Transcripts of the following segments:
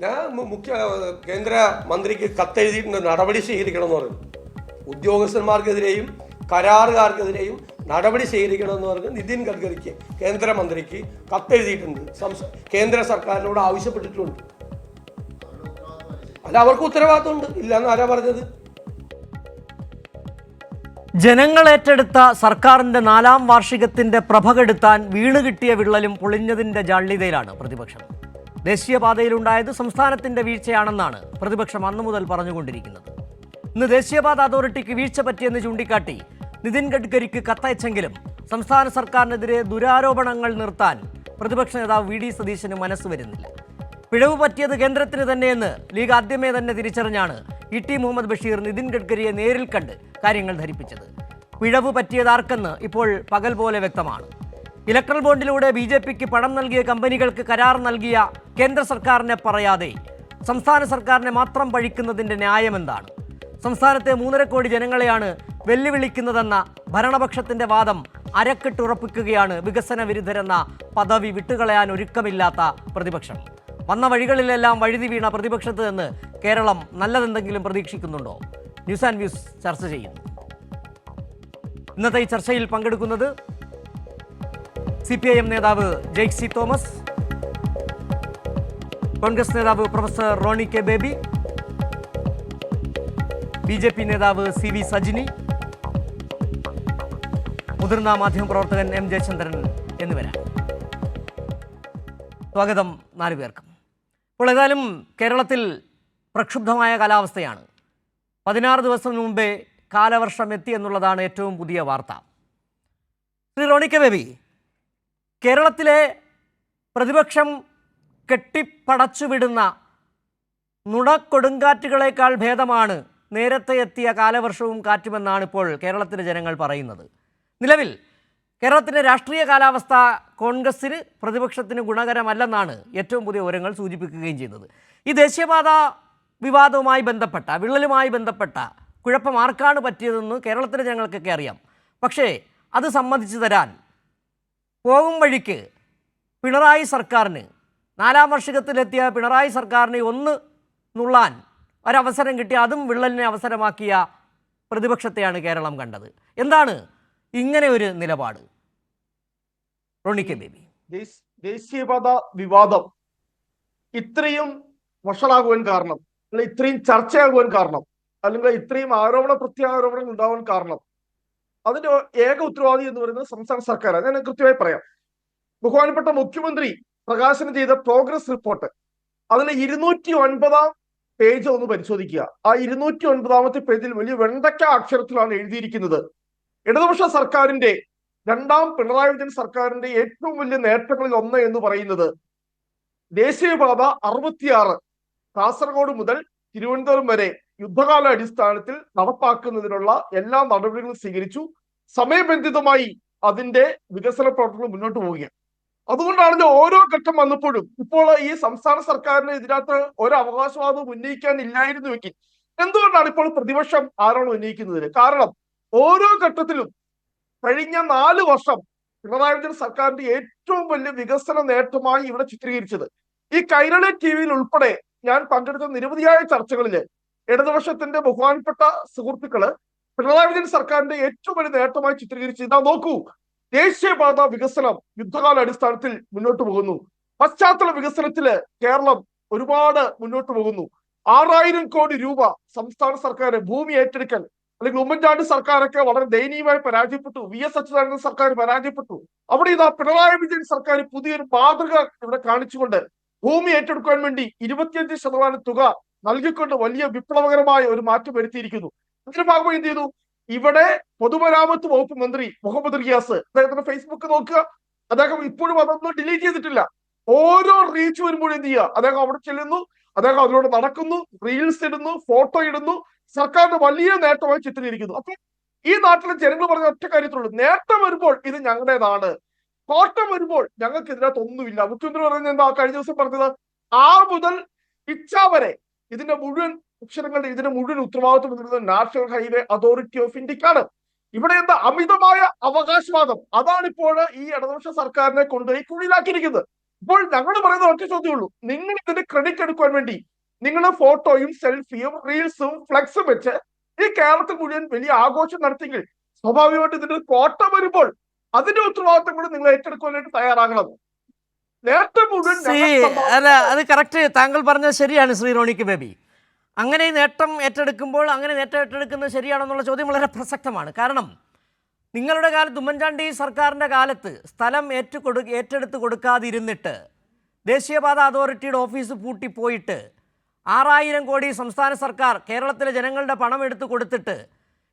ഞാൻ കേന്ദ്ര മന്ത്രിക്ക് കത്തെഴുതിയിട്ടുണ്ട്, നടപടി സ്വീകരിക്കണമെന്ന് പറഞ്ഞു. ഉദ്യോഗസ്ഥന്മാർക്കെതിരെയും കരാറുകാർക്കെതിരെയും നടപടി സ്വീകരിക്കണമെന്ന് പറഞ്ഞ് നിതിൻ ഗഡ്കരിക്ക് കേന്ദ്രമന്ത്രിക്ക് കത്തെഴുതിയിട്ടുണ്ട്. കേന്ദ്ര സർക്കാരിനോട് ആവശ്യപ്പെട്ടിട്ടുണ്ട്. അല്ല, അവർക്ക് ഉത്തരവാദിത്തമുണ്ട്. ഇല്ലാന്ന് ആരാ പറഞ്ഞത്? ജനങ്ങൾ ഏറ്റെടുത്ത സർക്കാരിന്റെ 4ാം വാർഷികത്തിന്റെ പ്രഭ കെടുത്താൻ വീണ് കിട്ടിയ വിള്ളലും പൊളിഞ്ഞതിന്റെ ജാള്യതയിലാണ് പ്രതിപക്ഷം. ദേശീയപാതയിലുണ്ടായത് സംസ്ഥാനത്തിന്റെ വീഴ്ചയാണെന്നാണ് പ്രതിപക്ഷം അന്നു മുതൽ പറഞ്ഞുകൊണ്ടിരിക്കുന്നത്. ഇന്ന് ദേശീയപാത അതോറിറ്റിക്ക് വീഴ്ച പറ്റിയെന്ന് ചൂണ്ടിക്കാട്ടി നിതിൻ ഗഡ്കരിക്ക് കത്തയച്ചെങ്കിലും സംസ്ഥാന സർക്കാരിനെതിരെ ദുരാരോപണങ്ങൾ നിർത്താൻ പ്രതിപക്ഷ നേതാവ് വി ഡി സതീശന് മനസ്സ് വരുന്നില്ല. പിഴവ് പറ്റിയത് കേന്ദ്രത്തിന് തന്നെയെന്ന് ലീഗ് ആദ്യമേ തന്നെ തിരിച്ചറിഞ്ഞാണ് ഇ ടി മുഹമ്മദ് ബഷീർ നിതിൻ ഗഡ്കരിയെ നേരിൽ കണ്ട് കാര്യങ്ങൾ ധരിപ്പിച്ചത്. പിഴവ് പറ്റിയതാർക്കെന്ന് ഇപ്പോൾ പകൽ പോലെ വ്യക്തമാണ്. ഇലക്ട്രൽ ബോണ്ടിലൂടെ BJPക്ക് പണം നൽകിയ കമ്പനികൾക്ക് കരാർ നൽകിയ കേന്ദ്ര സർക്കാരിനെ പറയാതെ സംസ്ഥാന സർക്കാരിനെ മാത്രം പഴിക്കുന്നതിൻ്റെ ന്യായമെന്താണ്? സംസ്ഥാനത്തെ 3.5 കോടി ജനങ്ങളെയാണ് വെല്ലുവിളിക്കുന്നതെന്ന ഭരണപക്ഷത്തിന്റെ വാദം അരക്കെട്ടുറപ്പിക്കുകയാണ് വികസന വിരുദ്ധരെന്ന പദവി വിട്ടുകളയാൻ ഒരുക്കമില്ലാത്ത പ്രതിപക്ഷം. വന്ന വഴികളിലെല്ലാം വഴുതി വീണ പ്രതിപക്ഷത്ത് നിന്ന് കേരളം നല്ലതെന്തെങ്കിലും പ്രതീക്ഷിക്കുന്നുണ്ടോ? ന്യൂസ് ആൻഡ് വ്യൂസ് ചർച്ച ചെയ്യുന്നു. ഇന്നത്തെ ഈ ചർച്ചയിൽ പങ്കെടുക്കുന്നത് CPIM നേതാവ് ജെയ്ക് സി തോമസ്, കോൺഗ്രസ് നേതാവ് professor Roni K Baby, BJP നേതാവ് CV സജിനി, മുതിർന്ന മാധ്യമപ്രവർത്തകൻ M ജയചന്ദ്രൻ എന്നിവരാണ്. സ്വാഗതം 4 പേർക്കും. ഇപ്പോൾ ഏതായാലും കേരളത്തിൽ പ്രക്ഷുബ്ധമായ കാലാവസ്ഥയാണ്. 16 ദിവസം മുമ്പേ കാലവർഷം എത്തി എന്നുള്ളതാണ് ഏറ്റവും പുതിയ വാർത്ത. ശ്രീ റോണി കെ ബേബി, കേരളത്തിലെ പ്രതിപക്ഷം കെട്ടിപ്പടച്ചുവിടുന്ന നുണക്കൊടുങ്കാറ്റുകളേക്കാൾ ഭേദമാണ് നേരത്തെ എത്തിയ കാലവർഷവും കാറ്റുമെന്നാണ് ഇപ്പോൾ കേരളത്തിലെ ജനങ്ങൾ പറയുന്നത്. നിലവിൽ കേരളത്തിൻ്റെ രാഷ്ട്രീയ കാലാവസ്ഥ കോൺഗ്രസ്സിന് പ്രതിപക്ഷത്തിന് ഗുണകരമല്ലെന്നാണ് ഏറ്റവും പുതിയ വിവരങ്ങൾ സൂചിപ്പിക്കുകയും ചെയ്യുന്നത്. ഈ ദേശീയപാത വിവാദവുമായി ബന്ധപ്പെട്ട വിള്ളലുമായി ബന്ധപ്പെട്ട കുഴപ്പം ആർക്കാണ് പറ്റിയതെന്ന് കേരളത്തിലെ ജനങ്ങൾക്കൊക്കെ അറിയാം. പക്ഷേ അത് സമ്മതിച്ചു തരാൻ പോകും വഴിക്ക് പിണറായി സർക്കാരിന് 4ാം വാർഷികത്തിലെത്തിയ പിണറായി സർക്കാരിനെ ഒന്ന് നുള്ളാൻ ഒരവസരം കിട്ടി, അതും വിള്ളലിനെ അവസരമാക്കിയ പ്രതിപക്ഷത്തെയാണ് കേരളം കണ്ടത്. എന്താണ് ഇങ്ങനെ ഒരു നിലപാട്? റോണി കെ ബേബി, ദേശീയപാത വിവാദം ഇത്രയും വഷളാകുവാൻ കാരണം, അല്ലെങ്കിൽ ഇത്രയും ചർച്ചയാകുവാൻ കാരണം, അല്ലെങ്കിൽ ഇത്രയും ആരോപണ പ്രത്യാരോപണങ്ങൾ ഉണ്ടാവാൻ കാരണം, അതിന്റെ ഏക ഉത്തരവാദി എന്ന് പറയുന്നത് സംസ്ഥാന സർക്കാരാണ്. ഞാൻ കൃത്യമായി പറയാം. ബഹുമാനപ്പെട്ട മുഖ്യമന്ത്രി പ്രകാശനം ചെയ്ത പ്രോഗ്രസ് റിപ്പോർട്ട്, അതിലെ 209 പേജ് ഒന്ന് പരിശോധിക്കുക. ആ 209 പേജിൽ വലിയ വെണ്ടയ്ക്ക അക്ഷരത്തിലാണ് എഴുതിയിരിക്കുന്നത്, ഇടതുപക്ഷ സർക്കാരിന്റെ 2ാം പിണറായി വിജയൻ സർക്കാരിന്റെ ഏറ്റവും വലിയ നേട്ടങ്ങളിൽ ഒന്ന് എന്ന് പറയുന്നത് ദേശീയപാത 66 കാസർഗോഡ് മുതൽ തിരുവനന്തപുരം വരെ യുദ്ധകാല അടിസ്ഥാനത്തിൽ നടപ്പാക്കുന്നതിനുള്ള എല്ലാ നടപടികളും സ്വീകരിച്ചു. സമയബന്ധിതമായി അതിന്റെ വികസന പ്രവർത്തനങ്ങൾ മുന്നോട്ട് പോവുകയാണ്. അതുകൊണ്ടാണ് ഓരോ ഘട്ടം വന്നപ്പോഴും ഇപ്പോൾ ഈ സംസ്ഥാന സർക്കാരിന് ഇതിനകത്ത് ഒരു അവകാശവാദവും ഉന്നയിക്കാൻ ഇല്ലായിരുന്നുവെങ്കിൽ എന്തുകൊണ്ടാണ് ഇപ്പോൾ പ്രതിപക്ഷം ആരോപണം ഉന്നയിക്കുന്നതിന്? കാരണം ഓരോ ഘട്ടത്തിലും കഴിഞ്ഞ 4 വർഷം പിണറായി വിജയൻ സർക്കാരിന്റെ ഏറ്റവും വലിയ വികസന നേട്ടമായി ഇവിടെ ചിത്രീകരിച്ചത്. ഈ കൈരളി TV ഉൾപ്പെടെ ഞാൻ പങ്കെടുത്ത നിരവധിയായ ചർച്ചകളില് ഇടതുപക്ഷത്തിന്റെ ബഹുമാനപ്പെട്ട സുഹൃത്തുക്കള് പിണറായി വിജയൻ സർക്കാരിന്റെ ഏറ്റവും വലിയ നേട്ടമായി ചിത്രീകരിച്ച് ഇതാ നോക്കൂ, ദേശീയപാത വികസനം യുദ്ധകാല അടിസ്ഥാനത്തിൽ മുന്നോട്ട് പോകുന്നു, പശ്ചാത്തല വികസനത്തില് കേരളം ഒരുപാട് മുന്നോട്ട് പോകുന്നു, 6000 കോടി രൂപ സംസ്ഥാന സർക്കാർ ഭൂമി ഏറ്റെടുക്കൽ, അല്ലെങ്കിൽ ഉമ്മൻചാണ്ടി സർക്കാരൊക്കെ വളരെ ദയനീയമായി പരാജയപ്പെട്ടു, VS അച്യുതാനന്ദൻ സർക്കാർ പരാജയപ്പെട്ടു. അവിടെ ഇതാ പിണറായി വിജയൻ സർക്കാർ പുതിയൊരു മാതൃക ഇവിടെ കാണിച്ചുകൊണ്ട് ഭൂമി ഏറ്റെടുക്കാൻ വേണ്ടി 25% തുക നൽകിക്കൊണ്ട് വലിയ വിപ്ലവകരമായ ഒരു മാറ്റം വരുത്തിയിരിക്കുന്നു. ഇതിന്റെ ഭാഗമായി എന്ത് ചെയ്തു? ഇവിടെ പൊതുമരാമത്ത് വകുപ്പ് മന്ത്രി മുഹമ്മദ് റിയാസ്, അദ്ദേഹത്തിന്റെ ഫേസ്ബുക്ക് നോക്കുക, അദ്ദേഹം ഇപ്പോഴും അതൊന്നും ഡിലീറ്റ് ചെയ്തിട്ടില്ല. ഓരോ റീച്ച് വരുമ്പോഴും എന്ത് ചെയ്യുക, അദ്ദേഹം അവിടെ ചെല്ലുന്നു, അദ്ദേഹം അതിലൂടെ നടക്കുന്നു, റീൽസ് ഇടുന്നു, ഫോട്ടോ ഇടുന്നു, സർക്കാരിന്റെ വലിയ നേട്ടമായി ചിത്രീകരിക്കുന്നു. അപ്പൊ ഈ നാട്ടിലെ ജനങ്ങൾ പറഞ്ഞ ഒറ്റ കാര്യത്തിലുള്ളൂ, നേട്ടം വരുമ്പോൾ ഇത് ഞങ്ങളുടേതാണ്, കോട്ടം വരുമ്പോൾ ഞങ്ങൾക്ക് ഇതിനകത്ത് ഒന്നുമില്ല. മുഖ്യമന്ത്രി പറയുന്നത് എന്താ കഴിഞ്ഞ ദിവസം പറഞ്ഞത്? ആ മുതൽ ഇച്ഛ വരെ ഇതിന്റെ മുഴുവൻ അക്ഷരങ്ങളുടെ ഇതിന്റെ മുഴുവൻ ഉത്തരവാദിത്വം വരുന്നത് നാഷണൽ ഹൈവേ അതോറിറ്റി ഓഫ് ഇന്ത്യക്കാണ്. ഇവിടെ എന്താ അമിതമായ അവകാശവാദം, അതാണിപ്പോൾ ഈ ഇടതുപക്ഷ സർക്കാരിനെ കൊണ്ടുപോയി കുഴിയിലാക്കിയിരിക്കുന്നത്. ഇപ്പോൾ ഞങ്ങൾ പറയുന്ന ഒറ്റ ചോദ്യമുള്ളൂ, നിങ്ങൾ ഇതിന്റെ ക്രെഡിറ്റ് എടുക്കാൻ വേണ്ടി നിങ്ങളുടെ ഫോട്ടോയും സെൽഫിയും റീൽസും ഫ്ലെക്സും വെച്ച് ഈ കേരളത്തിൽ മുഴുവൻ വലിയ ആഘോഷം നടത്തിയെങ്കിൽ സ്വാഭാവികമായിട്ട് ഇതിന്റെ കോട്ടം വരുമ്പോൾ അതിന്റെ ഉത്തരവാദിത്തം കൂടി നിങ്ങൾ ഏറ്റെടുക്കാനായിട്ട് തയ്യാറാകണം. നേട്ടം മുഴുവൻ അല്ല, അത് കറക്റ്റ്, താങ്കൾ പറഞ്ഞത് ശരിയാണ് ശ്രീ റോണിക്ക് ബേബി. അങ്ങനെ നേട്ടം ഏറ്റെടുക്കുമ്പോൾ അങ്ങനെ നേട്ടം ഏറ്റെടുക്കുന്നത് ശരിയാണെന്നുള്ള ചോദ്യം വളരെ പ്രസക്തമാണ്. കാരണം നിങ്ങളുടെ കാലത്ത്, ഉമ്മൻചാണ്ടി സർക്കാരിൻ്റെ കാലത്ത് സ്ഥലം ഏറ്റെടുത്ത് കൊടുക്കാതിരുന്നിട്ട് ദേശീയപാത അതോറിറ്റിയുടെ ഓഫീസ് പൂട്ടിപ്പോയിട്ട് 6000 കോടി സംസ്ഥാന സർക്കാർ കേരളത്തിലെ ജനങ്ങളുടെ പണം എടുത്തു കൊടുത്തിട്ട്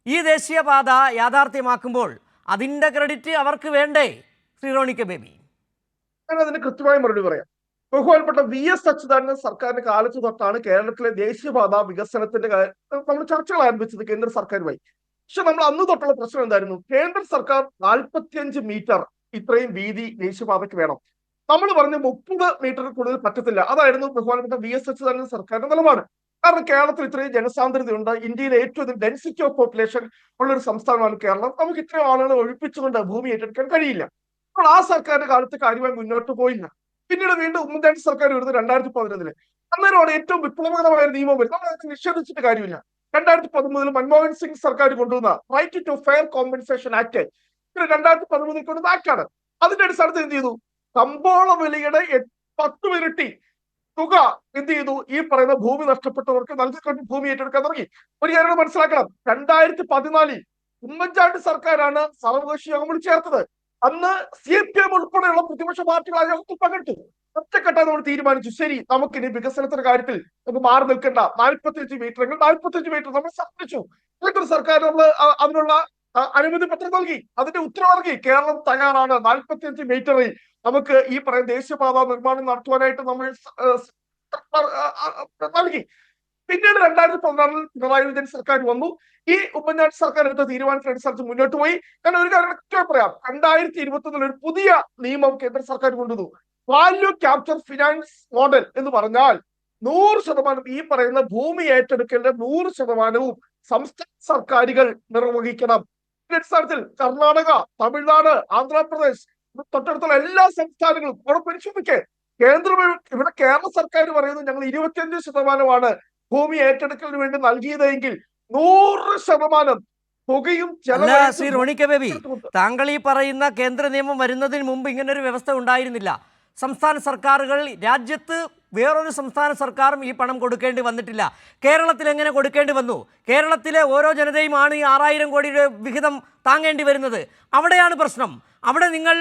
ഈ ദേശീയപാത യാഥാർത്ഥ്യമാക്കുമ്പോൾ അതിൻ്റെ ക്രെഡിറ്റ് അവർക്ക് വേണ്ടേ ശ്രീ റോണിക്ക് ബേബി? ഞാൻ അതിന് കൃത്യമായ മറുപടി പറയാം. ബഹുമാനപ്പെട്ട VS അച്യുതാനന്ദൻ സർക്കാരിന്റെ കാലത്ത് തൊട്ടാണ് കേരളത്തിലെ ദേശീയപാത വികസനത്തിന്റെ നമ്മൾ ചർച്ചകൾ ആരംഭിച്ചത് കേന്ദ്ര സർക്കാരുമായി. പക്ഷെ നമ്മൾ അന്ന് തൊട്ടുള്ള പ്രശ്നം എന്തായിരുന്നു? കേന്ദ്ര സർക്കാർ 45 മീറ്റർ ഇത്രയും വീതി ദേശീയപാതയ്ക്ക് വേണം. നമ്മൾ പറഞ്ഞ് 30 മീറ്ററിൽ കൂടുതൽ പറ്റത്തില്ല. അതായിരുന്നു ബഹുമാനപ്പെട്ട VS അച്യുതാനന്ദൻ സർക്കാരിന്റെ നിലപാട്. കാരണം കേരളത്തിൽ ഇത്രയും ജനസാന്ദ്രതയുണ്ട്, ഇന്ത്യയിലെ ഏറ്റവും ഡെൻസിറ്റി ഓഫ് പോപ്പുലേഷൻ ഉള്ള ഒരു സംസ്ഥാനമാണ് കേരളം. നമുക്ക് ഇത്രയും ആളുകളെ ഒഴിപ്പിച്ചുകൊണ്ട് ഭൂമി ഏറ്റെടുക്കാൻ കഴിയില്ല. അപ്പോൾ ആ സർക്കാരിന്റെ കാലത്ത് കാര്യമായി മുന്നോട്ട് പോയില്ല. പിന്നീട് വീണ്ടും ഉമ്മൻചാണ്ടി സർക്കാർ വരുന്നത് 2011 അന്നേരമാണ് ഏറ്റവും വിപ്ലവകരമായ ഒരു നിയമം വരുന്നത്. നമ്മൾ അതിനെ നിഷേധിച്ചിട്ട് കാര്യമില്ല. 2013 മൻമോഹൻ സിംഗ് സർക്കാർ കൊണ്ടുവന്ന right to fair compensation act 2013 കൊണ്ടുവന്ന ആക്ടാണ്. അതിന്റെ അടിസ്ഥാനത്തിൽ എന്ത് ചെയ്തു? കമ്പോള വിലയുടെ 10 ഇരട്ടി തുക എന്ത് ചെയ്തു? ഈ പറയുന്ന ഭൂമി നഷ്ടപ്പെട്ടവർക്ക് നൽകിക്കൊണ്ട് ഭൂമി ഏറ്റെടുക്കാൻ തുടങ്ങി. ഒരു കാര്യം മനസ്സിലാക്കണം, 2014 ഉമ്മൻചാണ്ടി സർക്കാരാണ് സർവകക്ഷി യോഗം വിളിച്ചു ചേർത്തത്. അന്ന് CPM ഉൾപ്പെടെയുള്ള പ്രതിപക്ഷ പാർട്ടികൾ ആ യോഗത്തിൽ പങ്കെടുത്തു. ഒറ്റക്കെട്ടായി നമ്മൾ തീരുമാനിച്ചു, ശരി നമുക്കിനി വികസനത്തിന്റെ കാര്യത്തിൽ നമുക്ക് മാറി നിൽക്കേണ്ട, 45 മീറ്റർ എങ്കിൽ 45 മീറ്റർ നമ്മൾ സംബന്ധിച്ചു. കേന്ദ്ര സർക്കാർ നമ്മൾ അതിനുള്ള അനുമതി പത്രം നൽകി, അതിന്റെ ഉത്തരവ് നൽകി. കേരളം തയ്യാറാണ് 45 മീറ്ററിൽ നമുക്ക് ഈ പറയുന്ന ദേശീയപാത നിർമ്മാണം നടത്തുവാനായിട്ട് നമ്മൾ നൽകി. പിന്നീട് 2014 പിണറായി വിജയൻ സർക്കാർ വന്നു. ഈ ഉമ്മൻചാണ്ടി സർക്കാർ എടുത്ത തീരുമാനത്തിനനുസരിച്ച് മുന്നോട്ട് പോയി. ഞാൻ ഒരു കാര്യം കൃത്യമായി പറയാം, 2021 ഒരു പുതിയ നിയമം കേന്ദ്ര സർക്കാർ കൊണ്ടുവന്നു. വാല്യൂ ക്യാപ്ചർ ഫിനാൻസ് മോഡൽ എന്ന് പറഞ്ഞാൽ 100% ഈ പറയുന്ന ഭൂമി ഏറ്റെടുക്കലിന്റെ 100% സംസ്ഥാന സർക്കാരുകൾ നിർവഹിക്കണം. അടിസ്ഥാനത്തിൽ കർണാടക, തമിഴ്നാട്, ആന്ധ്രാപ്രദേശ് തൊട്ടടുത്തുള്ള എല്ലാ സംസ്ഥാനങ്ങളും അവിടെ പരിശോധിക്കേ. ഇവിടെ കേരള സർക്കാർ പറയുന്നത് ഞങ്ങൾ 25% ഭൂമി ഏറ്റെടുക്കലിന് വേണ്ടി നൽകിയതെങ്കിൽ 100% തുകയും ശ്രീ റോണിക്ക ബേബി, താങ്കൾ ഈ പറയുന്ന കേന്ദ്ര നിയമം വരുന്നതിന് മുമ്പ് ഇങ്ങനൊരു വ്യവസ്ഥ ഉണ്ടായിരുന്നില്ല. സംസ്ഥാന സർക്കാരുകൾ, രാജ്യത്ത് വേറൊരു സംസ്ഥാന സർക്കാരും ഈ പണം കൊടുക്കേണ്ടി വന്നിട്ടില്ല. കേരളത്തിൽ എങ്ങനെ കൊടുക്കേണ്ടി വന്നു? കേരളത്തിലെ ഓരോ ജനതയുമാണ് ഈ 6000 കോടിയുടെ വിഹിതം താങ്ങേണ്ടി വരുന്നത്. അവിടെയാണ് പ്രശ്നം. അവിടെ നിങ്ങൾ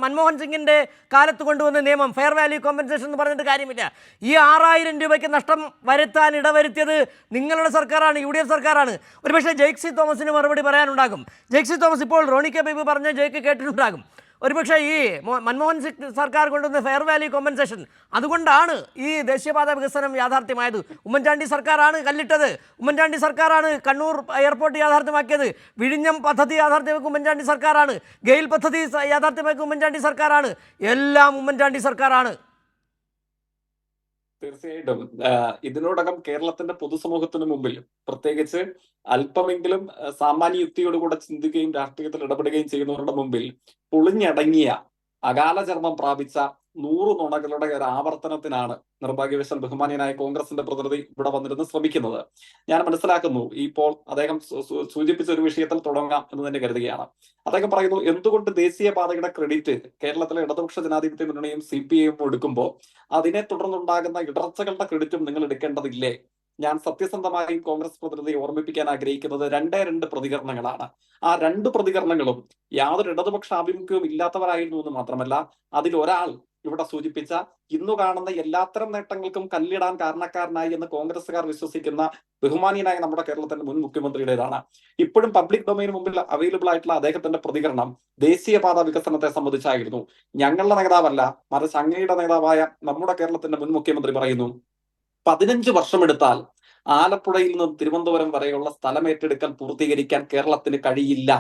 മൻമോഹൻ സിംഗിൻ്റെ കാലത്ത് കൊണ്ടുവന്ന നിയമം ഫെയർ വാല്യൂ കോമ്പൻസേഷൻ എന്ന് പറഞ്ഞിട്ട് കാര്യമില്ല. ഈ 6000 രൂപയ്ക്ക് നഷ്ടം വരുത്താൻ ഇടവരുത്തിയത് നിങ്ങളുടെ സർക്കാരാണ്, UDF സർക്കാരാണ്. ഒരുപക്ഷെ ജെയ്ക്സി തോമസിന് മറുപടി പറയാനുണ്ടാകും. ജെയ്ക്സി തോമസ് ഇപ്പോൾ റോണിക്ക ബേബി പറഞ്ഞ ജയ്ക്ക് കേട്ടിട്ടുണ്ടാകും. ഒരുപക്ഷെ ഈ മൻമോഹൻ സിംഗ് സർക്കാർ കൊണ്ടുവന്ന ഫെയർ വാല്യൂ കോമ്പൻസേഷൻ അതുകൊണ്ടാണ് ഈ ദേശീയപാത വികസനം യാഥാർത്ഥ്യമായത്. ഉമ്മൻചാണ്ടി സർക്കാരാണ് കല്ലിട്ടത്, ഉമ്മൻചാണ്ടി സർക്കാരാണ് കണ്ണൂർ എയർപോർട്ട് യാഥാർത്ഥ്യമാക്കിയത്, വിഴിഞ്ഞം പദ്ധതി യാഥാർത്ഥ്യമാക്കിയ ഉമ്മൻചാണ്ടി സർക്കാരാണ്, ഗെയിൽ പദ്ധതി യാഥാർത്ഥ്യമാക്കിയ ഉമ്മൻചാണ്ടി സർക്കാരാണ്, എല്ലാം ഉമ്മൻചാണ്ടി സർക്കാരാണ്. തീർച്ചയായിട്ടും ഇതിനോടകം കേരളത്തിന്റെ പൊതുസമൂഹത്തിന് മുമ്പിൽ, പ്രത്യേകിച്ച് അല്പമെങ്കിലും സാമാന്യ യുക്തിയോടുകൂടെ ചിന്തിക്കുകയും രാഷ്ട്രീയത്തിൽ ഇടപെടുകയും ചെയ്യുന്നവരുടെ മുമ്പിൽ പൊളിഞ്ഞടങ്ങിയ അകാല ചർമ്മം പ്രാപിച്ച 100 നുണകളുടെ ഒരു ആവർത്തനത്തിനാണ് നിർഭാഗ്യവശാൽ ബഹുമാന്യനായ കോൺഗ്രസിന്റെ പ്രതിനിധി ഇവിടെ വന്നിരുന്ന് ശ്രമിക്കുന്നത്. ഞാൻ മനസ്സിലാക്കുന്നു ഇപ്പോൾ അദ്ദേഹം സൂചിപ്പിച്ച ഒരു വിഷയത്തിൽ തുടങ്ങാം എന്ന് തന്നെ കരുതുകയാണ്. അദ്ദേഹം പറയുന്നു, എന്തുകൊണ്ട് ദേശീയപാതയുടെ ക്രെഡിറ്റ് കേരളത്തിലെ ഇടതുപക്ഷ ജനാധിപത്യ മുന്നണിയും CPIM എടുക്കുമ്പോൾ അതിനെ തുടർന്നുണ്ടാകുന്ന ഇടർച്ചകളുടെ ക്രെഡിറ്റും നിങ്ങൾ എടുക്കേണ്ടതില്ലേ? ഞാൻ സത്യസന്ധമായി കോൺഗ്രസ് പ്രതിനിധിയെ ഓർമ്മിപ്പിക്കാൻ ആഗ്രഹിക്കുന്നത് 2 പ്രതികരണങ്ങളാണ്. ആ 2 പ്രതികരണങ്ങളും യാതൊരു ഇടതുപക്ഷ ആഭിമുഖ്യവും ഇല്ലാത്തവരായിരുന്നു എന്ന് മാത്രമല്ല, അതിലൊരാൾ ഇവിടെ സൂചിപ്പിച്ച ഇന്നു കാണുന്ന എല്ലാത്തരം നേട്ടങ്ങൾക്കും കല്ലിടാൻ കാരണക്കാരനായി എന്ന് കോൺഗ്രസുകാർ വിശ്വസിക്കുന്ന ബഹുമാനീയനായ നമ്മുടെ കേരളത്തിന്റെ മുൻ മുഖ്യമന്ത്രിയുടേതാണ്. ഇപ്പോഴും പബ്ലിക് ഡൊമൈന് മുമ്പിൽ അവൈലബിൾ ആയിട്ടുള്ള അദ്ദേഹത്തിന്റെ പ്രതികരണം ദേശീയപാത വികസനത്തെ സംബന്ധിച്ചായിരുന്നു. ഞങ്ങളുടെ നേതാവല്ല, മറിച്ച് അങ്ങയുടെ നേതാവായ നമ്മുടെ കേരളത്തിന്റെ മുൻ മുഖ്യമന്ത്രി പറയുന്നു, 15 വർഷമെടുത്താൽ ആലപ്പുഴയിൽ നിന്ന് തിരുവനന്തപുരം വരെയുള്ള സ്ഥലമേറ്റെടുക്കൽ പൂർത്തീകരിക്കാൻ കേരളത്തിന് കഴിയില്ല.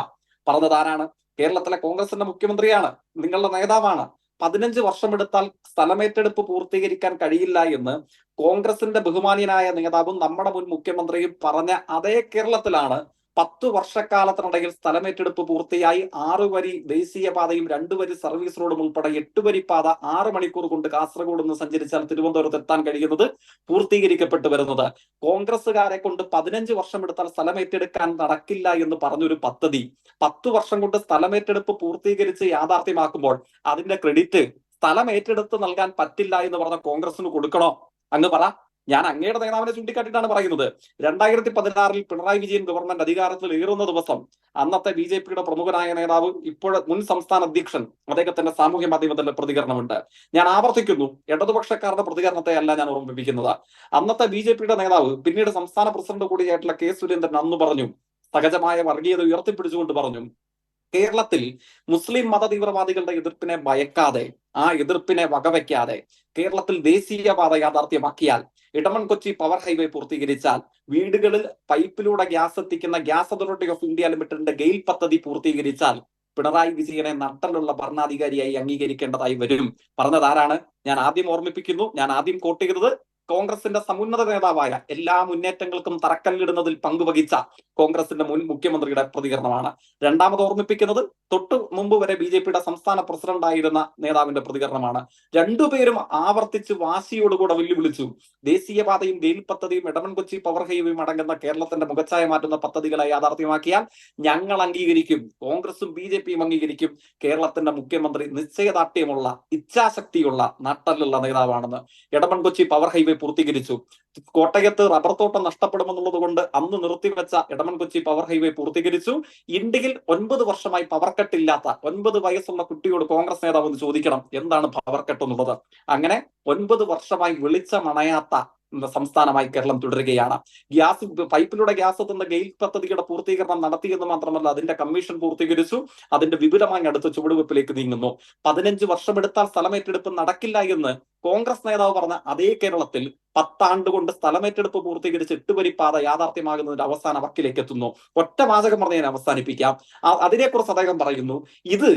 പറഞ്ഞതാരാണ്? കേരളത്തിലെ കോൺഗ്രസിന്റെ മുഖ്യമന്ത്രിയാണ്, നിങ്ങളുടെ നേതാവാണ്. 15 വർഷമെടുത്താൽ സ്ഥലമേറ്റെടുപ്പ് പൂർത്തീകരിക്കാൻ കഴിയില്ല എന്ന് കോൺഗ്രസിന്റെ ബഹുമാനീയനായ നേതാവും നമ്മുടെ മുൻ മുഖ്യമന്ത്രിയും പറഞ്ഞ അതേ കേരളത്തിലാണ് 10 വർഷക്കാലത്തിനിടയിൽ സ്ഥലമേറ്റെടുപ്പ് പൂർത്തിയായി 6 വരി ദേശീയപാതയും 2 വരി സർവീസ് റോഡും ഉൾപ്പെടെ 8 വരി പാത 6 മണിക്കൂർ കൊണ്ട് കാസർഗോഡ് നിന്ന് സഞ്ചരിച്ചാൽ തിരുവനന്തപുരത്ത് എത്താൻ കഴിയുന്നത് പൂർത്തീകരിക്കപ്പെട്ടു വരുന്നത്. കോൺഗ്രസുകാരെ കൊണ്ട് 15 വർഷം എടുത്താൽ സ്ഥലമേറ്റെടുക്കാൻ നടക്കില്ല എന്ന് പറഞ്ഞൊരു പദ്ധതി 10 വർഷം കൊണ്ട് സ്ഥലമേറ്റെടുപ്പ് പൂർത്തീകരിച്ച് യാഥാർത്ഥ്യമാക്കുമ്പോൾ അതിന്റെ ക്രെഡിറ്റ് സ്ഥലം ഏറ്റെടുത്ത് നൽകാൻ പറ്റില്ല എന്ന് പറഞ്ഞ കോൺഗ്രസിന് കൊടുക്കണോ? അങ്ങ് പറ. ഞാൻ അങ്ങയുടെ നേതാവിനെ ചൂണ്ടിക്കാട്ടിയിട്ടാണ് പറയുന്നത്. 2016 പിണറായി വിജയൻ ഗവൺമെന്റ് അധികാരത്തിൽ ഏറുന്ന ദിവസം അന്നത്തെ BJP-യുടെ പ്രമുഖനായ നേതാവ്, ഇപ്പോൾ മുൻ സംസ്ഥാന അധ്യക്ഷൻ, അദ്ദേഹത്തിന്റെ സാമൂഹ്യ മാധ്യമത്തിലെ പ്രതികരണമുണ്ട്. ഞാൻ ആവർത്തിക്കുന്നു, ഇടതുപക്ഷക്കാരുടെ പ്രതികരണത്തെ അല്ല ഞാൻ ഓർമ്മിപ്പിക്കുന്നത്. അന്നത്തെ BJP-യുടെ നേതാവ്, പിന്നീട് സംസ്ഥാന പ്രസിഡന്റ് കൂടിയായിട്ടുള്ള K. സുരേന്ദ്രൻ അന്ന് പറഞ്ഞു, സഹജമായ വർഗീയത ഉയർത്തിപ്പിടിച്ചുകൊണ്ട് പറഞ്ഞു, കേരളത്തിൽ മുസ്ലിം മത തീവ്രവാദികളുടെ എതിർപ്പിനെ ഭയക്കാതെ, ആ എതിർപ്പിനെ വകവയ്ക്കാതെ കേരളത്തിൽ ദേശീയപാത യാഥാർത്ഥ്യമാക്കിയാൽ, ഇടമൺ കൊച്ചി പവർ ഹൈവേ പൂർത്തീകരിച്ചാൽ, വീടുകളിൽ പൈപ്പിലൂടെ ഗ്യാസ് എത്തിക്കുന്ന ഗ്യാസ് അതോറിറ്റി ഓഫ് ഇന്ത്യ ലിമിറ്റഡിന്റെ ഗെയിൽ പദ്ധതി പൂർത്തീകരിച്ചാൽ പിണറായി വിജയനെ നട്ടലുള്ള ഭരണാധികാരിയായി അംഗീകരിക്കേണ്ടതായി വരും. പറഞ്ഞത് ആരാണ്? ഞാൻ ആദ്യം ഓർമ്മിപ്പിക്കുന്നു, ഞാൻ ആദ്യം കോട്ട് ചെയ്തത് കോൺഗ്രസിന്റെ സമുന്നത നേതാവായ, എല്ലാ മുന്നേറ്റങ്ങൾക്കും തറക്കല്ലിടുന്നതിൽ പങ്കുവഹിച്ച കോൺഗ്രസിന്റെ മുൻ മുഖ്യമന്ത്രിയുടെ പ്രതികരണമാണ്. രണ്ടാമത് ഓർമ്മിപ്പിക്കുന്നത് തൊട്ടു മുമ്പ് വരെ BJP-യുടെ സംസ്ഥാന പ്രസിഡന്റ് ആയിരുന്ന നേതാവിന്റെ പ്രതികരണമാണ്. രണ്ടുപേരും ആവർത്തിച്ച് വാശിയോടുകൂടെ വെല്ലുവിളിച്ചു, ദേശീയപാതയും ഗെയിൽ പദ്ധതിയും ഇടമൺ കൊച്ചി പവർ ഹൈവേയും അടങ്ങുന്ന കേരളത്തിന്റെ മുഖച്ഛായ മാറ്റുന്ന പദ്ധതികളെ യാഥാർത്ഥ്യമാക്കിയാൽ ഞങ്ങൾ അംഗീകരിക്കും, കോൺഗ്രസും BJP-യും അംഗീകരിക്കും. കേരളത്തിന്റെ മുഖ്യമന്ത്രി നിശ്ചയദാർഢ്യമുള്ള, ഇച്ഛാശക്തിയുള്ള, നട്ടലുള്ള നേതാവാണെന്ന്. ഇടമൺ കൊച്ചി പവർ ഹൈവേ പൂർത്തീകരിച്ചു. കോട്ടയത്ത് റബ്ബർ തോട്ടം നഷ്ടപ്പെടുമെന്നുള്ളത് കൊണ്ട് അന്ന് നിർത്തിവെച്ച ഇടമൺ കൊച്ചി പവർ ഹൈവേ പൂർത്തീകരിച്ചു. ഇന്ത്യയിൽ 9 വർഷമായി പവർ കട്ട് ഇല്ലാത്ത 9 വയസ്സുള്ള കുട്ടിയോട് കോൺഗ്രസ് നേതാവ് ഒന്ന് ചോദിക്കണം എന്താണ് പവർ കട്ട് എന്നുള്ളത്. അങ്ങനെ 9 വർഷമായി വെളിച്ചമണയാത്ത സംസ്ഥാനമായി കേരളം തുടരുകയാണ്. ഗ്യാസ് പൈപ്പിലൂടെ ഗ്യാസ് എത്തുന്ന ഗെയിൽ പദ്ധതിയുടെ പൂർത്തീകരണം നടത്തിയെന്ന് മാത്രമല്ല, അതിന്റെ കമ്മീഷൻ പൂർത്തീകരിച്ചു. അതിന്റെ വിപുലമായി അടുത്ത ചുവടുവെപ്പിലേക്ക് നീങ്ങുന്നു. 15 വർഷമെടുത്താൽ സ്ഥലമേറ്റെടുപ്പ് നടക്കില്ല എന്ന് കോൺഗ്രസ് നേതാവ് പറഞ്ഞ അതേ കേരളത്തിൽ 10 ആണ്ട് കൊണ്ട് സ്ഥലമേറ്റെടുപ്പ് പൂർത്തീകരിച്ച് 8 വരി പാത യാഥാർത്ഥ്യമാകുന്നതിന്റെ അവസാന വക്കിലേക്ക് എത്തുന്നു. ഒറ്റ വാചകം പറഞ്ഞ് ഞാൻ അവസാനിപ്പിക്കാം. അതിനെക്കുറിച്ച് അദ്ദേഹം പറയുന്നു, ഇത്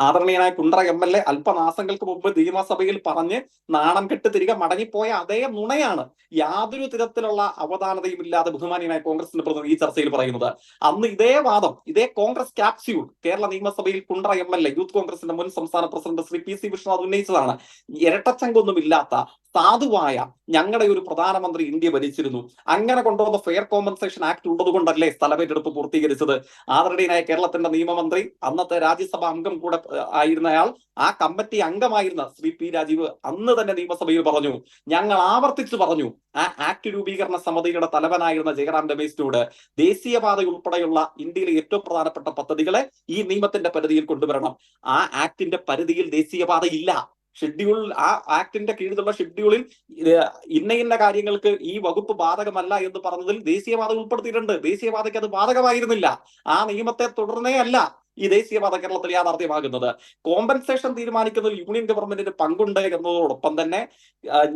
ആദരണീയനായ കുണ്ട്ര MLA അല്പമാസങ്ങൾക്ക് മുമ്പ് നിയമസഭയിൽ പറഞ്ഞ് നാണം കെട്ട് തിരികെ മടങ്ങിപ്പോയ അതേ നുണയാണ് യാതൊരു തരത്തിലുള്ള അവധാനതയും ഇല്ലാതെ ബഹുമാനീയനായ കോൺഗ്രസിന്റെ പ്രതിനിധി ഈ ചർച്ചയിൽ പറയുന്നത്. അന്ന് ഇതേ വാദം, ഇതേ കോൺഗ്രസ് ക്യാപ്സ്യൂൾ കേരള നിയമസഭയിൽ കുണ്ട്ര MLA യൂത്ത് കോൺഗ്രസിന്റെ മുൻ സംസ്ഥാന പ്രസിഡന്റ് ശ്രീ PC വിശ്വനാഥ് ഉന്നയിച്ചതാണ്. ഇരട്ടച്ചങ്കൊന്നുമില്ലാത്ത സാധുവായ ഞങ്ങളുടെ ഒരു പ്രധാനമന്ത്രി ഇന്ത്യ ഭരിച്ചിരുന്നു, അങ്ങനെ കൊണ്ടുവന്ന ഫെയർ കോമ്പൻസേഷൻ ആക്ട് ഉള്ളത് കൊണ്ടല്ലേ സ്ഥലമേറ്റെടുപ്പ് പൂർത്തീകരിച്ചത്. ആദരണീയനായ കേരളത്തിന്റെ നിയമമന്ത്രി, അന്നത്തെ രാജ്യസഭാ അംഗം കൂടെ ആയിരുന്നയാൾ, ആ കമ്മിറ്റി അംഗമായിരുന്ന ശ്രീ P. രാജീവ് അന്ന് തന്നെ നിയമസഭയിൽ പറഞ്ഞു, ഞങ്ങൾ ആവർത്തിച്ചു പറഞ്ഞു, ആ ആക്ട് രൂപീകരണ സമിതിയുടെ തലവനായിരുന്ന ജയറാം രമേശിനോട് ദേശീയപാത ഉൾപ്പെടെയുള്ള ഇന്ത്യയിലെ ഏറ്റവും പ്രധാനപ്പെട്ട പദ്ധതികളെ ഈ നിയമത്തിന്റെ പരിധിയിൽ കൊണ്ടുവരണം. ആ ആക്ടിന്റെ പരിധിയിൽ ദേശീയപാത ഇല്ല. ഷെഡ്യൂൾ, ആ ആക്ടിന്റെ കീഴിലുള്ള ഷെഡ്യൂളിൽ ഇന്ന കാര്യങ്ങൾക്ക് ഈ വകുപ്പ് ബാധകമല്ല എന്ന് പറഞ്ഞതിൽ ദേശീയപാത ഉൾപ്പെടുത്തിയിട്ടുണ്ട്. ദേശീയപാതയ്ക്ക് അത് ബാധകമായിരുന്നില്ല. ആ നിയമത്തെ തുടർന്നേ അല്ല ഈ ദേശീയപാത കേരളത്തിൽ യാഥാർത്ഥ്യമാകുന്നത്. കോമ്പൻസേഷൻ തീരുമാനിക്കുന്നതിൽ യൂണിയൻ ഗവൺമെന്റിന് പങ്കുണ്ട് എന്നതോടൊപ്പം തന്നെ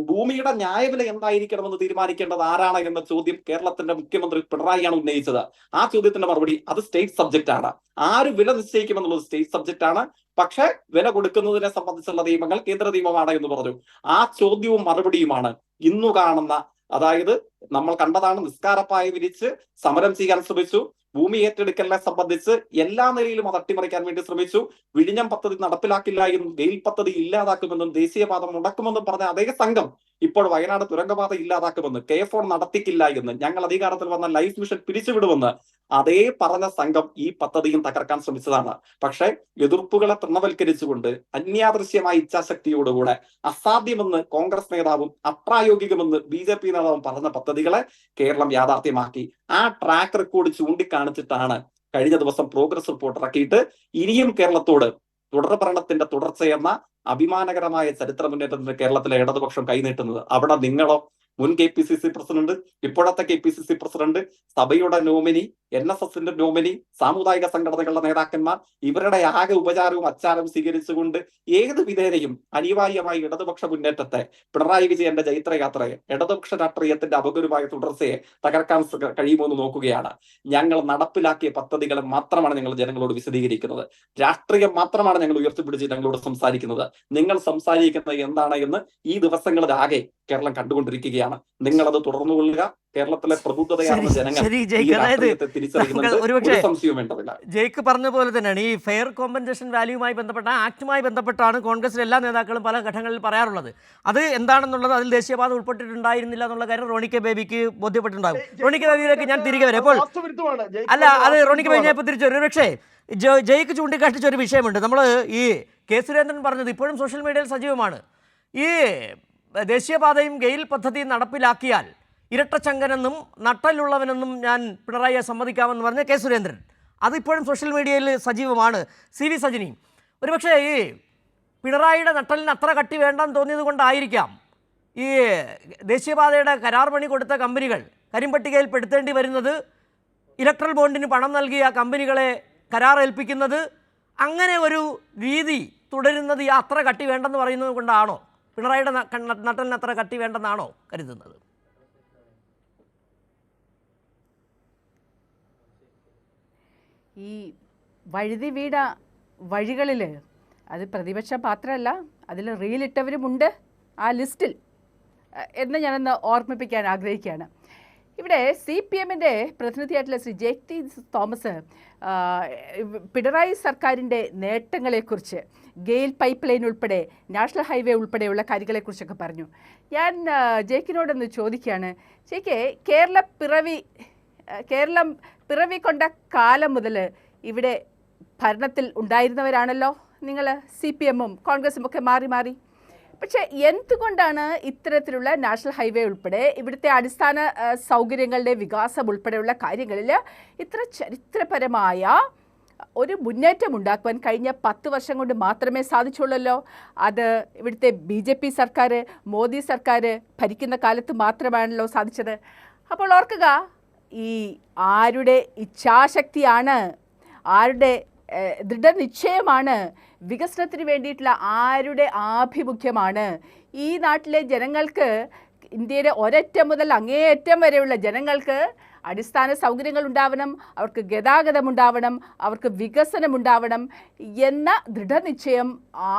ഭൂമിയുടെ ന്യായവില എന്തായിരിക്കണമെന്ന് തീരുമാനിക്കേണ്ടത് ആരാണ് എന്ന ചോദ്യം കേരളത്തിന്റെ മുഖ്യമന്ത്രി പിണറായിയാണ് ഉന്നയിച്ചത്. ആ ചോദ്യത്തിന്റെ മറുപടി, അത് സ്റ്റേറ്റ് സബ്ജക്റ്റ് ആണ്. ആര് വില നിശ്ചയിക്കുമെന്നുള്ളത് സ്റ്റേറ്റ് സബ്ജക്റ്റ് ആണ്. പക്ഷെ വില കൊടുക്കുന്നതിനെ സംബന്ധിച്ചുള്ള നിയമങ്ങൾ കേന്ദ്ര നിയമമാണ് എന്ന് പറഞ്ഞു. ആ ചോദ്യവും മറുപടിയുമാണ് ഇന്നു കാണുന്ന, അതായത് നമ്മൾ കണ്ടതാണ്, നിസ്കാരപ്പായ വിരിച്ച് സമരം ചെയ്യാൻ ശ്രമിച്ചു, ഭൂമി ഏറ്റെടുക്കലിനെ സംബന്ധിച്ച് എല്ലാ നിലയിലും അത് അട്ടിമറിക്കാൻ വേണ്ടി ശ്രമിച്ചു, വിഴിഞ്ഞം പദ്ധതി നടപ്പിലാക്കില്ല എന്നും ഗെയിൽ പദ്ധതി ഇല്ലാതാക്കുമെന്നും ദേശീയപാത മുടക്കുമെന്നും പറഞ്ഞ അതേ സംഘം ഇപ്പോൾ വയനാട് തുരങ്കപാത ഇല്ലാതാക്കുമെന്ന്, K4 നടത്തിക്കില്ല എന്ന്, ഞങ്ങൾ അധികാരത്തിൽ വന്ന ലൈഫ് മിഷൻ പിരിച്ചുവിടുമെന്ന് അതേ പറഞ്ഞ സംഘം ഈ പദ്ധതിയും തകർക്കാൻ ശ്രമിച്ചതാണ്. പക്ഷെ എതിർപ്പുകളെ തൃണവൽക്കരിച്ചുകൊണ്ട് അന്യാദൃശ്യമായ ഇച്ഛാശക്തിയോടുകൂടെ അസാധ്യമെന്ന് കോൺഗ്രസ് നേതാവും അപ്രായോഗികമെന്ന് BJP നേതാവും പറഞ്ഞ പദ്ധതികളെ കേരളം യാഥാർത്ഥ്യമാക്കി. ആ ട്രാക്ക് റെക്കോർഡ് ചൂണ്ടിക്കാണിച്ചിട്ടാണ് കഴിഞ്ഞ ദിവസം പ്രോഗ്രസ് റിപ്പോർട്ട് ഇറക്കിയിട്ട് ഇനിയും കേരളത്തോട് തുടർഭരണത്തിന്റെ തുടർച്ചയെന്ന അഭിമാനകരമായ ചരിത്ര മുന്നേറ്റത്തിന് കേരളത്തിലെ ഇടതുപക്ഷം കൈനീട്ടുന്നത്. അവിടെ നിങ്ങളോ, മുൻ KPCC പ്രസിഡന്റ്, ഇപ്പോഴത്തെ KPCC പ്രസിഡന്റ്, സഭയുടെ നോമിനി, NSSന്റെ നോമിനി, സാമുദായിക സംഘടനകളുടെ നേതാക്കന്മാർ, ഇവരുടെ ആകെ ഉപചാരവും അച്ചാരവും സ്വീകരിച്ചുകൊണ്ട് ഏത് വിധേനയും അനിവാര്യമായ ഇടതുപക്ഷ മുന്നേറ്റത്തെ, പിണറായി വിജയന്റെ ജൈത്രയാത്രയെ, ഇടതുപക്ഷ രാഷ്ട്രീയത്തിന്റെ അപകരമായ തുടർച്ചയെ തകർക്കാൻ കഴിയുമോ എന്ന് നോക്കുകയാണ്. ഞങ്ങൾ നടപ്പിലാക്കിയ പദ്ധതികളെ മാത്രമാണ് ഞങ്ങൾ ജനങ്ങളോട് വിശദീകരിക്കുന്നത്. രാഷ്ട്രീയം മാത്രമാണ് ഞങ്ങൾ ഉയർത്തിപ്പിടിച്ച് ഞങ്ങളോട് സംസാരിക്കുന്നത്. നിങ്ങൾ സംസാരിക്കുന്നത് എന്താണ് എന്ന് ഈ ദിവസങ്ങളിലാകെ കേരളം കണ്ടുകൊണ്ടിരിക്കുകയാണ്. നിങ്ങളത് തുടർന്നുകൊള്ളുക. കേരളത്തിലെ പ്രബുദ്ധതയാർന്ന ജനങ്ങൾ ശരി ഈ ജയിക്ക്, അതായത് രാഷ്ട്രീയത്തെ തിരിച്ചറിയുന്നുണ്ട്. ഒരുപക്ഷെ ഒരു സംശയവും വേണ്ടതില്ല. ജയിക്ക് പറഞ്ഞ പോലെ തന്നെയാണ് ഈ ഫെയർ കോമ്പൻസേഷൻ വാല്യൂവുമായി ബന്ധപ്പെട്ട ആക്ടുമായി ബന്ധപ്പെട്ടാണ് കോൺഗ്രസിലെ എല്ലാ നേതാക്കളും പല ഘട്ടങ്ങളിൽ പറയാറുള്ളത്. അത് എന്താണെന്നുള്ളത് അതിൽ ദേശീയപാത ഉൾപ്പെട്ടിട്ടുണ്ടായിരുന്നില്ല എന്നുള്ള കാര്യം റോണി കെ ബേബിക്ക് ബോധ്യപ്പെട്ടിട്ടുണ്ടാകും. റോണി കെ ബേബിയിലേക്ക് ഞാൻ തിരികെ വരാം. അപ്പോൾ അല്ല, അത് റോണി കെ ബേബി ഞാൻ ഇപ്പോൾ തിരിച്ചു വരും. പക്ഷേ ജയിക്ക് ചൂണ്ടിക്കാട്ടിച്ച ഒരു വിഷയമുണ്ട്. നമ്മൾ ഈ കെ സുരേന്ദ്രൻ പറഞ്ഞത് ഇപ്പോഴും സോഷ്യൽ മീഡിയയിൽ സജീവമാണ്. ഈ ദേശീയപാതയും ഗെയിൽ പദ്ധതിയും നടപ്പിലാക്കിയാൽ ഇരട്ടച്ചങ്കനെന്നും നട്ടലുള്ളവനെന്നും ഞാൻ പിണറായിയെ സമ്മതിക്കാമെന്ന് പറഞ്ഞ കെ സുരേന്ദ്രൻ അതിപ്പോഴും സോഷ്യൽ മീഡിയയിൽ സജീവമാണ്. സി വി സജിനി, ഒരുപക്ഷേ ഈ പിണറായിയുടെ നട്ടലിന് അത്ര കട്ടി വേണ്ടെന്ന് തോന്നിയത് കൊണ്ടായിരിക്കാം ഈ ദേശീയപാതയുടെ കരാർ പണി കൊടുത്ത കമ്പനികൾ കരിമ്പട്ടികയിൽ പെടുത്തേണ്ടി വരുന്നത്, ഇലക്ട്രൽ ബോണ്ടിന് പണം നൽകിയ കമ്പനികളെ കരാർ ഏൽപ്പിക്കുന്നത്, അങ്ങനെ ഒരു രീതി തുടരുന്നത് ഈ അത്ര കട്ടി വേണ്ടെന്ന് പറയുന്നത് കൊണ്ടാണോ? പിണറായിയുടെ നട്ടലിന് അത്ര കട്ടി വേണ്ടെന്നാണോ കരുതുന്നത്? ഈ വഴുതി വീണ വഴികളിൽ അത് പ്രതിപക്ഷം മാത്രമല്ല, അതിൽ റീലിട്ടവരുമുണ്ട് ആ ലിസ്റ്റിൽ എന്ന് ഞാനൊന്ന് ഓർമ്മിപ്പിക്കാൻ ആഗ്രഹിക്കുകയാണ്. ഇവിടെ CPM-ന്റെ പ്രതിനിധിയായിട്ടുള്ള ശ്രീ ജെ.ടി. തോമസ് പിണറായി സർക്കാരിൻ്റെ നേട്ടങ്ങളെക്കുറിച്ച്, ഗെയിൽ പൈപ്പ് ലൈൻ ഉൾപ്പെടെ നാഷണൽ ഹൈവേ ഉൾപ്പെടെയുള്ള കാര്യങ്ങളെക്കുറിച്ചൊക്കെ പറഞ്ഞു. ഞാൻ ജെയ്ക്കിനോടൊന്ന് ചോദിക്കുകയാണ്, ജെയ്ക്ക് കേരളം പിറവി കൊണ്ട കാലം മുതൽ ഇവിടെ ഭരണത്തിൽ ഉണ്ടായിരുന്നവരാണല്ലോ നിങ്ങൾ, CPM-ഉം കോൺഗ്രസും ഒക്കെ മാറി മാറി. പക്ഷേ എന്തുകൊണ്ടാണ് ഇത്തരത്തിലുള്ള നാഷണൽ ഹൈവേ ഉൾപ്പെടെ ഇവിടുത്തെ അടിസ്ഥാന സൗകര്യങ്ങളുടെ വികാസം ഉൾപ്പെടെയുള്ള കാര്യങ്ങളിൽ ഇത്ര ചരിത്രപരമായ ഒരു മുന്നേറ്റം ഉണ്ടാക്കുവാൻ കഴിഞ്ഞ 10 വർഷം കൊണ്ട് മാത്രമേ സാധിച്ചുള്ളല്ലോ? അത് ഇവിടുത്തെ BJP സർക്കാർ, മോദി സർക്കാർ ഭരിക്കുന്ന കാലത്ത് മാത്രമാണല്ലോ സാധിച്ചത്. അപ്പോൾ ഓർക്കുക, ഈ ആരുടെ ഇച്ഛാശക്തിയാണ്, ആരുടെ ദൃഢനിശ്ചയമാണ്, വികസനത്തിന് വേണ്ടിയിട്ടുള്ള ആരുടെ ആഭിമുഖ്യമാണ് ഈ നാട്ടിലെ ജനങ്ങൾക്ക്, ഇന്ത്യയുടെ ഒരറ്റം മുതൽ അങ്ങേയറ്റം വരെയുള്ള ജനങ്ങൾക്ക് അടിസ്ഥാന സൗകര്യങ്ങൾ ഉണ്ടാവണം, അവർക്ക് ഗതാഗതം ഉണ്ടാവണം, അവർക്ക് വികസനം ഉണ്ടാവണം എന്ന ദൃഢനിശ്ചയം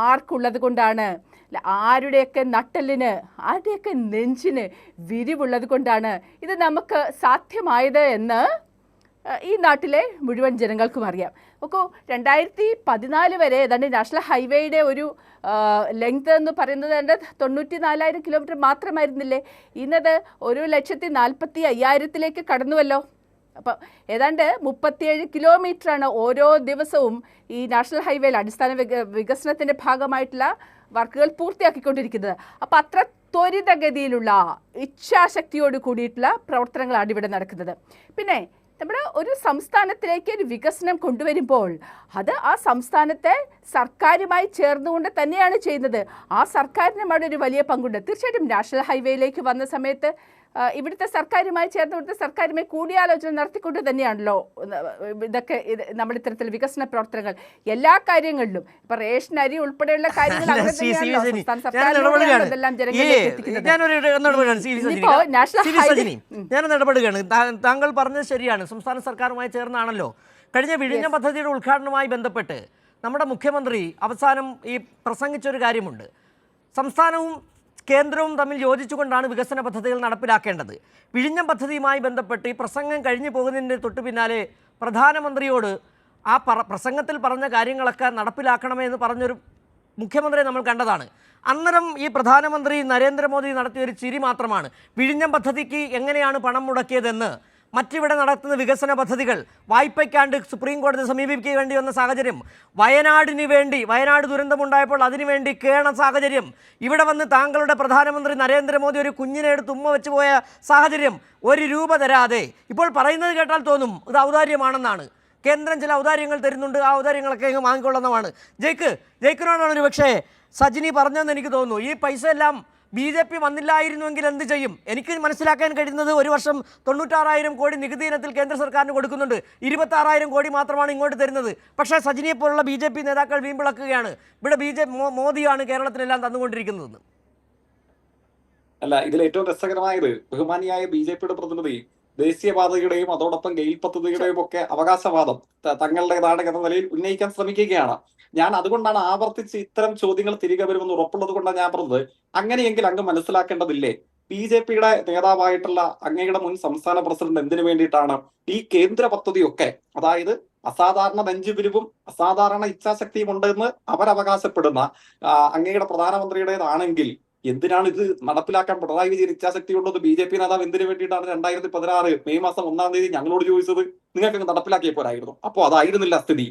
ആർക്കുള്ളത് കൊണ്ടാണ്? ആരുടെയൊക്കെ നട്ടലിന്, ആരുടെയൊക്കെ നെഞ്ചിന് വിരിവുള്ളത് കൊണ്ടാണ് ഇത് നമുക്ക് സാധ്യമായത് എന്ന് ഈ നാട്ടിലെ മുഴുവൻ ജനങ്ങൾക്കും അറിയാം. നോക്കൂ, 2014 വരെ ഏതാണ്ട് നാഷണൽ ഹൈവേയുടെ ഒരു ലെങ്ത് എന്ന് പറയുന്നത് 94,000 കിലോമീറ്റർ മാത്രമായിരുന്നില്ലേ? ഇന്നത് 1,45,000 കടന്നുവല്ലോ. അപ്പം ഏതാണ്ട് 37 കിലോമീറ്ററാണ് ഓരോ ദിവസവും ഈ നാഷണൽ ഹൈവേയിൽ അടിസ്ഥാന വികസനത്തിൻ്റെ ഭാഗമായിട്ടുള്ള വർക്കുകൾ പൂർത്തിയാക്കിക്കൊണ്ടിരിക്കുന്നത്. അപ്പം അത്ര ത്വരിതഗതിയിലുള്ള ഇച്ഛാശക്തിയോട് കൂടിയിട്ടുള്ള പ്രവർത്തനങ്ങളാണ് ഇവിടെ നടക്കുന്നത്. പിന്നെ നമ്മുടെ ഒരു സംസ്ഥാനത്തിലേക്ക് ഒരു വികസനം കൊണ്ടുവരുമ്പോൾ അത് ആ സംസ്ഥാനത്തെ സർക്കാരുമായി ചേർന്നുകൊണ്ട് തന്നെയാണ് ചെയ്യുന്നത്. ആ സർക്കാരിനും അവിടെ ഒരു വലിയ പങ്കുണ്ട്. തീർച്ചയായിട്ടും നാഷണൽ ഹൈവേയിലേക്ക് വന്ന സമയത്ത് ഇവിടുത്തെ സർക്കാരുമായി ചേർന്ന് സർക്കാരുമായി കൂടിയാലോചന നടത്തിക്കൊണ്ട് തന്നെയാണല്ലോ ഇതൊക്കെ നമ്മുടെ ഇത്തരത്തിൽ വികസന പ്രവർത്തനങ്ങൾ എല്ലാ കാര്യങ്ങളിലും, ഇപ്പൊ റേഷൻ അരി ഉൾപ്പെടെയുള്ള കാര്യങ്ങൾ ഞാനൊന്ന് ഇടപെടുകയാണ്. താങ്കൾ പറഞ്ഞത് ശരിയാണ്, സംസ്ഥാന സർക്കാരുമായി ചേർന്നാണല്ലോ. കഴിഞ്ഞ വിഴിഞ്ഞം പദ്ധതിയുടെ ഉദ്ഘാടനവുമായി ബന്ധപ്പെട്ട് നമ്മുടെ മുഖ്യമന്ത്രി അവസാനം ഈ പ്രസംഗിച്ചൊരു കാര്യമുണ്ട്. സംസ്ഥാനവും കേന്ദ്രവും തമ്മിൽ യോജിച്ചുകൊണ്ടാണ് വികസന പദ്ധതികൾ നടപ്പിലാക്കേണ്ടത്. വിഴിഞ്ഞം പദ്ധതിയുമായി ബന്ധപ്പെട്ട് ഈ പ്രസംഗം കഴിഞ്ഞു പോകുന്നതിൻ്റെ തൊട്ടു പിന്നാലെ പ്രധാനമന്ത്രിയോട് ആ പ്രസംഗത്തിൽ പറഞ്ഞ കാര്യങ്ങളൊക്കെ നടപ്പിലാക്കണമെന്ന് പറഞ്ഞൊരു മുഖ്യമന്ത്രിയെ നമ്മൾ കണ്ടതാണ്. അന്നേരം ഈ പ്രധാനമന്ത്രി നരേന്ദ്രമോദി നടത്തിയൊരു ചിരി മാത്രമാണ്. വിഴിഞ്ഞം പദ്ധതിക്ക് എങ്ങനെയാണ് പണം മുടക്കിയതെന്ന്, മറ്റിവിടെ നടത്തുന്ന വികസന പദ്ധതികൾ വായ്പയ്ക്കാണ്ട് സുപ്രീം കോടതി സമീപിക്കേണ്ടി വന്ന സാഹചര്യം, വയനാടിന് വേണ്ടി, വയനാട് ദുരന്തമുണ്ടായപ്പോൾ അതിനുവേണ്ടി കേണ സാഹചര്യം, ഇവിടെ വന്ന് താങ്കളുടെ പ്രധാനമന്ത്രി നരേന്ദ്രമോദി ഒരു കുഞ്ഞിനെ എടുത്ത് ഉമ്മ വെച്ച് പോയ സാഹചര്യം, 1 രൂപ തരാതെ. ഇപ്പോൾ പറയുന്നത് കേട്ടാൽ തോന്നും ഇത് ഔദാര്യമാണെന്നാണ്. കേന്ദ്രം ചില ഔദാര്യങ്ങൾ തരുന്നുണ്ട്, ആ ഔദാര്യങ്ങളൊക്കെ വാങ്ങിക്കൊള്ളുന്നതാണ്. ജയിക്കിനോടാണ് ഒരു പക്ഷേ സജിനി പറഞ്ഞതെന്ന് എനിക്ക് തോന്നുന്നു. ഈ പൈസ എല്ലാം BJP വന്നില്ലായിരുന്നുവെങ്കിൽ എന്ത് ചെയ്യും? എനിക്ക് മനസ്സിലാക്കാൻ കഴിയുന്നത് 1 വർഷം 96,000 കോടി നികുതി ഇനത്തിൽ കേന്ദ്ര സർക്കാരിന് കൊടുക്കുന്നുണ്ട്, 26,000 കോടി മാത്രമാണ് ഇങ്ങോട്ട് തരുന്നത്. പക്ഷേ സജിനിയെ പോലുള്ള BJP നേതാക്കൾ വീമ്പിളക്കുകയാണ്, ഇവിടെ മോദിയാണ് കേരളത്തിലെല്ലാം തന്നുകൊണ്ടിരിക്കുന്നതെന്ന്. അല്ല, ഇതിൽ ഏറ്റവും രസകരമായത് ബഹുമാനിയായ BJP-യുടെ പ്രതിനിധി ദേശീയപാതയുടെയും അതോടൊപ്പം ഗെയിൽ പദ്ധതിയുടെയും ഒക്കെ അവകാശവാദം തങ്ങളുടേതാണ് എന്ന നിലയിൽ ഉന്നയിക്കാൻ ശ്രമിക്കുകയാണ്. ഞാൻ അതുകൊണ്ടാണ് ആവർത്തിച്ച് ഇത്തരം ചോദ്യങ്ങൾ തിരികെ വരുമെന്ന് ഉറപ്പുള്ളത് കൊണ്ടാണ് ഞാൻ പറഞ്ഞത്. അങ്ങനെയെങ്കിൽ അങ്ങ് മനസ്സിലാക്കേണ്ടതില്ലേ, BJPയുടെ നേതാവായിട്ടുള്ള അങ്ങയുടെ മുൻ സംസ്ഥാന പ്രസിഡന്റ് എന്തിനു വേണ്ടിയിട്ടാണ് ഈ കേന്ദ്ര പദ്ധതിയൊക്കെ, അതായത് അസാധാരണ നെഞ്ചുപിരിവും അസാധാരണ ഇച്ഛാശക്തിയും ഉണ്ടെന്ന് അവരവകാശപ്പെടുന്ന അങ്ങയുടെ പ്രധാനമന്ത്രിയുടേതാണെങ്കിൽ എന്തിനാണ് ഇത് നടപ്പിലാക്കാൻ പിണറായി വിജയൻ ഇച്ഛാശക്തി ഉള്ളത്? BJP നേതാവ് എന്തിനു വേണ്ടിയിട്ടാണ് 2016 മെയ് മാസം 1-ാം തീയതി ഞങ്ങളോട് ചോദിച്ചത്? നിങ്ങൾക്ക് നടപ്പിലാക്കിയ പോരായിരുന്നു? അപ്പോൾ അതായിരുന്നില്ല സ്ഥിതി.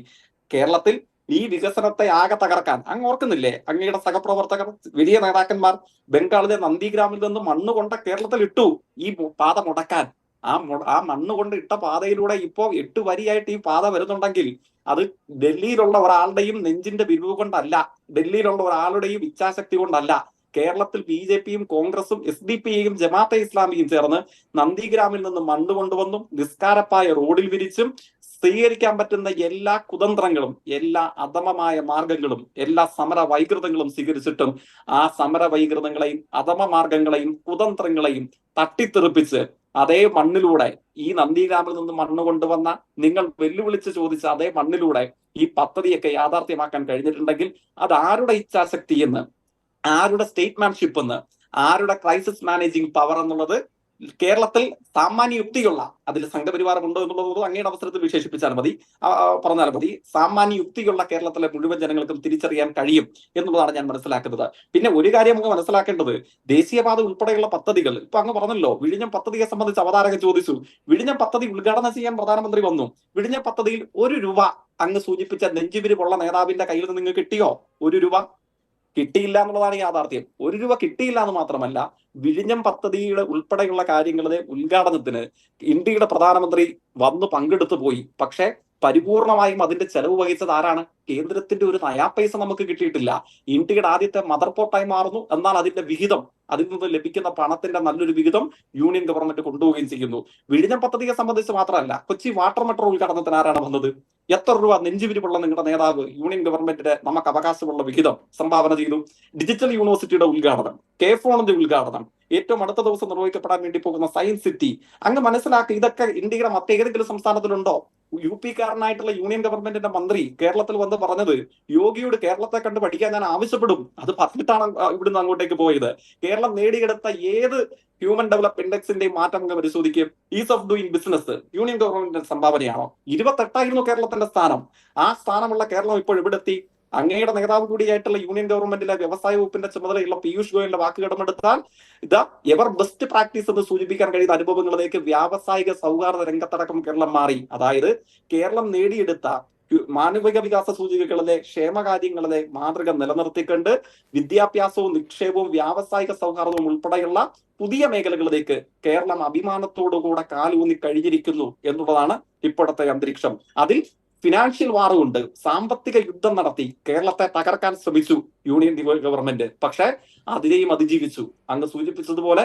കേരളത്തിൽ ഈ വികസനത്തെ ആകെ തകർക്കാൻ അങ്ങ് ഓർക്കുന്നില്ലേ? അങ്ങയുടെ സഹപ്രവർത്തകർ, വലിയ നേതാക്കന്മാർ ബംഗാളിലെ നന്ദിഗ്രാമിൽ നിന്ന് മണ്ണ് കൊണ്ട കേരളത്തിൽ ഇട്ടു ഈ പാത മുടക്കാൻ. ആ മണ്ണ് കൊണ്ട് ഇട്ട പാതയിലൂടെ ഇപ്പോ 8 വരിയായിട്ട് ഈ പാത വരുന്നുണ്ടെങ്കിൽ അത് ഡൽഹിയിലുള്ള ഒരാളുടെയും നെഞ്ചിന്റെ വിരിവ് കൊണ്ടല്ല, ഡൽഹിയിലുള്ള ഒരാളുടെയും ഇച്ഛാശക്തി കൊണ്ടല്ല. കേരളത്തിൽ BJPയും കോൺഗ്രസും SDPയും ജമാഅത്തെ ഇസ്ലാമിയും ചേർന്ന് നന്ദിഗ്രാമിൽ നിന്ന് മണ്ണ് കൊണ്ടുവന്നും നിസ്കാരപ്പായ റോഡിൽ വിരിച്ചും സ്വീകരിക്കാൻ പറ്റുന്ന എല്ലാ കുതന്ത്രങ്ങളും, എല്ലാ അധമമായ മാർഗങ്ങളും, എല്ലാ സമര വൈകൃതങ്ങളും സ്വീകരിച്ചിട്ടും ആ സമര വൈകൃതങ്ങളെയും അധമ മാർഗങ്ങളെയും കുതന്ത്രങ്ങളെയും തട്ടിത്തെറിപ്പിച്ച് അതേ മണ്ണിലൂടെ, ഈ നന്ദിഗ്രാമിൽ നിന്ന് മണ്ണ് കൊണ്ടുവന്ന നിങ്ങൾ വെല്ലുവിളിച്ച് ചോദിച്ച അതേ മണ്ണിലൂടെ ഈ പദ്ധതിയൊക്കെ യാഥാർത്ഥ്യമാക്കാൻ കഴിഞ്ഞിട്ടുണ്ടെങ്കിൽ അത് ആരുടെ ഇച്ഛാശക്തി എന്ന്, ആരുടെ സ്റ്റേറ്റ്മാൻഷിപ്പ് എന്ന്, ആരുടെ ക്രൈസിസ് മാനേജിങ് പവർ എന്നുള്ളത് കേരളത്തിൽ സാമാന്യ യുക്തിയുള്ള, അതിൽ സംഘപരിവാരം ഉണ്ടോ എന്നുള്ളത് അങ്ങയുടെ അവസരത്തിൽ വിശേഷിപ്പിച്ചാൽ മതി, പറഞ്ഞാൽ മതി, സാമാന്യ യുക്തിയുള്ള കേരളത്തിലെ മുഴുവൻ ജനങ്ങൾക്കും തിരിച്ചറിയാൻ കഴിയും എന്നുള്ളതാണ് ഞാൻ മനസ്സിലാക്കുന്നത്. പിന്നെ ഒരു കാര്യം അങ്ങ് മനസ്സിലാക്കേണ്ടത്, ദേശീയപാത ഉൾപ്പെടെയുള്ള പദ്ധതികൾ, ഇപ്പൊ അങ്ങ് പറഞ്ഞല്ലോ വിഴിഞ്ഞം പദ്ധതിയെ സംബന്ധിച്ച് അവതാരകൻ ചോദിച്ചു. വിഴിഞ്ഞം പദ്ധതി ഉദ്ഘാടനം ചെയ്യാൻ പ്രധാനമന്ത്രി വന്നു. വിഴിഞ്ഞം പദ്ധതിയിൽ 1 രൂപ അങ്ങ് സൂചിപ്പിച്ച നെഞ്ചുവിരിവുള്ള നേതാവിന്റെ കയ്യിൽ നിന്ന് നിങ്ങൾക്ക് കിട്ടിയോ? 1 രൂപ കിട്ടിയില്ല എന്നുള്ളതാണ് യാഥാർത്ഥ്യം. 1 രൂപ കിട്ടിയില്ല എന്ന് മാത്രമല്ല, വിഴിഞ്ഞം പദ്ധതിയുടെ ഉൾപ്പെടെയുള്ള കാര്യങ്ങളുടെ ഉദ്ഘാടനത്തിന് ഇന്ത്യയുടെ പ്രധാനമന്ത്രി വന്ന് പങ്കെടുത്തു പോയി. പക്ഷെ പരിപൂർണമായും അതിന്റെ ചെലവ് വഹിച്ചത് ആരാണ്? കേന്ദ്രത്തിന്റെ ഒരു നയാ പൈസ നമുക്ക് കിട്ടിയിട്ടില്ല. ഇന്ത്യയുടെ ആദ്യത്തെ മദർ പോർട്ടായി മാറുന്നു. എന്നാൽ അതിന്റെ വിഹിതം, അതിൽ നിന്ന് ലഭിക്കുന്ന പണത്തിന്റെ നല്ലൊരു വിഹിതം യൂണിയൻ ഗവൺമെന്റ് കൊണ്ടുപോവുകയും ചെയ്യുന്നു. വിഴിഞ്ഞം പദ്ധതിയെ സംബന്ധിച്ച് മാത്രമല്ല, കൊച്ചി വാട്ടർ മെട്രോ ഉദ്ഘാടനത്തിന് ആരാണ് വന്നത്? എത്ര രൂപ നെഞ്ചുവിരിവുള്ള നിങ്ങളുടെ നേതാവ് യൂണിയൻ ഗവൺമെന്റിന്റെ നമുക്ക് അവകാശമുള്ള വിഹിതം സംഭാവന ചെയ്തു? ഡിജിറ്റൽ യൂണിവേഴ്സിറ്റിയുടെ ഉദ്ഘാടനം, K-ഫോണിന്റെ ഉദ്ഘാടനം, ഏറ്റവും അടുത്ത ദിവസം നിർവഹിക്കപ്പെടാൻ വേണ്ടി പോകുന്ന സയൻസ് സിറ്റി, അങ്ങ് മനസ്സിലാക്കി. ഇതൊക്കെ ഇന്ത്യയുടെ മറ്റേതെങ്കിലും സംസ്ഥാനത്തിലുണ്ടോ? UP-കാരനായിട്ടുള്ള യൂണിയൻ ഗവൺമെന്റിന്റെ മന്ത്രി കേരളത്തിൽ വന്ന് പറഞ്ഞത്, യോഗിയോട് കേരളത്തെ കണ്ട് പഠിക്കാൻ ഞാൻ ആവശ്യപ്പെടും. അത് പറഞ്ഞിട്ടാണ് ഇവിടുന്ന് അങ്ങോട്ടേക്ക് പോയത്. കേരളം നേടിയെടുത്ത ഏത് ഹ്യൂമൻ ഡെവലപ്പ് ഇൻഡെക്സിന്റെയും മാറ്റം അങ്ങ് പരിശോധിക്കുക. Is of doing business union ഗവൺമെന്റിന്റെ സംഭാവനയാണോ? 28 കേരളത്തിന്റെ സ്ഥാനം. ആ സ്ഥാനമുള്ള കേരളം ഇപ്പോൾ എവിടെത്തി? അങ്ങയുടെ നേതാവ് കൂടിയായിട്ടുള്ള യൂണിയൻ ഗവൺമെന്റിലെ വ്യവസായ വകുപ്പിന്റെ ചുമതലയുള്ള പീയൂഷ് ഗോയലിന്റെ വാക്ക് കടമെടുത്താൽ ഇതാ എവർ ബെസ്റ്റ് പ്രാക്ടീസ് എന്ന് സൂചിപ്പിക്കാൻ കഴിയുന്ന അനുഭവങ്ങളിലേക്ക് വ്യാവസായിക സൗഹാർദ്ദ രംഗത്തടക്കം കേരളം മാറി. അതായത് കേരളം നേടിയെടുത്ത മാനവിക വികാസ സൂചികകളിലെ ക്ഷേമകാര്യങ്ങളിലെ മാതൃക നിലനിർത്തിക്കൊണ്ട് വിദ്യാഭ്യാസവും നിക്ഷേപവും വ്യാവസായിക സൗഹാർദ്ദവും ഉൾപ്പെടെയുള്ള പുതിയ മേഖലകളിലേക്ക് കേരളം അഭിമാനത്തോടുകൂടെ കാലൂന്നി കഴിഞ്ഞിരിക്കുന്നു എന്നുള്ളതാണ് ഇപ്പോഴത്തെ അന്തരീക്ഷം. അതിൽ ഫിനാൻഷ്യൽ വാറുകൊണ്ട് സാമ്പത്തിക യുദ്ധം നടത്തി കേരളത്തെ തകർക്കാൻ ശ്രമിച്ചു യൂണിയൻ ഗവൺമെന്റ്. പക്ഷെ അതിനെയും അതിജീവിച്ചു. അങ്ങ് സൂചിപ്പിച്ചതുപോലെ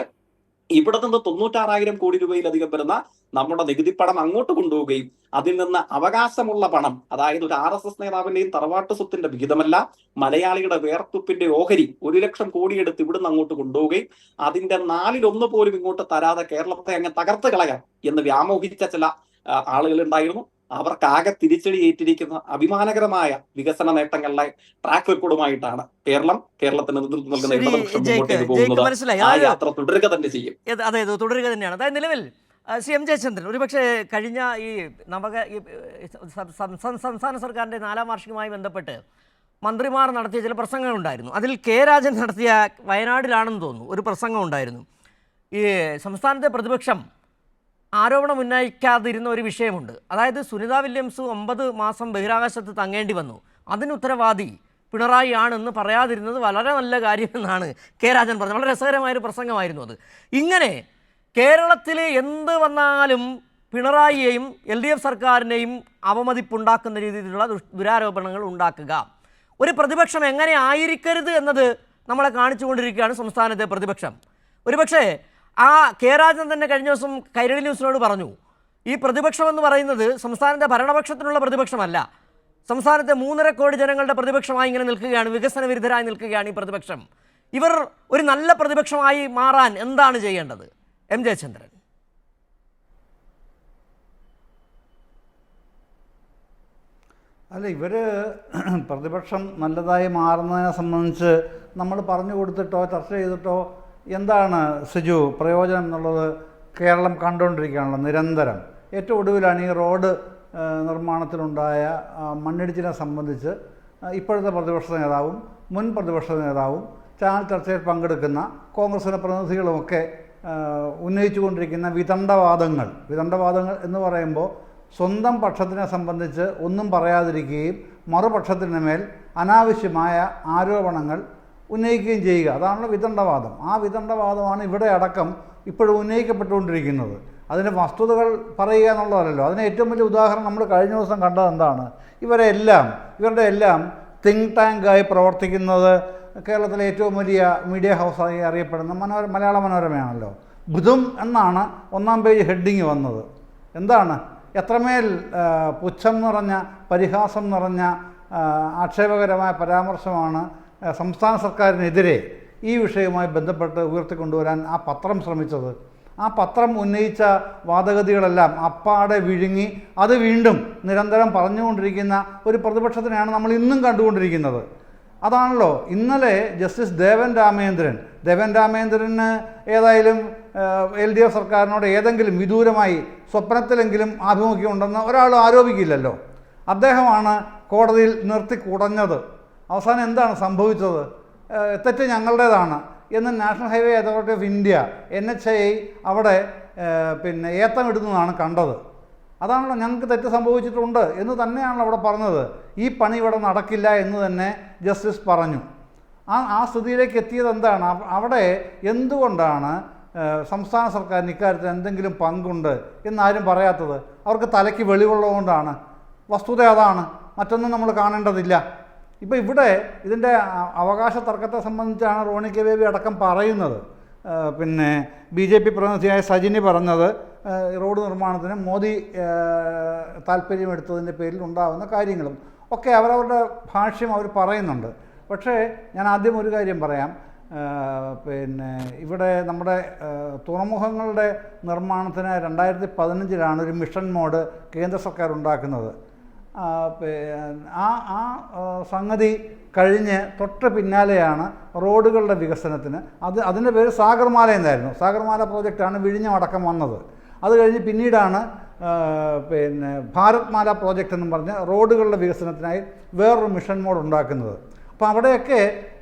ഇവിടെ നിന്ന് 96,000 കോടി രൂപയിലധികം വരുന്ന നമ്മുടെ നികുതിപ്പണം അങ്ങോട്ട് കൊണ്ടുപോവുകയും അതിൽ നിന്ന് അവകാശമുള്ള പണം, അതായത് ഒരു RSS നേതാവിന്റെയും തറവാട്ട് സ്വത്തിന്റെ വിഹിതമല്ല, മലയാളിയുടെ വേർത്തുപ്പിന്റെ ഓഹരി 1 ലക്ഷം കോടി എടുത്ത് ഇവിടുന്ന് അങ്ങോട്ട് കൊണ്ടുപോവുകയും അതിന്റെ 1/4 പോലും ഇങ്ങോട്ട് തരാതെ കേരളത്തെ അങ്ങ് തകർത്ത് കളയാം എന്ന് വ്യാമോഹിച്ച ചില ആളുകൾ ഉണ്ടായിരുന്നു. അവർക്കാകെ തിരിച്ചടി ഏറ്റിരിക്കുന്ന അഭിമാനകരമായ വികസന നേട്ടങ്ങളുടെ ട്രാക്ക് റെക്കോർഡുമായിട്ടാണ് കേരളത്തിന് നേതൃത്വം നൽകുന്ന ഇടതുപക്ഷം മുന്നോട്ടേക്ക് പോകുന്നത്. ആ യാത്ര തുടരുക തന്നെ ചെയ്യും. അതെ, തുടരുക തന്നെയാണ്. അതായത് നിലവിൽ CM ജയചന്ദ്രൻ ഒരുപക്ഷെ കഴിഞ്ഞ ഈ സംസ്ഥാന സർക്കാരിൻ്റെ 4ാം വാർഷികവുമായി ബന്ധപ്പെട്ട് മന്ത്രിമാർ നടത്തിയ ചില പ്രസംഗങ്ങളുണ്ടായിരുന്നു. അതിൽ K രാജൻ നടത്തിയ വയനാടിലാണെന്ന് തോന്നുന്നു ഒരു പ്രസംഗം ഉണ്ടായിരുന്നു. ഈ സംസ്ഥാനത്തെ പ്രതിപക്ഷം ആരോപണം ഉന്നയിക്കാതിരുന്ന ഒരു വിഷയമുണ്ട്. അതായത് സുനിത വില്യംസ് 9 മാസം ബഹിരാകാശത്ത് തങ്ങേണ്ടി വന്നു, അതിന് ഉത്തരവാദി പിണറായി ആണെന്ന് പറയാതിരുന്നത് വളരെ നല്ല കാര്യമെന്നാണ് K രാജൻ പറഞ്ഞത്. വളരെ രസകരമായൊരു പ്രസംഗമായിരുന്നു അത്. ഇങ്ങനെ കേരളത്തിൽ എന്ത് വന്നാലും പിണറായിയെയും LDF സർക്കാരിനെയും അവമതിപ്പുണ്ടാക്കുന്ന രീതിയിലുള്ള ദുരാരോപണങ്ങൾ ഉണ്ടാക്കുക, ഒരു പ്രതിപക്ഷം എങ്ങനെ ആയിരിക്കരുത് എന്നത് നമ്മളെ കാണിച്ചുകൊണ്ടിരിക്കുകയാണ് സംസ്ഥാനത്തെ പ്രതിപക്ഷം. ഒരുപക്ഷെ ആ K രാജൻ തന്നെ കഴിഞ്ഞ ദിവസം കൈരളി ന്യൂസിനോട് പറഞ്ഞു, ഈ പ്രതിപക്ഷം എന്ന് പറയുന്നത് സംസ്ഥാനത്തെ ഭരണപക്ഷത്തിനുള്ള പ്രതിപക്ഷമല്ല, സംസ്ഥാനത്തെ 3.5 കോടി ജനങ്ങളുടെ പ്രതിപക്ഷമായി ഇങ്ങനെ നിൽക്കുകയാണ്, വികസന വിരുദ്ധരായി നിൽക്കുകയാണ് ഈ പ്രതിപക്ഷം. ഇവർ ഒരു നല്ല പ്രതിപക്ഷമായി മാറാൻ എന്താണ് ചെയ്യേണ്ടത്? M ജയചന്ദ്രൻ. അല്ല, ഇവർ പ്രതിപക്ഷം നല്ലതായി മാറുന്നതിനെ സംബന്ധിച്ച് നമ്മൾ പറഞ്ഞു കൊടുത്തിട്ടോ ചർച്ച ചെയ്തിട്ടോ എന്താണ് സിജു പ്രയോജനം എന്നുള്ളത് കേരളം കണ്ടുകൊണ്ടിരിക്കുകയാണല്ലോ നിരന്തരം. ഏറ്റവും ഒടുവിലാണ് ഈ റോഡ് നിർമ്മാണത്തിലുണ്ടായ മണ്ണിടിച്ചിലിനെ സംബന്ധിച്ച് ഇപ്പോഴത്തെ പ്രതിപക്ഷ നേതാവും മുൻ പ്രതിപക്ഷ നേതാവും ചാനൽ ചർച്ചയിൽ പങ്കെടുക്കുന്ന കോൺഗ്രസിലെ പ്രതിനിധികളുമൊക്കെ ഉന്നയിച്ചുകൊണ്ടിരിക്കുന്ന വിതണ്ഡവാദങ്ങൾ എന്ന് പറയുമ്പോൾ സ്വന്തം പക്ഷത്തിനെ സംബന്ധിച്ച് ഒന്നും പറയാതിരിക്കുകയും മറുപക്ഷത്തിന് മേൽ അനാവശ്യമായ ആരോപണങ്ങൾ ഉന്നയിക്കുകയും ചെയ്യുക, അതാണല്ലോ വിതണ്ഡവാദം. ആ വിതണ്ഡവാദമാണ് ഇവിടെ അടക്കം ഇപ്പോഴും ഉന്നയിക്കപ്പെട്ടുകൊണ്ടിരിക്കുന്നത്. അതിൻ്റെ വസ്തുതകൾ പറയുക എന്നുള്ളതല്ലോ. അതിന് ഏറ്റവും വലിയ ഉദാഹരണം നമ്മൾ കഴിഞ്ഞ ദിവസം കണ്ടത് എന്താണ്? ഇവരുടെ എല്ലാം തിങ്ക് ടാങ്കായി പ്രവർത്തിക്കുന്നത് കേരളത്തിലെ ഏറ്റവും വലിയ മീഡിയ ഹൗസായി അറിയപ്പെടുന്ന മലയാള മനോരമയാണല്ലോ. ബുധം എന്നാണ് ഒന്നാം പേജ് ഹെഡിങ് വന്നത്. എന്താണ്? എത്രമേൽ പുച്ഛം നിറഞ്ഞ, പരിഹാസം നിറഞ്ഞ, ആക്ഷേപകരമായ പരാമർശമാണ് സംസ്ഥാന സർക്കാരിനെതിരെ ഈ വിഷയവുമായി ബന്ധപ്പെട്ട് ഉയർത്തിക്കൊണ്ടുവരാൻ ആ പത്രം ശ്രമിച്ചത്. ആ പത്രം ഉന്നയിച്ച വാദഗതികളെല്ലാം അപ്പാടെ വിഴുങ്ങി അത് വീണ്ടും നിരന്തരം പറഞ്ഞുകൊണ്ടിരിക്കുന്ന ഒരു പ്രതിപക്ഷത്തിനെയാണ് നമ്മൾ ഇന്നും കണ്ടുകൊണ്ടിരിക്കുന്നത്. അതാണല്ലോ ഇന്നലെ ജസ്റ്റിസ് ദേവൻ രാമേന്ദ്രന് ഏതായാലും LDF സർക്കാരിനോട് ഏതെങ്കിലും വിദൂരമായി സ്വപ്നത്തിലെങ്കിലും ആഭിമുഖ്യമുണ്ടെന്ന് ഒരാൾ ആരോപിക്കില്ലല്ലോ. അദ്ദേഹമാണ് കോടതിയിൽ നിർത്തിക്കുടഞ്ഞത്. അവസാനം എന്താണ് സംഭവിച്ചത്? തെറ്റ് ഞങ്ങളുടേതാണ് എന്ന് national highway authority of India NHAI അവിടെ ഏത്തമിടുന്നതാണ് കണ്ടത്. അതാണല്ലോ ഞങ്ങൾക്ക് തെറ്റ് സംഭവിച്ചിട്ടുണ്ട് എന്ന് തന്നെയാണല്ലോ അവിടെ പറഞ്ഞത്. ഈ പണി ഇവിടെ നടക്കില്ല എന്ന് തന്നെ ജസ്റ്റിസ് പറഞ്ഞു. ആ സ്ഥിതിയിലേക്ക് എത്തിയത് എന്താണ്? അവിടെ എന്തുകൊണ്ടാണ് സംസ്ഥാന സർക്കാരിന് ഇക്കാര്യത്തിൽ എന്തെങ്കിലും പങ്കുണ്ട് എന്നാരും പറയാത്തത്? അവർക്ക് തലയ്ക്ക് വെളിവുള്ളതുകൊണ്ടാണ്. വസ്തുത അതാണ്, മറ്റൊന്നും നമ്മൾ കാണേണ്ടതില്ല. ഇപ്പോൾ ഇവിടെ ഇതിൻ്റെ അവകാശ തർക്കത്തെ സംബന്ധിച്ചാണ് റോണി കെ ബേബി അടക്കം പറയുന്നത്. BJP പ്രതിനിധിയായ സജിനി പറഞ്ഞത് റോഡ് നിർമ്മാണത്തിന് മോദി താല്പര്യമെടുത്തതിൻ്റെ പേരിൽ ഉണ്ടാകുന്ന കാര്യങ്ങളും ഒക്കെ അവരവരുടെ ഭാഷ്യം അവർ പറയുന്നുണ്ട്. പക്ഷേ ഞാൻ ആദ്യം ഒരു കാര്യം പറയാം. ഇവിടെ നമ്മുടെ തുറമുഖങ്ങളുടെ നിർമ്മാണത്തിന് 2015 ഒരു മിഷൻ മോഡ് കേന്ദ്ര സർക്കാർ ഉണ്ടാക്കുന്നത്. ആ സംഗതി കഴിഞ്ഞ് തൊട്ട് പിന്നാലെയാണ് റോഡുകളുടെ വികസനത്തിന് അതിൻ്റെ പേര് സാഗർമാല എന്നായിരുന്നു. സാഗർമാല പ്രോജക്റ്റാണ് വിഴിഞ്ഞം അടക്കം വന്നത്. അത് കഴിഞ്ഞ് പിന്നീടാണ് ഭാരത്മാല പ്രോജക്റ്റ് എന്നും പറഞ്ഞ് റോഡുകളുടെ വികസനത്തിനായി വേറൊരു മിഷൻ മോഡ് ഉണ്ടാക്കുന്നത്. അപ്പോൾ അവിടെയൊക്കെ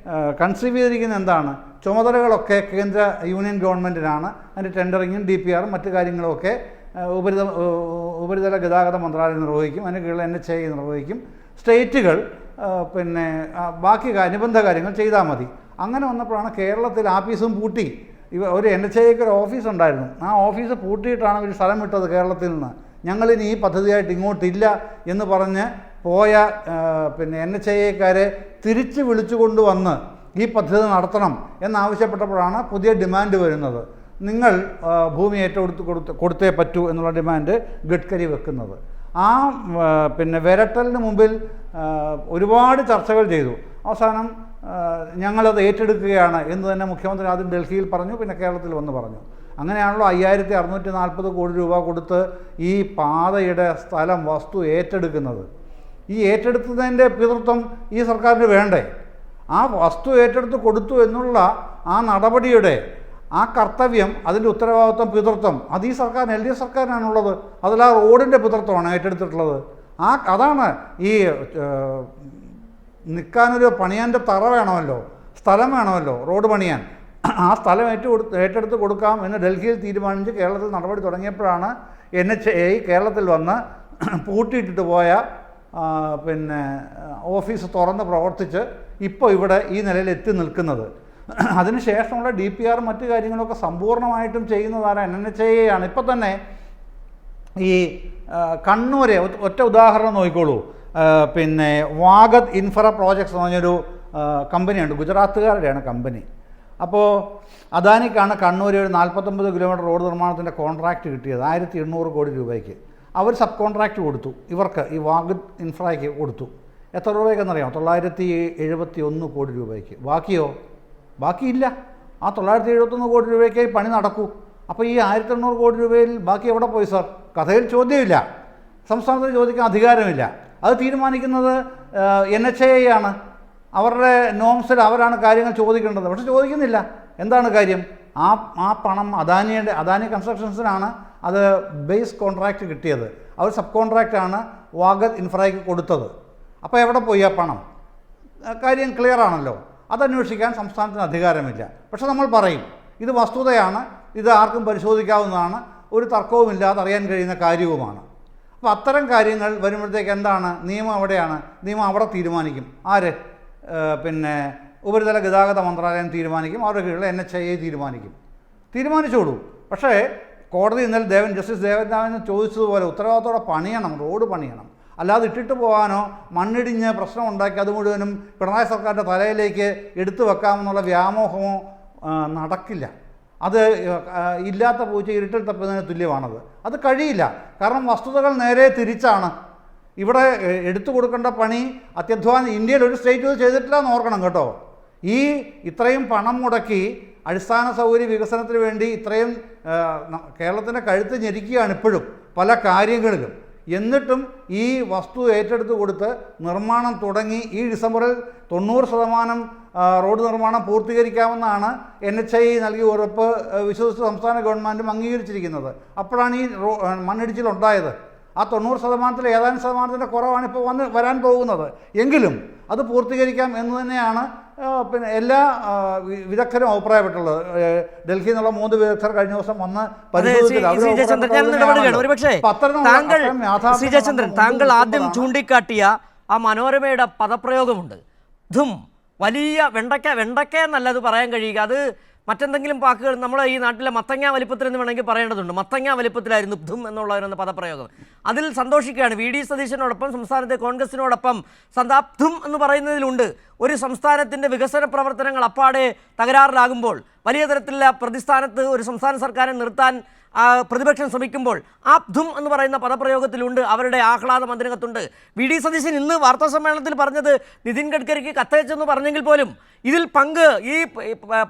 കൺസീവ് ചെയ്തിരിക്കുന്ന എന്താണ്? ചുമതലകളൊക്കെ കേന്ദ്ര യൂണിയൻ ഗവൺമെൻറ്റിനാണ്. അതിൻ്റെ ടെൻഡറിങ്ങും DPR മറ്റു കാര്യങ്ങളുമൊക്കെ ഉപരിതല ഗതാഗത മന്ത്രാലയം നിർവഹിക്കും. അതിന് കീഴിൽ NHAI നിർവഹിക്കും. സ്റ്റേറ്റുകൾ ബാക്കി അനുബന്ധ കാര്യങ്ങൾ ചെയ്താൽ മതി. അങ്ങനെ വന്നപ്പോഴാണ് കേരളത്തിൽ ആഫീസും പൂട്ടി. ഒരു NHAIക്ക് ഒരു ഓഫീസ് ഉണ്ടായിരുന്നു. ആ ഓഫീസ് പൂട്ടിയിട്ടാണ് ഇവർ സ്ഥലം വിട്ടത് കേരളത്തിൽ നിന്ന്. ഞങ്ങളിനി ഈ പദ്ധതിയായിട്ട് ഇങ്ങോട്ടില്ല എന്ന് പറഞ്ഞ് പോയ NHAIക്കാരെ തിരിച്ച് വിളിച്ചു കൊണ്ടുവന്ന് ഈ പദ്ധതി നടത്തണം എന്നാവശ്യപ്പെട്ടപ്പോഴാണ് പുതിയ ഡിമാൻഡ് വരുന്നത്. നിങ്ങൾ ഭൂമി കൊടുത്തേ പറ്റൂ എന്നുള്ള ഡിമാൻഡ് ഗഡ്കരി വെക്കുന്നത്. ആ വിരട്ടലിന് മുമ്പിൽ ഒരുപാട് ചർച്ചകൾ ചെയ്തു. അവസാനം ഞങ്ങളത് ഏറ്റെടുക്കുകയാണ് എന്ന് തന്നെ മുഖ്യമന്ത്രി ആദ്യം ഡൽഹിയിൽ പറഞ്ഞു, പിന്നെ കേരളത്തിൽ വന്ന് പറഞ്ഞു. അങ്ങനെയാണല്ലോ 5640 കോടി രൂപ കൊടുത്ത് ഈ പാതയുടെ സ്ഥലം വസ്തു ഏറ്റെടുക്കുന്നത്. ഈ ഏറ്റെടുത്തതിൻ്റെ പിതൃത്വം ഈ സർക്കാരിന് വേണ്ടേ? ആ വസ്തു ഏറ്റെടുത്ത് കൊടുത്തു എന്നുള്ള ആ നടപടിയുടെ ആ കർത്തവ്യം, അതിൻ്റെ ഉത്തരവാദിത്വം, പിതൃത്വം അത് ഈ സർക്കാരിന് LDF സർക്കാരിനാണുള്ളത്. അതിൽ ആ റോഡിൻ്റെ പിതൃത്വമാണ് ഏറ്റെടുത്തിട്ടുള്ളത്. അതാണ് ഈ നിൽക്കാനൊരു പണിയാൻ്റെ തറ വേണമല്ലോ, സ്ഥലം വേണമല്ലോ റോഡ് പണിയാൻ. ആ സ്ഥലം ഏറ്റെടുത്ത് കൊടുക്കാം എന്ന് ഡൽഹിയിൽ തീരുമാനിച്ച് കേരളത്തിൽ നടപടി തുടങ്ങിയപ്പോഴാണ് NHAI കേരളത്തിൽ വന്ന് പൂട്ടിയിട്ടിട്ട് പോയ ഓഫീസ് തുറന്ന് പ്രവർത്തിച്ച് ഇപ്പോൾ ഇവിടെ ഈ നിലയിൽ എത്തി നിൽക്കുന്നത്. അതിനുശേഷമുള്ള DPR മറ്റു കാര്യങ്ങളൊക്കെ സമ്പൂർണ്ണമായിട്ടും ചെയ്യുന്നതാണ് NHAI ആണ്. ഇപ്പോൾ തന്നെ ഈ കണ്ണൂരെ ഒറ്റ ഉദാഹരണം നോക്കിക്കോളൂ. വാഗത് ഇൻഫ്ര പ്രോജക്ട്സ് എന്ന് പറഞ്ഞൊരു കമ്പനിയുണ്ട്, ഗുജറാത്തുകാരുടെയാണ് കമ്പനി. അപ്പോൾ അദാനിക്കാണ് കണ്ണൂർ ഒരു 49 കിലോമീറ്റർ റോഡ് നിർമ്മാണത്തിൻ്റെ കോൺട്രാക്റ്റ് കിട്ടിയത് 1800 കോടി രൂപയ്ക്ക്. അവർ സബ് കോൺട്രാക്റ്റ് കൊടുത്തു, ഇവർക്ക് ഈ വാഗത് ഇൻഫ്രയ്ക്ക് കൊടുത്തു. എത്ര രൂപയ്ക്കെന്നറിയാം? 971 കോടി രൂപയ്ക്ക്. ബാക്കിയില്ല. ആ 971 കോടി രൂപയ്ക്ക് പണി നടക്കൂ. അപ്പോൾ ഈ 1800 കോടി രൂപയിൽ ബാക്കി എവിടെ പോയി സാർ? കഥയിൽ ചോദ്യമില്ല, സംസ്ഥാനത്തിന് ചോദിക്കാൻ അധികാരമില്ല. അത് തീരുമാനിക്കുന്നത് NHAI ആണ്. അവരുടെ നോംസിൽ അവരാണ് കാര്യങ്ങൾ ചോദിക്കേണ്ടത്. പക്ഷെ ചോദിക്കുന്നില്ല. എന്താണ് കാര്യം? ആ പണം അദാനി കൺസ്ട്രക്ഷൻസിനാണ് അത് ബേസ് കോൺട്രാക്റ്റ് കിട്ടിയത്. അവർ സബ് കോൺട്രാക്റ്റാണ് വാഗത് ഇൻഫ്രയ്ക്ക് കൊടുത്തത്. അപ്പോൾ എവിടെ പോയി ആ പണം? കാര്യം ക്ലിയർ ആണല്ലോ. അതന്വേഷിക്കാൻ സംസ്ഥാനത്തിന് അധികാരമില്ല. പക്ഷെ നമ്മൾ പറയും ഇത് വസ്തുതയാണ്, ഇത് ആർക്കും പരിശോധിക്കാവുന്നതാണ്, ഒരു തർക്കവുമില്ലാതെ അറിയാൻ കഴിയുന്ന കാര്യവുമാണ്. അപ്പോൾ അത്തരം കാര്യങ്ങൾ വരുമ്പോഴത്തേക്ക് എന്താണ്? നിയമം എവിടെയാണ്? നിയമം അവിടെ തീരുമാനിക്കും. ആര്? പിന്നെ ഉപരിതല ഗതാഗത മന്ത്രാലയം തീരുമാനിക്കും. അവരുടെ കീഴിൽ NHAI തീരുമാനിച്ചോളൂ. പക്ഷേ കോടതി ഇന്നലെ ജസ്റ്റിസ് ദേവനാഥൻ ചോദിച്ചതുപോലെ ഉത്തരവാദിത്തോടെ പണിയണം, റോഡ് പണിയണം. അല്ലാതെ ഇട്ടിട്ട് പോകാനോ മണ്ണിടിഞ്ഞ് പ്രശ്നം ഉണ്ടാക്കി അത് മുഴുവനും പിണറായി സർക്കാരിൻ്റെ തലയിലേക്ക് എടുത്തു വെക്കാമെന്നുള്ള വ്യാമോഹമോ നടക്കില്ല. അത് ഇല്ലാത്ത പൂച്ച ഇരുട്ടിൽ തപ്പുന്നതിന് തുല്യമാണത്. അത് കഴിയില്ല. കാരണം വസ്തുതകൾ നേരെ തിരിച്ചാണ്. ഇവിടെ എടുത്തു കൊടുക്കേണ്ട പണി അത്യധ്വാനം ഇന്ത്യയിൽ ഒരു സ്റ്റേറ്റ് ഇത് ചെയ്തിട്ടില്ല എന്ന് ഓർക്കണം കേട്ടോ. ഇത്രയും പണം മുടക്കി അടിസ്ഥാന സൗകര്യ വികസനത്തിന് വേണ്ടി ഇത്രയും കേരളത്തിൻ്റെ കഴുത്ത് ഞെരിക്കുകയാണ് ഇപ്പോഴും പല കാര്യങ്ങളിലും. എന്നിട്ടും ഈ വസ്തു ഏറ്റെടുത്ത് കൊടുത്ത് നിർമ്മാണം തുടങ്ങി ഈ ഡിസംബറിൽ 90% റോഡ് നിർമ്മാണം പൂർത്തീകരിക്കാമെന്നാണ് NHAI നൽകിയ ഉറപ്പ് വിശ്വസിച്ച് സംസ്ഥാന ഗവൺമെൻറ്റും അംഗീകരിച്ചിരിക്കുന്നത്. അപ്പോഴാണ് ഈ മണ്ണിടിച്ചിലുണ്ടായത്. ആ 90% ഏതാനും ശതമാനത്തിൻ്റെ കുറവാണ് ഇപ്പോൾ വരാൻ പോകുന്നത്. എങ്കിലും അത് പൂർത്തീകരിക്കാം എന്ന് തന്നെയാണ് പിന്നെ എല്ലാ വിദഗ്ധരും അഭിപ്രായപ്പെട്ടുള്ളത്. ഡൽഹിയിൽ നിന്നുള്ള 3 വിദഗ്ധർ കഴിഞ്ഞ ദിവസം വന്ന് താങ്കൾ ആദ്യം ചൂണ്ടിക്കാട്ടിയ ആ മനോരമയുടെ പദപ്രയോഗമുണ്ട്. ധും, വലിയ വെണ്ടയ്ക്ക എന്നല്ല അത് പറയാൻ കഴിയുക. അത് മറ്റെന്തെങ്കിലും വാക്കുകൾ നമ്മുടെ ഈ നാട്ടിലെ മത്തങ്ങ വലിപ്പത്തിൽ എന്ന് വേണമെങ്കിൽ പറയേണ്ടതുണ്ട്. മത്തങ്ങ വലിപ്പത്തിലായിരുന്നു ധും എന്നുള്ള പദപ്രയോഗം. അതിൽ സന്തോഷിക്കുകയാണ്. VD സതീശനോടൊപ്പം സംസ്ഥാനത്തെ കോൺഗ്രസിനോടൊപ്പം ധും എന്ന് പറയുന്നതിലുണ്ട്. ഒരു സംസ്ഥാനത്തിൻ്റെ വികസന പ്രവർത്തനങ്ങൾ അപ്പാടെ തകരാറിലാകുമ്പോൾ വലിയ തരത്തിലുള്ള പ്രതിസ്ഥാനത്ത് ഒരു സംസ്ഥാന സർക്കാരിനെ നിർത്താൻ പ്രതിപക്ഷം ശ്രമിക്കുമ്പോൾ ധും എന്ന് പറയുന്ന പദപ്രയോഗത്തിലുണ്ട് അവരുടെ ആഹ്ലാദം അതിനകത്തുണ്ട്. VD സതീശൻ ഇന്ന് വാർത്താ സമ്മേളനത്തിൽ പറഞ്ഞത് നിതിൻ ഗഡ്കരിക്ക് കത്തയച്ചെന്ന് പറഞ്ഞെങ്കിൽ പോലും ഇതിൽ പങ്ക്, ഈ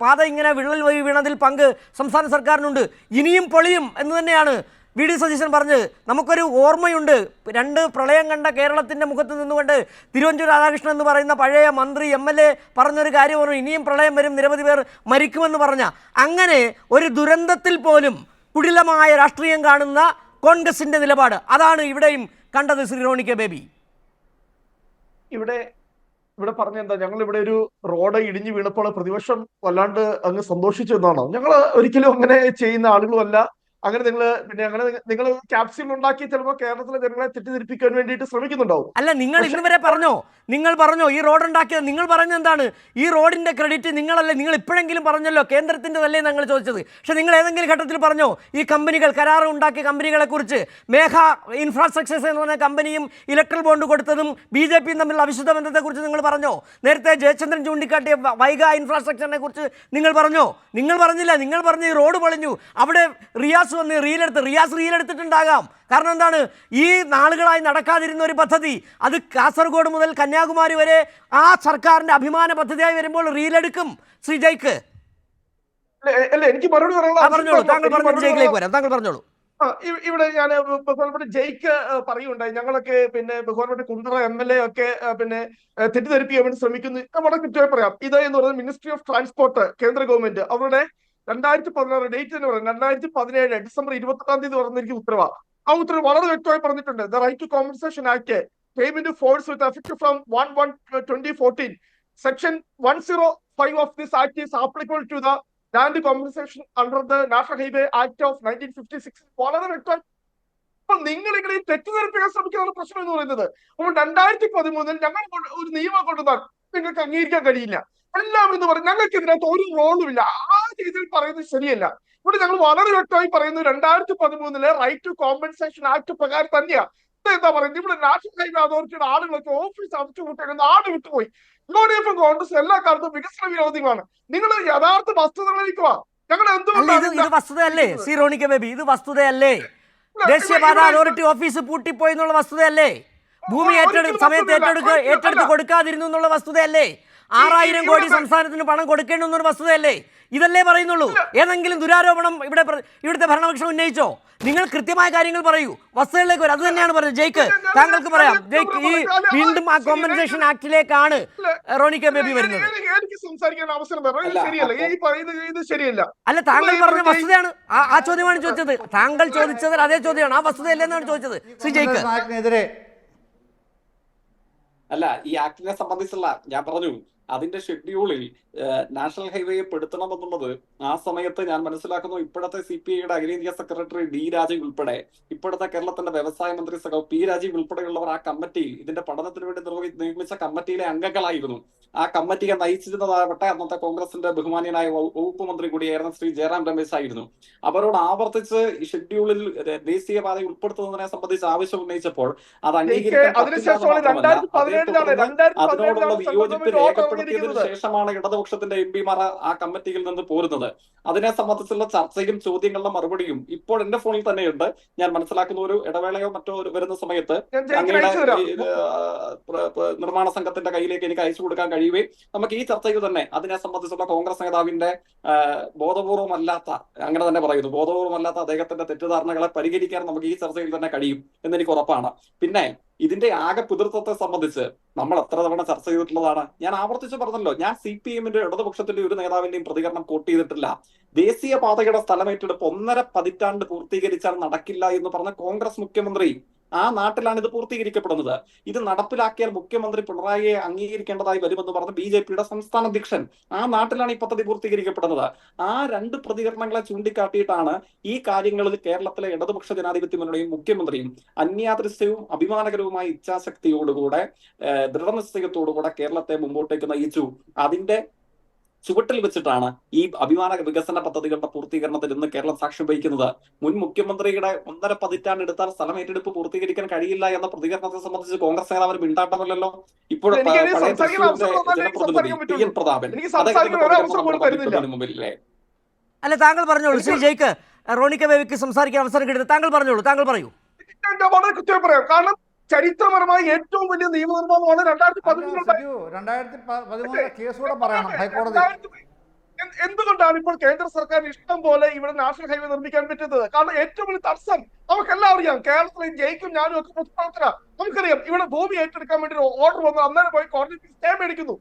പാത ഇങ്ങനെ വിള്ളൽ വീണതിൽ പങ്ക് സംസ്ഥാന സർക്കാരിനുണ്ട്, ഇനിയും പൊളിയും എന്ന് തന്നെയാണ് VD സതീശൻ പറഞ്ഞത്. നമുക്കൊരു ഓർമ്മയുണ്ട്, 2 പ്രളയം കണ്ട കേരളത്തിൻ്റെ മുഖത്ത് നിന്നുകൊണ്ട് തിരുവഞ്ചൂർ രാധാകൃഷ്ണൻ എന്ന് പറയുന്ന പഴയ മന്ത്രി MLA പറഞ്ഞൊരു കാര്യം പറഞ്ഞു, ഇനിയും പ്രളയം വരും, നിരവധി പേർ മരിക്കുമെന്ന് പറഞ്ഞ. അങ്ങനെ ഒരു ദുരന്തത്തിൽ പോലും കുടിലമായ രാഷ്ട്രീയം കാണുന്ന കോൺഗ്രസിന്റെ നിലപാട് അതാണ് ഇവിടെയും കണ്ടത്. ശ്രീ റോണി കെ ബേബി, ഇവിടെ പറഞ്ഞെന്താ, ഞങ്ങൾ ഇവിടെ ഒരു റോഡ് ഇടിഞ്ഞു വീണപ്പോൾ പ്രതിപക്ഷം വല്ലാണ്ട് അങ്ങ് സന്തോഷിച്ചു എന്നാണോ? ഞങ്ങൾ ഒരിക്കലും അങ്ങനെ ചെയ്യുന്ന ആളുകളുമല്ല. അങ്ങനെ നിങ്ങൾ ക്യാപ്സ്യൂൾ ഉണ്ടാക്കി ചിലപ്പോൾ കേരളത്തിലെ ജനങ്ങളെ തെറ്റിദ്ധരിപ്പിക്കാൻ വേണ്ടിയിട്ട് ശ്രമിക്കുന്നുണ്ടാവും. അല്ല, നിങ്ങൾ ഇന്നുവരെ പറഞ്ഞോ ഈ റോഡ് ഉണ്ടാക്കിയത്? നിങ്ങൾ പറഞ്ഞത് എന്താണ്? ഈ റോഡിന്റെ ക്രെഡിറ്റ് നിങ്ങളല്ലേ? നിങ്ങൾ ഇപ്പോഴെങ്കിലും പറഞ്ഞല്ലോ കേന്ദ്രത്തിൻ്റെതല്ലേ ഞങ്ങൾ ചോദിച്ചത്. പക്ഷെ നിങ്ങൾ ഏതെങ്കിലും ഘട്ടത്തിൽ പറഞ്ഞോ ഈ കമ്പനികൾ, കരാർ ഉണ്ടാക്കിയ കമ്പനികളെ കുറിച്ച്? മേഘ ഇൻഫ്രാസ്ട്രക്ചേഴ്സ് എന്ന് പറഞ്ഞ കമ്പനിയും ഇലക്ട്രൽ ബോണ്ട് കൊടുത്തതും BJPയും തമ്മിലുള്ള അവിശുദ്ധ ബന്ധത്തെക്കുറിച്ച് നിങ്ങൾ പറഞ്ഞോ? നേരത്തെ ജയചന്ദ്രൻ ചൂണ്ടിക്കാട്ടിയ വൈഗ ഇൻഫ്രാസ്ട്രക്ചറിനെ കുറിച്ച് നിങ്ങൾ പറഞ്ഞോ? നിങ്ങൾ പറഞ്ഞില്ല. നിങ്ങൾ പറഞ്ഞ ഈ റോഡ് പൊളിഞ്ഞു, അവിടെ റിയാസ് വന്ന് റിയാസ് റീലെടുത്തിട്ടുണ്ടാകാം. കാരണം എന്താണ്? ഈ നാളുകളായി നടക്കാതിരുന്ന ഒരു പദ്ധതി, അത് കാസർഗോഡ് മുതൽ കന്യാകുമാരി വരെ ആ സർക്കാരിന്റെ അഭിമാന പദ്ധതിയായി വരുമ്പോൾ റീലെടുക്കും. ശ്രീ ജയ്ക്ക് എനിക്ക് മറുപടി പറഞ്ഞോളൂ. താങ്കൾ പറഞ്ഞോളൂ. ഇവിടെ ഞാൻ ബഹുമാനപ്പെട്ട ജയ്ക്ക് പറയുണ്ടായി, ഞങ്ങളൊക്കെ ബഹുമാനപ്പെട്ട കുണ്ടറ MLA ഒക്കെ തെറ്റിദ്ധരിപ്പിക്കാൻ വേണ്ടി ശ്രമിക്കുന്നു. വളരെ കൃത്യമായി പറയാം. ഇത് എന്ന് പറയുന്നത് മിനിസ്ട്രി ഓഫ് ട്രാൻസ്പോർട്ട്, കേന്ദ്ര ഗവൺമെന്റ്, അവരുടെ 2016 ഡേറ്റ് തന്നെ പറയാം, 2017 ഡിസംബർ 28 പറഞ്ഞിരിക്കുന്ന ഉത്തരവാ. ആ ഉത്തരവ് വളരെ വ്യക്തമായി പറഞ്ഞിട്ടുണ്ട്. The right to compensation act came into force with effect from 1/1/2014. Section 105 of this act is applicable to the land compensation under the National Highway Act of 1956. വളരെ വ്യക്തമായി. അപ്പൊ നിങ്ങൾ ഇങ്ങനെ തെറ്റിദ്ധരിപ്പിക്കാൻ ശ്രമിക്കുന്ന പ്രശ്നം എന്ന് പറയുന്നത്, അപ്പോൾ 2013 ഞങ്ങൾ ഒരു നിയമം കൊണ്ടുവന്നാൽ നിങ്ങൾക്ക് അംഗീകരിക്കാൻ കഴിയില്ല എല്ലാം എന്ന് പറയും. ഞങ്ങൾക്ക് ഇതിനകത്ത് ഒരു റോളും ഇല്ല. ആ രീതിയിൽ പറയുന്നത് ശരിയല്ല. ഇവിടെ ഞങ്ങൾ വളരെ വ്യക്തമായി പറയുന്നത് 2013 റൈറ്റ് ടു കോമ്പൻസേഷൻ ആക്ട് പ്രകാരം തന്നെയാണ്. എന്താ പറയുന്നത്? ഇവിടെ നാഷണൽ ഹൈവേ അതോറിറ്റിയുടെ ആളുകളൊക്കെ ഓഫീസ് അടച്ചുപൂട്ടേണ്ട ആട് വിട്ടുപോയി. UDF കോൺഗ്രസ് എല്ലാ കാലത്തും വികസന വിരോധികളാണ്. നിങ്ങൾ യഥാർത്ഥ വസ്തുതകളിലേക്ക് വാ. ഞങ്ങൾ എന്തുകൊണ്ടാണ് വസ്തുതയല്ലേ ശ്രീ റോണി കെ ബേബി? ഇത് വസ്തുതയല്ലേ? ദേശീയപാത അതോറിറ്റി ഓഫീസ് പൂട്ടിപ്പോയി എന്നുള്ള വസ്തുതയല്ലേ? ഭൂമി സമയത്ത് ഏറ്റെടുത്ത് കൊടുക്കാതിരുന്നു എന്നുള്ള വസ്തുതയല്ലേ? 6000 കോടി സംസ്ഥാനത്തിന് പണം കൊടുക്കേണ്ടെന്നൊരു വസ്തുതയല്ലേ? ഇതല്ലേ പറയുന്നുള്ളൂ. ഏതെങ്കിലും ദുരാരോപണം ഇവിടുത്തെ ഭരണപക്ഷം ഉന്നയിച്ചോ? നിങ്ങൾ കൃത്യമായ കാര്യങ്ങൾ പറയൂ, വസ്തുതകളിലേക്ക് വരും. അത് തന്നെയാണ് പറഞ്ഞത് ജയ്ക്ക്. താങ്കൾക്ക് പറയാം ജയ്ക്ക്, ഈ വീണ്ടും ആ കോമ്പൻസേഷൻ ആക്ടിലേക്കാണ് റോണി കെ ബേബി വരുന്നത്. എനിക്ക് സംസാരിക്കാൻ അവസരം തരണം. ഇത് ശരിയല്ല, ഈ പറയുന്നത് ഇത് ശരിയല്ല. അല്ല, താങ്കൾ പറഞ്ഞ വസ്തുതയാണ്. ആ ചോദ്യമാണ് ചോദിച്ചത്. താങ്കൾ ചോദിച്ചത് അതേ ചോദ്യമാണ്. ആ വസ്തുതയല്ലെന്നാണ് ചോദിച്ചത് ശ്രീ ജയ്ക്ക്. നായകനെതിരെ അല്ല, ഈ ആക്ടിനെ സംബന്ധിച്ചുള്ള ഞാൻ പറഞ്ഞു, അതിന്റെ ഷെഡ്യൂളിൽ നാഷണൽ ഹൈവേയെ പെടുത്തണമെന്നുള്ളത് ആ സമയത്ത് ഞാൻ മനസ്സിലാക്കുന്നു ഇപ്പോഴത്തെ CPIയുടെ അഖിലേന്ത്യാ സെക്രട്ടറി D രാജീവ് ഉൾപ്പെടെ ഇപ്പോഴത്തെ കേരളത്തിന്റെ വ്യവസായ മന്ത്രി സഖാവ് P രാജീവ് ഉൾപ്പെടെയുള്ളവർ ആ കമ്മിറ്റിയിൽ, ഇതിന്റെ പഠനത്തിന് വേണ്ടി നിയമിച്ച കമ്മിറ്റിയിലെ അംഗങ്ങളായിരുന്നു. ആ കമ്മിറ്റിയെ നയിച്ചിരുന്നതാവട്ടെ അന്നത്തെ കോൺഗ്രസിന്റെ ബഹുമാന്യനായ വകുപ്പ് മന്ത്രി കൂടിയായിരുന്ന ശ്രീ ജയറാം രമേശ് ആയിരുന്നു. അവരോട് ആവർത്തിച്ച് ഈ ഷെഡ്യൂളിൽ ദേശീയപാത ഉൾപ്പെടുത്തുന്നതിനെ സംബന്ധിച്ച് ആവശ്യം ഉന്നയിച്ചപ്പോൾ അത് അംഗീകരിക്കാൻ അതിനോടുള്ള വിയോജിപ്പ് രേഖപ്പെടുത്തിയതിനു ശേഷമാണ് ഇടതുപക്ഷത്തിന്റെ MP മാർ ആ കമ്മിറ്റിയിൽ നിന്ന് പോരുന്നത്. അതിനെ സംബന്ധിച്ചുള്ള ചർച്ചയും ചോദ്യങ്ങളുടെ മറുപടിയും ഇപ്പോൾ എന്റെ ഫോണിൽ തന്നെയുണ്ട്. ഞാൻ മനസ്സിലാക്കുന്ന ഒരു ഇടവേളയോ മറ്റോ വരുന്ന സമയത്ത് അങ്ങയുടെ നിർമ്മാണ സംഘത്തിന്റെ കയ്യിലേക്ക് എനിക്ക് അയച്ചു കൊടുക്കാൻ കഴിയുകയും നമുക്ക് ഈ ചർച്ചയിൽ തന്നെ അതിനെ സംബന്ധിച്ചുള്ള കോൺഗ്രസ് നേതാവിന്റെ ബോധപൂർവമല്ലാത്ത, അങ്ങനെ തന്നെ പറയുന്നു, ബോധപൂർവമല്ലാത്ത അദ്ദേഹത്തിന്റെ തെറ്റിദ്ധാരണകളെ പരിഹരിക്കാൻ നമുക്ക് ഈ ചർച്ചയിൽ തന്നെ കഴിയും എന്നെനിക്ക് ഉറപ്പാണ്. പിന്നെ ഇതിന്റെ ആകെ പിതൃത്വത്തെ സംബന്ധിച്ച് നമ്മൾ എത്ര തവണ ചർച്ച ചെയ്തിട്ടുള്ളതാണ്. ഞാൻ ആവർത്തിച്ച് പറഞ്ഞല്ലോ, ഞാൻ CPMന്റെ ഇടതുപക്ഷത്തിന്റെ ഒരു നേതാവിന്റെയും പ്രതികരണം കോട്ട് ചെയ്തിട്ടില്ല. ദേശീയപാതയുടെ സ്ഥലമേറ്റെടുപ്പ് 1.5 പതിറ്റാണ്ട് പൂർത്തീകരിച്ചാൽ നടക്കില്ല എന്ന് പറഞ്ഞ കോൺഗ്രസ് മുഖ്യമന്ത്രി ആ നാട്ടിലാണ് ഇത് പൂർത്തീകരിക്കപ്പെടുന്നത്. ഇത് നടപ്പിലാക്കിയാൽ മുഖ്യമന്ത്രി പിണറായിയെ അംഗീകരിക്കേണ്ടതായി വരുമെന്ന് പറഞ്ഞ BJPയുടെ സംസ്ഥാന അധ്യക്ഷൻ ആ നാട്ടിലാണ് ഈ പദ്ധതി പൂർത്തീകരിക്കപ്പെടുന്നത്. ആ രണ്ട് പ്രതികരണങ്ങളെ ചൂണ്ടിക്കാട്ടിയിട്ടാണ് ഈ കാര്യങ്ങളിൽ കേരളത്തിലെ ഇടതുപക്ഷ ജനാധിപത്യ മുന്നണിയും മുഖ്യമന്ത്രിയും അന്യാദൃശ്യവും അഭിമാനകരവുമായ ഇച്ഛാശക്തിയോടുകൂടെ ദൃഢനിശ്ചയത്തോടുകൂടെ കേരളത്തെ മുമ്പോട്ടേക്ക് നയിച്ചു. അതിന്റെ ചുവട്ടിൽ വെച്ചിട്ടാണ് ഈ അഭിമാന വികസന പദ്ധതികളുടെ പൂർത്തീകരണത്തിൽ ഇന്ന് കേരളം സാക്ഷ്യം വഹിക്കുന്നത്. മുൻ മുഖ്യമന്ത്രിയുടെ 1.5 പതിറ്റാണ്ട് എടുത്താൽ സ്ഥലം ഏറ്റെടുപ്പ് പൂർത്തീകരിക്കാൻ കഴിയില്ല എന്ന പ്രതികരണത്തെ സംബന്ധിച്ച് കോൺഗ്രസ് നേതാവിന് മിണ്ടാട്ടമല്ലല്ലോ. ഇപ്പോൾ ജനപ്രതിനിധി PN പ്രതാപൻ മുമ്പിലേ. അല്ല, താങ്കൾ പറഞ്ഞോളൂ ശ്രീ ജയ്ക്ക്. റോണി കെ ബേബിക്ക് സംസാരിക്കാൻ അവസരം കിട്ടുന്നത് താങ്കൾ പറഞ്ഞോളൂ. താങ്കൾ പറയൂ. വളരെ കൃത്യമായി പറയാം. കാരണം ചരിത്രപരമായി ഏറ്റവും വലിയ നിയമനിർമ്മാണമാണ് 2013 കേസോടെ പറയണം ഹൈക്കോടതി. എന്തുകൊണ്ടാണ് ഇപ്പോൾ കേന്ദ്ര സർക്കാർ ഇഷ്ടം പോലെ ഇവിടെ നാഷണൽ ഹൈവേ നിർമ്മിക്കാൻ പറ്റുന്നത്? കാരണം ഏറ്റവും വലിയ തടസ്സം നമുക്കെല്ലാം അറിയാം. കേരളത്തിൽ ജയിക്കും ഞാനും ഒക്കെ പ്രവർത്തന നമുക്കറിയാം. ഇവിടെ ഭൂമി ഏറ്റെടുക്കാൻ വേണ്ടി ഓർഡർ വന്നു, അന്നേരം പോയി കോടതി സ്റ്റേ മേടിക്കുന്നു.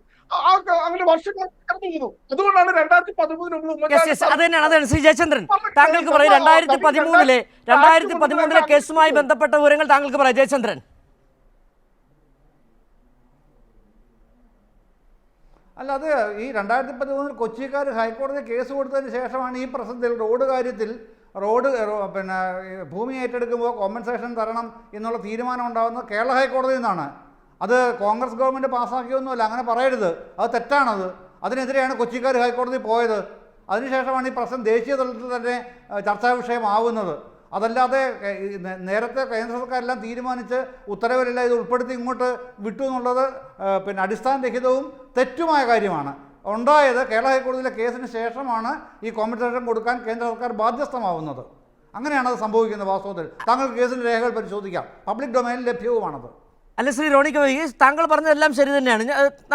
അങ്ങനെ വർഷങ്ങൾ കടന്നു പോകുന്നു. അതുകൊണ്ടാണ് 2013 ശ്രീ ജയചന്ദ്രൻ താങ്കൾക്ക് പറയും 2013 കേസുമായി ബന്ധപ്പെട്ട വിവരങ്ങൾ താങ്കൾക്ക് പറയാം. ജയചന്ദ്രൻ. അല്ല, അത് ഈ 2013 കൊച്ചിക്കാർ ഹൈക്കോടതി കേസ് കൊടുത്തതിന് ശേഷമാണ് ഈ പ്രശ്നത്തിൽ റോഡ് കാര്യത്തിൽ പിന്നെ ഭൂമി ഏറ്റെടുക്കുമ്പോൾ കോമ്പൻസേഷൻ തരണം എന്നുള്ള തീരുമാനം ഉണ്ടാകുന്നത് കേരള ഹൈക്കോടതിയിൽ നിന്നാണ്. അത് കോൺഗ്രസ് ഗവൺമെൻറ് പാസ്സാക്കിയൊന്നുമല്ല, അങ്ങനെ പറയരുത്, അത് തെറ്റാണത്. അതിനെതിരെയാണ് കൊച്ചിക്കാർ ഹൈക്കോടതി പോയത്. അതിനുശേഷമാണ് ഈ പ്രശ്നം ദേശീയ തലത്തിൽ തന്നെ ചർച്ചാ വിഷയമാവുന്നത്. അതല്ലാതെ നേരത്തെ കേന്ദ്ര സർക്കാരെല്ലാം തീരുമാനിച്ച് ഉത്തരവിലെല്ലാം ഇത് ഉൾപ്പെടുത്തി ഇങ്ങോട്ട് വിട്ടു എന്നുള്ളത് പിന്നെ അടിസ്ഥാനരഹിതവും തെറ്റുമായ കാര്യമാണ്. ഉണ്ടായത് കേരള ഹൈക്കോടതിയിലെ കേസിന് ശേഷമാണ് ഈ കോമ്പൻസേഷൻ കൊടുക്കാൻ കേന്ദ്ര സർക്കാർ ബാധ്യസ്ഥമാവുന്നത്. അങ്ങനെയാണ് അത് സംഭവിക്കുന്നത്. വാസ്തവത്തിൽ താങ്കൾക്ക് കേസിൻ്റെ രേഖകൾ പരിശോധിക്കാം, പബ്ലിക് ഡൊമൈനിൽ ലഭ്യവുമാണത്. അല്ല ശ്രീ റോണി കെ ബേബി, താങ്കൾ പറഞ്ഞതെല്ലാം ശരി തന്നെയാണ്.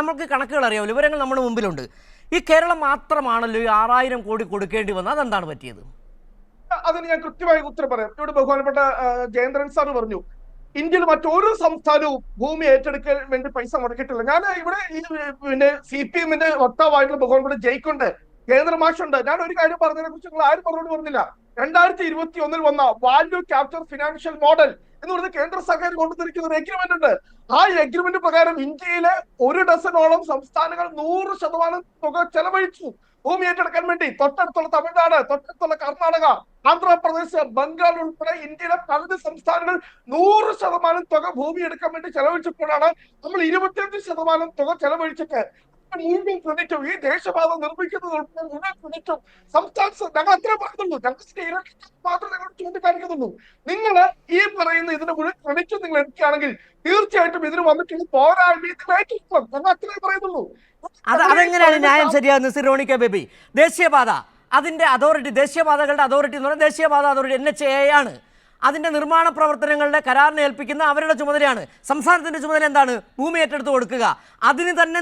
നമുക്ക് കണക്കുകൾ അറിയാമല്ലോ, വിവരങ്ങൾ നമ്മുടെ മുമ്പിലുണ്ട്. ഈ കേരളം മാത്രമാണല്ലോ ഈ 6000 കോടി കൊടുക്കേണ്ടി വന്നത്. അതെന്താണ് പറ്റിയത്? അതിന് ഞാൻ കൃത്യമായി ഉത്തരം പറയാം. ഇവിടെ ബഹുമാനപ്പെട്ട ജയേന്ദ്രൻ സാർ പറഞ്ഞു ഇന്ത്യയിൽ മറ്റൊരു സംസ്ഥാനവും ഭൂമി ഏറ്റെടുക്കാൻ വേണ്ടി പൈസ മുടക്കിയിട്ടില്ല. ഞാൻ ഇവിടെ പിന്നെ CPMന്റെ വക്താവായിട്ടുള്ള ബഹുമാനപ്പെട്ട ജയ്ക്കുണ്ട്, കേന്ദ്ര മാഷുണ്ട്. ഞാൻ ഒരു കാര്യം പറഞ്ഞതിനെ കുറിച്ച് നിങ്ങൾ ആരും മറുപടി പറഞ്ഞില്ല. 2021 വന്ന വാല്യൂ ക്യാപ്ചർ ഫിനാൻഷ്യൽ മോഡൽ എന്ന് പറഞ്ഞ കേന്ദ്ര സർക്കാർ കൊണ്ടുവന്നിരിക്കുന്ന ഒരു എഗ്രിമെന്റ് ഉണ്ട്. ആ എഗ്രിമെന്റ് പ്രകാരം ഇന്ത്യയിലെ 1 ഡസനോളം സംസ്ഥാനങ്ങൾ 100% തുക ചെലവഴിച്ചു ഭൂമി ഏറ്റെടുക്കാൻ വേണ്ടി. തൊട്ടടുത്തുള്ള തമിഴ്നാട്, തൊട്ടടുത്തുള്ള കർണാടക, ആന്ധ്രാപ്രദേശ്, ബംഗാൾ ഉൾപ്പെടെ ഇന്ത്യയിലെ പല സംസ്ഥാനങ്ങൾ 100% തുക ഭൂമി എടുക്കാൻ വേണ്ടി ചെലവഴിച്ചപ്പോഴാണ് നമ്മൾ 25% തുക ചെലവഴിച്ചിട്ട് മുഴുവൻ ക്രെഡിറ്റും ഈ ദേശീയപാത നിർമ്മിക്കുന്നത് ഉൾപ്പെടെ മുഴുവൻ ക്രെഡിറ്റും സംസ്ഥാന ഞങ്ങൾ അത്രേ പറയുന്നുള്ളൂ. ഞങ്ങൾ മാത്രമേ ഞങ്ങൾ ചൂണ്ടിക്കാണിക്കുന്നുള്ളൂ. നിങ്ങൾ ഈ പറയുന്ന ഇതിന്റെ മുഴുവൻ ക്രെഡിറ്റും നിങ്ങൾ എടുക്കുകയാണെങ്കിൽ തീർച്ചയായിട്ടും ഇതിന് വന്നിട്ടുള്ള പോരായ്മ ഞങ്ങൾ അത്രേ പറയുന്നുള്ളൂ. അതെങ്ങനെയാണ് ന്യായം ശരിയാകുന്നത് ശ്രീ റോണി കെ ബേബി? ദേശീയപാത അതിൻ്റെ അതോറിറ്റി, ദേശീയപാതകളുടെ അതോറിറ്റി എന്ന് പറഞ്ഞാൽ ദേശീയപാത അതോറിറ്റി NHAI ആണ്. അതിൻ്റെ നിർമ്മാണ പ്രവർത്തനങ്ങളുടെ കരാറിനെ ഏൽപ്പിക്കുന്ന അവരുടെ ചുമതലയാണ്. സംസ്ഥാനത്തിൻ്റെ ചുമതല എന്താണ്? ഭൂമി ഏറ്റെടുത്ത് കൊടുക്കുക. അതിന് തന്നെ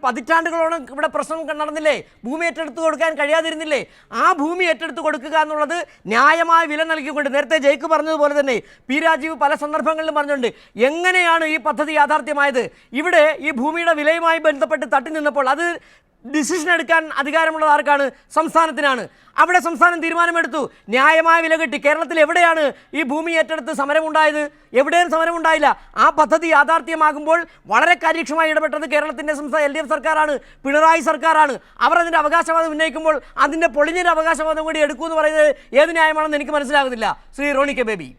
പതിറ്റാണ്ടുകളോളം ഇവിടെ പ്രശ്നം നടന്നില്ലേ? ഭൂമി ഏറ്റെടുത്ത് കൊടുക്കാൻ കഴിയാതിരുന്നില്ലേ? ആ ഭൂമി ഏറ്റെടുത്ത് കൊടുക്കുക എന്നുള്ളത് ന്യായമായ വില നൽകിക്കൊണ്ട്, നേരത്തെ ജയ്ക്ക് പറഞ്ഞതുപോലെ തന്നെ പി രാജീവ് പല സന്ദർഭങ്ങളിലും പറഞ്ഞുകൊണ്ട്, എങ്ങനെയാണ് ഈ പദ്ധതി യാഥാർത്ഥ്യമായത്? ഇവിടെ ഈ ഭൂമിയുടെ വിലയുമായി ബന്ധപ്പെട്ട് തട്ടി നിന്നപ്പോൾ അത് ഡിസിഷൻ എടുക്കാൻ അധികാരമുള്ളത് ആർക്കാണ്? സംസ്ഥാനത്തിനാണ്. അവിടെ സംസ്ഥാനം തീരുമാനമെടുത്തു, ന്യായമായ വില കിട്ടി. കേരളത്തിൽ എവിടെയാണ് ഈ ഭൂമി ഏറ്റെടുത്ത് സമരമുണ്ടായത്? എവിടെയും സമരമുണ്ടായില്ല. ആ പദ്ധതി യാഥാർത്ഥ്യമാകുമ്പോൾ വളരെ കാര്യക്ഷമമായി ഇടപെട്ടത് കേരളത്തിൻ്റെ LDF സർക്കാരാണ്, പിണറായി സർക്കാരാണ്. അവർ അതിൻ്റെ അവകാശവാദം ഉന്നയിക്കുമ്പോൾ അതിൻ്റെ പൊളിഞ്ഞൊരു അവകാശവാദം കൂടി എടുക്കൂ എന്ന് പറയുന്നത് ഏത് ന്യായമാണെന്ന് എനിക്ക് മനസ്സിലാകുന്നില്ല. ശ്രീ റോണി കെ ബേബി,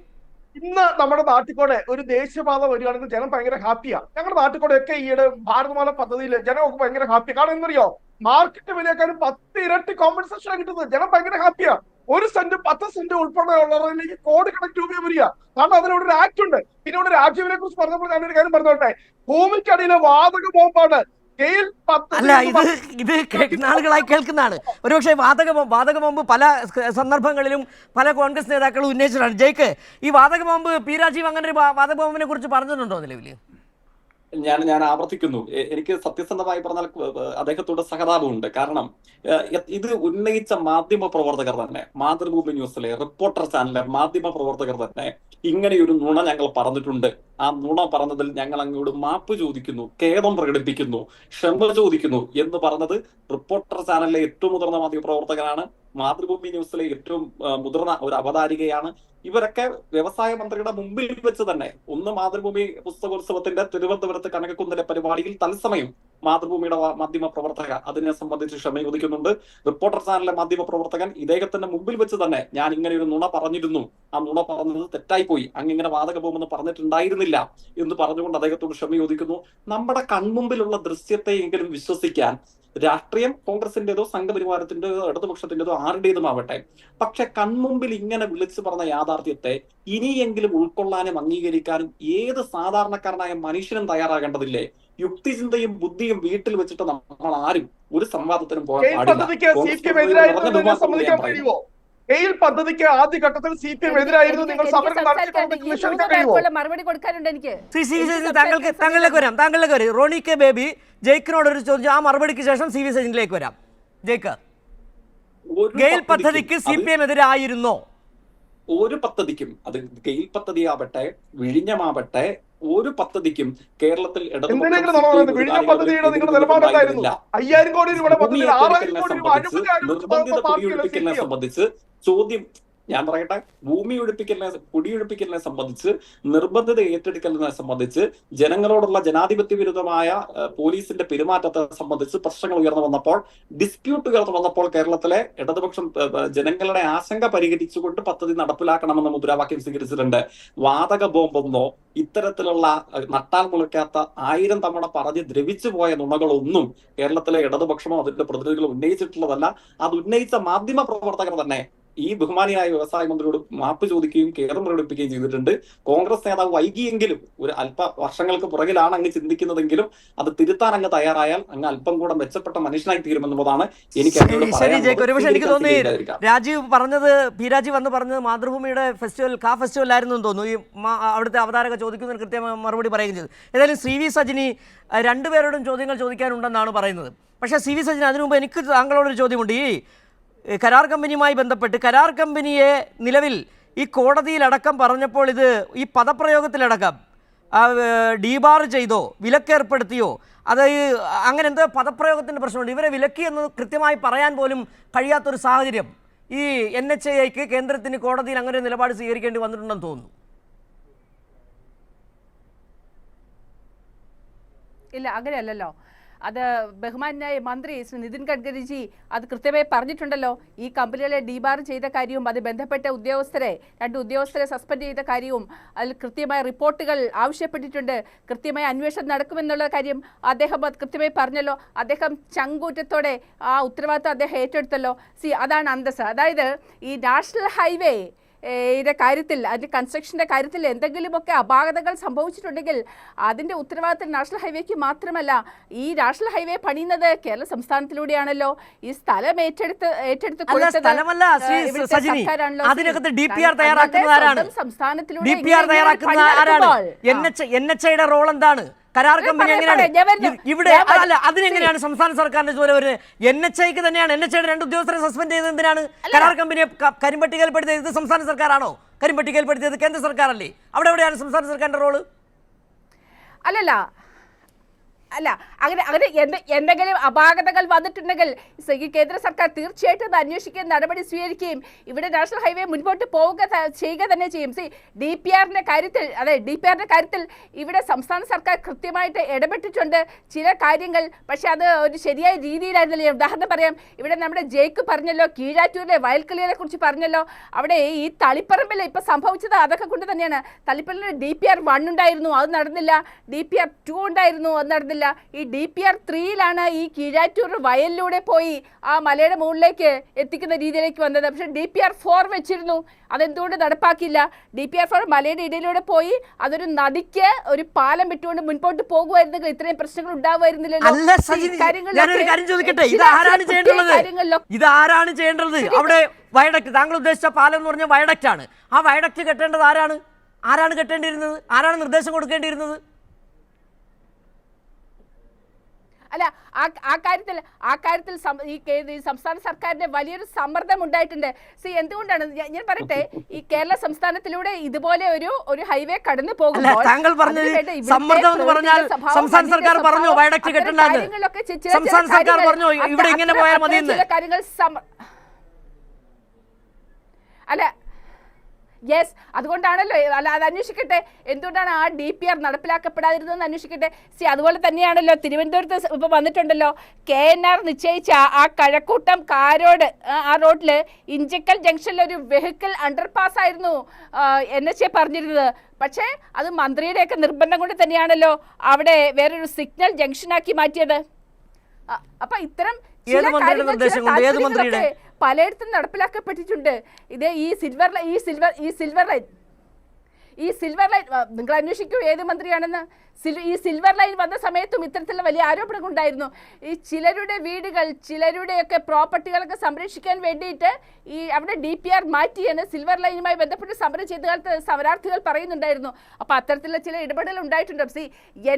ഇന്ന് നമ്മുടെ നാട്ടിൽക്കൂടെ ഒരു ദേശീയപാത വരികയാണെങ്കിൽ ജനം ഭയങ്കര ഹാപ്പിയാണ്. ഞങ്ങളുടെ നാട്ടിൽക്കൂടെ ഒക്കെ ഈയിടെ ഭാരതമാല പദ്ധതിയിൽ ജനമൊക്കെ ഭയങ്കര ഹാപ്പിയാണ്. കാരണം എന്നറിയോ, മാർക്കറ്റ് വിലയേക്കാളും 10 ഇരട്ടി കോമ്പൻസേഷൻ കിട്ടുന്നത്. ജനം ഭയങ്കര ഹാപ്പിയാണ്. 1 സെന്റ് 10 സെന്റ് ഉൾപ്പെടെയുള്ളവരിലേക്ക് കോടിക്കണക്കിന് രൂപ വരിക. കാരണം അതിനോട് ഒരു ആക്ട് ഉണ്ട്. പിന്നെ ഇവിടെ രാജ്യവിനെ കുറിച്ച് പറഞ്ഞപ്പോൾ ഞാനൊരു കാര്യം പറഞ്ഞോട്ടെ, ഭൂമിക്കടിയിലെ വാതക ബോംബാണ് അല്ല, ഇത് നാളുകളായി കേൾക്കുന്നതാണ്. ഒരുപക്ഷെ വാതക ബോംബ് പല സന്ദർഭങ്ങളിലും പല കോൺഗ്രസ് നേതാക്കളും ഉന്നയിച്ചിട്ടാണ്. ജയ്ക്ക്, ഈ വാതക ബോംബ് പി രാജീവ് അങ്ങനെ ഒരു വാതക ബോംബിനെ കുറിച്ച് പറഞ്ഞിട്ടുണ്ടോ നിലവിൽ? ഞാൻ ആവർത്തിക്കുന്നു, എനിക്ക് സത്യസന്ധമായി പറഞ്ഞാൽ അദ്ദേഹത്തോട് സഹതാപമുണ്ട്. കാരണം ഇത് ഉന്നയിച്ച മാധ്യമ പ്രവർത്തകർ തന്നെ, മാതൃഭൂമി ന്യൂസിലെ, റിപ്പോർട്ടർ ചാനലിലെ മാധ്യമ പ്രവർത്തകർ തന്നെ ഇങ്ങനെയൊരു നുണ ഞങ്ങൾ പറഞ്ഞിട്ടുണ്ട്. ആ നുണ പറഞ്ഞതിൽ ഞങ്ങൾ അങ്ങോട്ട് മാപ്പ് ചോദിക്കുന്നു, ഖേദം പ്രകടിപ്പിക്കുന്നു, ക്ഷമ ചോദിക്കുന്നു എന്ന് പറഞ്ഞത് റിപ്പോർട്ടർ ചാനലിലെ ഏറ്റവും മുതിർന്ന മാധ്യമ പ്രവർത്തകനാണ്. മാതൃഭൂമി ന്യൂസിലെ ഏറ്റവും മുതിർന്ന ഒരു അവതാരികയാണ്. ഇവരൊക്കെ വ്യവസായ മന്ത്രിയുടെ മുമ്പിൽ വെച്ച് തന്നെ മാതൃഭൂമി പുസ്തകോത്സവത്തിന്റെ തിരുവനന്തപുരത്ത് കനകക്കുന്നിലെ പരിപാടിയിൽ തത്സമയം മാതൃഭൂമിയുടെ മാധ്യമ പ്രവർത്തക അതിനെ സംബന്ധിച്ച് ക്ഷമ ചോദിക്കുന്നുണ്ട്. റിപ്പോർട്ടർ ചാനലിലെ മാധ്യമ പ്രവർത്തകൻ ഇദ്ദേഹത്തിന്റെ മുമ്പിൽ വെച്ച് തന്നെ ഞാൻ ഇങ്ങനെ ഒരു നുണ പറഞ്ഞിരുന്നു, ആ നുണ പറഞ്ഞത് തെറ്റായിപ്പോയി, ഇങ്ങനെ വാതക ബോംബെന്ന് പറഞ്ഞിട്ടുണ്ടായിരുന്നില്ല എന്ന് പറഞ്ഞുകൊണ്ട് അദ്ദേഹത്തോട് ക്ഷമ ചോദിക്കുന്നു. നമ്മുടെ കൺമുമ്പിലുള്ള ദൃശ്യത്തെയെങ്കിലും വിശ്വസിക്കാൻ രാഷ്ട്രീയം കോൺഗ്രസിന്റേതോ സംഘപരിവാരത്തിന്റേതോ ഇടതുപക്ഷത്തിന്റേതോ ആരുടേതുമാവട്ടെ, പക്ഷെ കൺമുമ്പിൽ ഇങ്ങനെ വിളിച്ചു പറഞ്ഞ യാഥാർത്ഥ്യത്തെ ഇനിയെങ്കിലും ഉൾക്കൊള്ളാനും അംഗീകരിക്കാനും ഏത് സാധാരണക്കാരനായ മനുഷ്യനും തയ്യാറാകേണ്ടതില്ലേ? യുക്തിചിന്തയും ബുദ്ധിയും വീട്ടിൽ വെച്ചിട്ട് നമ്മൾ ആരും ഒരു സംവാദത്തിനും പോകാൻ പാടില്ല. ഗെയിൽ പദ്ധതിക്ക് ആദ്യഘട്ടത്തിൽ CPM എതിരായിരുന്നു. നിങ്ങൾ സമരം മറുപടി കൊടുക്കാനുണ്ട് എനിക്ക്. താങ്കളിലേക്ക് വരാം. റോണി കെ ബേബി ജയ്ക്കിനോടൊരു ചോദ്യം, ആ മറുപടിക്ക് ശേഷം CV സജിനിലേക്ക് വരാം. ജയ്ക്ക്, ഗെയിൽ പദ്ധതിക്ക് CPM എതിരായിരുന്നോ? ഒരു പദ്ധതിക്കും, അത് ഗെയിൽ പദ്ധതിയാവട്ടെ വിഴിഞ്ഞമാവട്ടെ, ഒരു പദ്ധതിക്കും കേരളത്തിൽ നിർബന്ധിത കുടിയൊഴിപ്പിക്കലിനെ സംബന്ധിച്ച് ചോദ്യം ഞാൻ പറയട്ടെ, കുടിയൊഴിപ്പിക്കലിനെ സംബന്ധിച്ച്, നിർബന്ധിത ഏറ്റെടുക്കലിനെ സംബന്ധിച്ച്, ജനങ്ങളോടുള്ള ജനാധിപത്യ വിരുദ്ധമായ പോലീസിന്റെ പെരുമാറ്റത്തെ സംബന്ധിച്ച് പ്രശ്നങ്ങൾ ഉയർന്നു വന്നപ്പോൾ, ഡിസ്പ്യൂട്ട് ഉയർന്നു വന്നപ്പോൾ കേരളത്തിലെ ഇടതുപക്ഷം ജനങ്ങളുടെ ആശങ്ക പരിഹരിച്ചുകൊണ്ട് പദ്ധതി നടപ്പിലാക്കണമെന്ന മുദ്രാവാക്യം സ്വീകരിച്ചിട്ടുണ്ട്. വാതക ബോംബെന്നോ ഇത്തരത്തിലുള്ള നട്ടാൽ മുളയ്ക്കാത്ത 1000 തവണ പറഞ്ഞ് ദ്രവിച്ചു പോയ നുണകളൊന്നും കേരളത്തിലെ ഇടതുപക്ഷമോ അതിന്റെ പ്രതിനിധികളോ ഉന്നയിച്ചിട്ടുള്ളതല്ല. അത് ഉന്നയിച്ച മാധ്യമ പ്രവർത്തകർ തന്നെ ഈ ബഹുമാനിയായ വ്യവസായ മന്ത്രിയോട് മാപ്പ് ചോദിക്കുകയും ഖേദം പ്രകടിപ്പിക്കുകയും ചെയ്തിട്ടുണ്ട്. കോൺഗ്രസ് നേതാവ് വൈകിയെങ്കിലും, ഒരു അല്പ വർഷങ്ങൾക്ക് പുറകിലാണ് അങ്ങ് ചിന്തിക്കുന്നതെങ്കിലും അത് തിരുത്താൻ അങ്ങ് തയ്യാറായാൽ അങ്ങ് അല്പം കൂടെ മെച്ചപ്പെട്ട മനുഷ്യനായി തീരുമെന്നുള്ളതാണ് എനിക്ക് എനിക്ക് തോന്നുന്നു. രാജീവ് പറഞ്ഞത്, പി രാജീവ് വന്ന് പറഞ്ഞത് മാതൃഭൂമിയുടെ ഫെസ്റ്റിവൽ ആയിരുന്നു എന്ന് തോന്നുന്നു. ഈ അവിടുത്തെ അവതാരക ചോദിക്കുന്നതിന് കൃത്യമായി മറുപടി പറയുകയും ചെയ്തു. ഏതായാലും CV സജിനി രണ്ടുപേരോടും ചോദ്യങ്ങൾ ചോദിക്കാനുണ്ടെന്നാണ് പറയുന്നത്. പക്ഷേ CV സജിനി, അതിനു മുമ്പ് എനിക്ക് താങ്കളോടൊരു ചോദ്യമുണ്ട്. ഈ കരാർ കമ്പനിയുമായി ബന്ധപ്പെട്ട് കരാർ കമ്പനിയെ നിലവിൽ ഈ കോടതിയിലടക്കം പറഞ്ഞപ്പോൾ ഇത് ഈ പദപ്രയോഗത്തിലടക്കം ഡീബാർ ചെയ്തോ വിലക്കേർപ്പെടുത്തിയോ, അത് അങ്ങനെ എന്തോ പദപ്രയോഗത്തിൻ്റെ പ്രശ്നമുണ്ട്. ഇവരെ വിലക്കി എന്ന് കൃത്യമായി പറയാൻ പോലും കഴിയാത്തൊരു സാഹചര്യം ഈ NHAIക്ക് കേന്ദ്രത്തിന് കോടതിയിൽ അങ്ങനെ ഒരു നിലപാട് സ്വീകരിക്കേണ്ടി വന്നിട്ടുണ്ടെന്ന് തോന്നുന്നു. ഇല്ല, അങ്ങനെയല്ലല്ലോ. അത് ബഹുമാനായ മന്ത്രി ശ്രീ നിതിൻ ഗഡ്കരിജി അത് കൃത്യമായി പറഞ്ഞിട്ടുണ്ടല്ലോ. ഈ കമ്പനികളെ ഡീബാർ ചെയ്ത കാര്യവും അത് ബന്ധപ്പെട്ട 2 ഉദ്യോഗസ്ഥരെ സസ്പെൻഡ് ചെയ്ത കാര്യവും അതിൽ കൃത്യമായ റിപ്പോർട്ടുകൾ ആവശ്യപ്പെട്ടിട്ടുണ്ട്. കൃത്യമായ അന്വേഷണം നടക്കുമെന്നുള്ള കാര്യം അദ്ദേഹം അത് കൃത്യമായി പറഞ്ഞല്ലോ. അദ്ദേഹം ചങ്കൂറ്റത്തോടെ ആ ഉത്തരവാദിത്വം അദ്ദേഹം ഏറ്റെടുത്തല്ലോ. അതാണ് അന്തസ്സ്. അതായത് ഈ നാഷണൽ ഹൈവേ കാര്യത്തിൽ അതിൻ്റെ കൺസ്ട്രക്ഷൻ്റെ കാര്യത്തിൽ എന്തെങ്കിലുമൊക്കെ അപാകതകൾ സംഭവിച്ചിട്ടുണ്ടെങ്കിൽ അതിൻ്റെ ഉത്തരവാദിത്തം നാഷണൽ ഹൈവേക്ക് മാത്രമല്ല. ഈ നാഷണൽ ഹൈവേ പണിയുന്നത് കേരള സംസ്ഥാനത്തിലൂടെയാണല്ലോ. ഈ സ്ഥലം ഏറ്റെടുത്ത് സ്ഥലമല്ല സർക്കാരാണല്ലോ. അതിനകത്ത് DPR തയ്യാറാക്കുന്നത് ആരാണ്? സംസ്ഥാനത്തിലൂടെ DPR തയ്യാറാക്കുന്ന ആരാണ്? NHAയുടെ റോൾ എന്താണ്? കരാർ കമ്പനി എങ്ങനെയാണ് ഇവിടെ? അല്ല, അതിനെങ്ങനെയാണ് സംസ്ഥാന സർക്കാരിന്റെ ജോലി വരുന്നത്? NHAക്ക് തന്നെയാണ്. NHAയുടെ 2 ഉദ്യോഗസ്ഥരെ സസ്പെൻഡ് ചെയ്തത് എന്തിനാണ്? കരാർ കമ്പനിയെ കരിമ്പട്ടികയിൽപ്പെടുത്തിയത് സംസ്ഥാന സർക്കാരാണോ? കരിമ്പട്ടികയിൽപ്പെടുത്തിയത് കേന്ദ്ര സർക്കാരല്ലേ? അവിടെ എവിടെയാണ് സംസ്ഥാന സർക്കാരിന്റെ റോള്? അല്ല, അങ്ങനെ എന്തെങ്കിലും അപാകതകൾ വന്നിട്ടുണ്ടെങ്കിൽ കേന്ദ്ര സർക്കാർ തീർച്ചയായിട്ടും അത് അന്വേഷിക്കുകയും നടപടി സ്വീകരിക്കുകയും ഇവിടെ നാഷണൽ ഹൈവേ മുൻപോട്ട് ചെയ്യുക തന്നെ ചെയ്യും. DPRന്റെ കാര്യത്തിൽ ഇവിടെ സംസ്ഥാന സർക്കാർ കൃത്യമായിട്ട് ഇടപെട്ടിട്ടുണ്ട് ചില കാര്യങ്ങൾ. പക്ഷെ അത് ഒരു ശരിയായ രീതിയിലായിരുന്നില്ല. ഉദാഹരണം പറയാം, ഇവിടെ നമ്മുടെ ജേക്ക് പറഞ്ഞല്ലോ, കീഴാറ്റൂരിലെ വയൽക്കിളിയെ കുറിച്ച് പറഞ്ഞല്ലോ. അവിടെ ഈ തളിപ്പറമ്പിൽ ഇപ്പൊ സംഭവിച്ചത് അതൊക്കെ കൊണ്ട് തന്നെയാണ്. തളിപ്പറമ്പിൽ DPR 1 ഉണ്ടായിരുന്നു, അത് നടന്നില്ല. DPR 2 ഉണ്ടായിരുന്നു, അത് നടന്നില്ല. ഈ DPR 3യിലാണ് ഈ കീഴാറ്റൂർ വയലിലൂടെ പോയി ആ മലയുടെ മുകളിലേക്ക് എത്തിക്കുന്ന രീതിയിലേക്ക് വന്നത്. പക്ഷെ DPR 4 വെച്ചിരുന്നു, അതെന്തുകൊണ്ട് നടപ്പാക്കിയില്ല? DPR 4 മലയുടെ ഇടയിലൂടെ പോയി അതൊരു നദിക്ക് ഒരു പാലം വിട്ടുകൊണ്ട് മുൻപോട്ട് പോകുമായിരുന്നെങ്കിൽ ഇത്രയും പ്രശ്നങ്ങൾ ഉണ്ടാവുമായിരുന്നില്ലല്ലോ. ഇതാരാണ് ചെയ്യേണ്ടത്? അവിടെ വയഡക്ട്, താങ്കൾ ഉദ്ദേശിച്ച പാലം എന്ന് പറഞ്ഞാൽ വയഡക്റ്റ് ആണ്. ആ വയഡക്റ്റ് കെട്ടേണ്ടത് ആരാണ് കെട്ടേണ്ടിയിരുന്നത്? ആരാണ് നിർദ്ദേശം കൊടുക്കേണ്ടിയിരുന്നത്? അല്ല, ആ കാര്യത്തിൽ ഈ സംസ്ഥാന സർക്കാരിന്റെ വലിയൊരു സമ്മർദ്ദം ഉണ്ടായിട്ടുണ്ട്. എന്തുകൊണ്ടാണ് ഞാൻ പറയട്ടെ, ഈ കേരള സംസ്ഥാനത്തിലൂടെ ഇതുപോലെ ഒരു ഹൈവേ കടന്നു പോകുമ്പോൾ താങ്കൾ പറഞ്ഞത് സമ്മർദ്ദം എന്ന് പറഞ്ഞാൽ സംസ്ഥാന സർക്കാർ പറഞ്ഞോ വയഡക്റ്റ് കെട്ടണ്ടെന്ന്? സംസ്ഥാന സർക്കാർ പറഞ്ഞോ ഇവിടെ ഇങ്ങനെ പോയാൽ മതിയെന്ന്? അല്ല, യെസ്, അതുകൊണ്ടാണല്ലോ. അല്ല, അത് അന്വേഷിക്കട്ടെ, എന്തുകൊണ്ടാണ് ആ DPR നടപ്പിലാക്കപ്പെടാതിരുന്നതെന്ന് അന്വേഷിക്കട്ടെ. അതുപോലെ തന്നെയാണല്ലോ തിരുവനന്തപുരത്ത് ഇപ്പൊ വന്നിട്ടുണ്ടല്ലോ, KNR നിശ്ചയിച്ച ആ കഴക്കൂട്ടം കാരോട് ആ റോഡില് ഇഞ്ചക്കൽ ജംഗ്ഷനിൽ ഒരു വെഹിക്കിൾ അണ്ടർപാസ് ആയിരുന്നു NHA പറഞ്ഞിരുന്നത്. പക്ഷേ അത് മന്ത്രിയുടെയൊക്കെ നിർബന്ധം കൊണ്ട് തന്നെയാണല്ലോ അവിടെ വേറൊരു സിഗ്നൽ ജംഗ്ഷനാക്കി മാറ്റിയത്. അപ്പൊ ഇത്തരം പലയിടത്തും നടപ്പിലാക്കപ്പെട്ടിട്ടുണ്ട്. ഇത് ഈ സിൽവർ ലൈൻ നിങ്ങൾ അന്വേഷിക്കൂ ഏത് മന്ത്രിയാണെന്ന്. ഈ സിൽവർ ലൈൻ വന്ന സമയത്തും ഇത്തരത്തിലുള്ള വലിയ ആരോപണങ്ങൾ ഉണ്ടായിരുന്നു. ഈ ചിലരുടെ വീടുകൾ, ചിലരുടെയൊക്കെ പ്രോപ്പർട്ടികളൊക്കെ സംരക്ഷിക്കാൻ വേണ്ടിയിട്ട് ഈ അവിടെ DPR മാറ്റിയെന്ന് സിൽവർ ലൈനുമായി ബന്ധപ്പെട്ട് സമരം ചെയ്ത കാലത്ത് സമരാർത്ഥികൾ പറയുന്നുണ്ടായിരുന്നു. അപ്പോൾ അത്തരത്തിലുള്ള ചില ഇടപെടൽ ഉണ്ടായിട്ടുണ്ട്.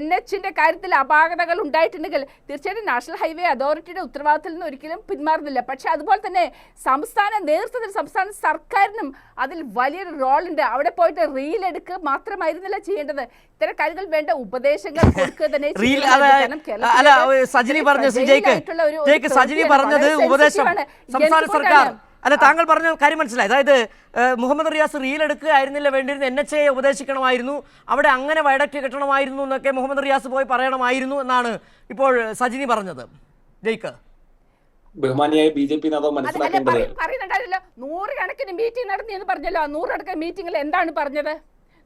NHന്റെ കാര്യത്തിൽ അപാകതകൾ ഉണ്ടായിട്ടുണ്ടെങ്കിൽ തീർച്ചയായിട്ടും നാഷണൽ ഹൈവേ അതോറിറ്റിയുടെ ഉത്തരവാദിത്തത്തിൽ നിന്ന് ഒരിക്കലും പിന്മാറുന്നില്ല. പക്ഷെ അതുപോലെ തന്നെ സംസ്ഥാന നേതൃത്വത്തിൽ, സംസ്ഥാന സർക്കാരിനും അതിൽ വലിയൊരു റോളുണ്ട്. അവിടെ പോയിട്ട് റീൽ എടുക്കുക മാത്രമായിരുന്നില്ല ചെയ്യേണ്ടത്. ഇത്തരം കാര്യങ്ങൾ വേണ്ട ഉപദേശങ്ങൾ കൊടുക്കുക തന്നെ. സജിനി പറഞ്ഞത് ഉപദേശം സംസ്ഥാന സർക്കാർ അല്ല, താങ്കൾ പറഞ്ഞ കാര്യം മനസ്സിലായി. അതായത് മുഹമ്മദ് റിയാസ് റീൽ എടുക്കുകയായിരുന്നില്ല വേണ്ടിയിരുന്ന NHA ഉപദേശിക്കണമായിരുന്നു, അവിടെ അങ്ങനെ വയഡക്റ്റ് കെട്ടണമായിരുന്നു എന്നൊക്കെ മുഹമ്മദ് റിയാസ് പോയി പറയണമായിരുന്നു എന്നാണ് ഇപ്പോൾ സജിനി പറഞ്ഞത്. ജയ്ക്ക് ബഹുമാനിയായ BJP നേതാവ് മനസ്സിലാക്കേണ്ടത് പറയുന്നുണ്ടായിരുന്നല്ലോ, 100 കണക്കിന് മീറ്റിംഗ് നടത്തി എന്ന് പറഞ്ഞല്ലോ. 100 കണക്കിന് മീറ്റിംഗിൽ എന്താണ് പറഞ്ഞത്?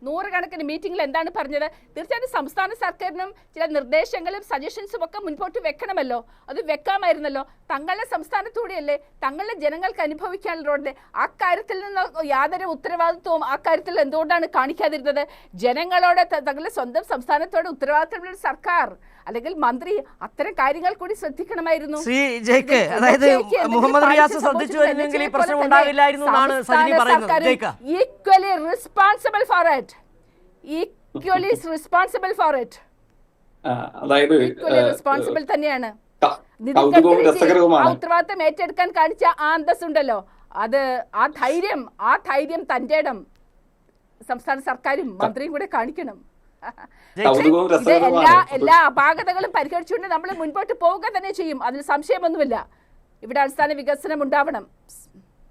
100 കണക്കിന് മീറ്റിംഗിൽ എന്താണ് പറഞ്ഞത്? തീർച്ചയായിട്ടും സംസ്ഥാന സർക്കാരിനും ചില നിർദ്ദേശങ്ങളും സജഷൻസും ഒക്കെ മുൻപോട്ട് വെക്കണമല്ലോ. അത് വെക്കാമായിരുന്നല്ലോ. തങ്ങളുടെ സംസ്ഥാനത്തൂടെയല്ലേ, തങ്ങളുടെ ജനങ്ങൾക്ക് അനുഭവിക്കാനുള്ള റോഡിൽ ആ കാര്യത്തിൽ നിന്ന് യാതൊരു ഉത്തരവാദിത്വവും ആ കാര്യത്തിൽ എന്തുകൊണ്ടാണ് കാണിക്കാതിരുന്നത്? ജനങ്ങളോട്, തങ്ങളുടെ സ്വന്തം സംസ്ഥാനത്തോട് ഉത്തരവാദിത്തമുള്ള സർക്കാർ അല്ലെങ്കിൽ മന്ത്രി അത്തരം കാര്യങ്ങൾ കൂടി ശ്രദ്ധിക്കണമായിരുന്നു. അതായത് മുഹമ്മദ് റിയാസ് ശ്രദ്ധിച്ചു വരുന്നെങ്കിൽ ഈ പ്രശ്നം ഉണ്ടാവില്ലായിരുന്നു എന്നാണ് സജിനി പറയുന്നത്. Equally responsible for it. Equally responsible for it. അതായത് റെസ്പോൺസിബിൾ തന്നെയാണ്. ഉത്തരവാദിത്തം ഏറ്റെടുക്കാൻ കാണിച്ച ആ അന്തസ്സുണ്ടല്ലോ, അത് ആ ധൈര്യം തന്റെ ഇടം സംസ്ഥാന സർക്കാരും മന്ത്രിയും കൂടെ കാണിക്കണം. എല്ലാ അപാകതകളും പരിഹരിച്ചുകൊണ്ട് നമ്മൾ മുൻപോട്ട് പോവുക തന്നെ ചെയ്യും, അതിൽ സംശയമൊന്നുമില്ല. ഇവിടെ അടിസ്ഥാന വികസനം ഉണ്ടാവണം.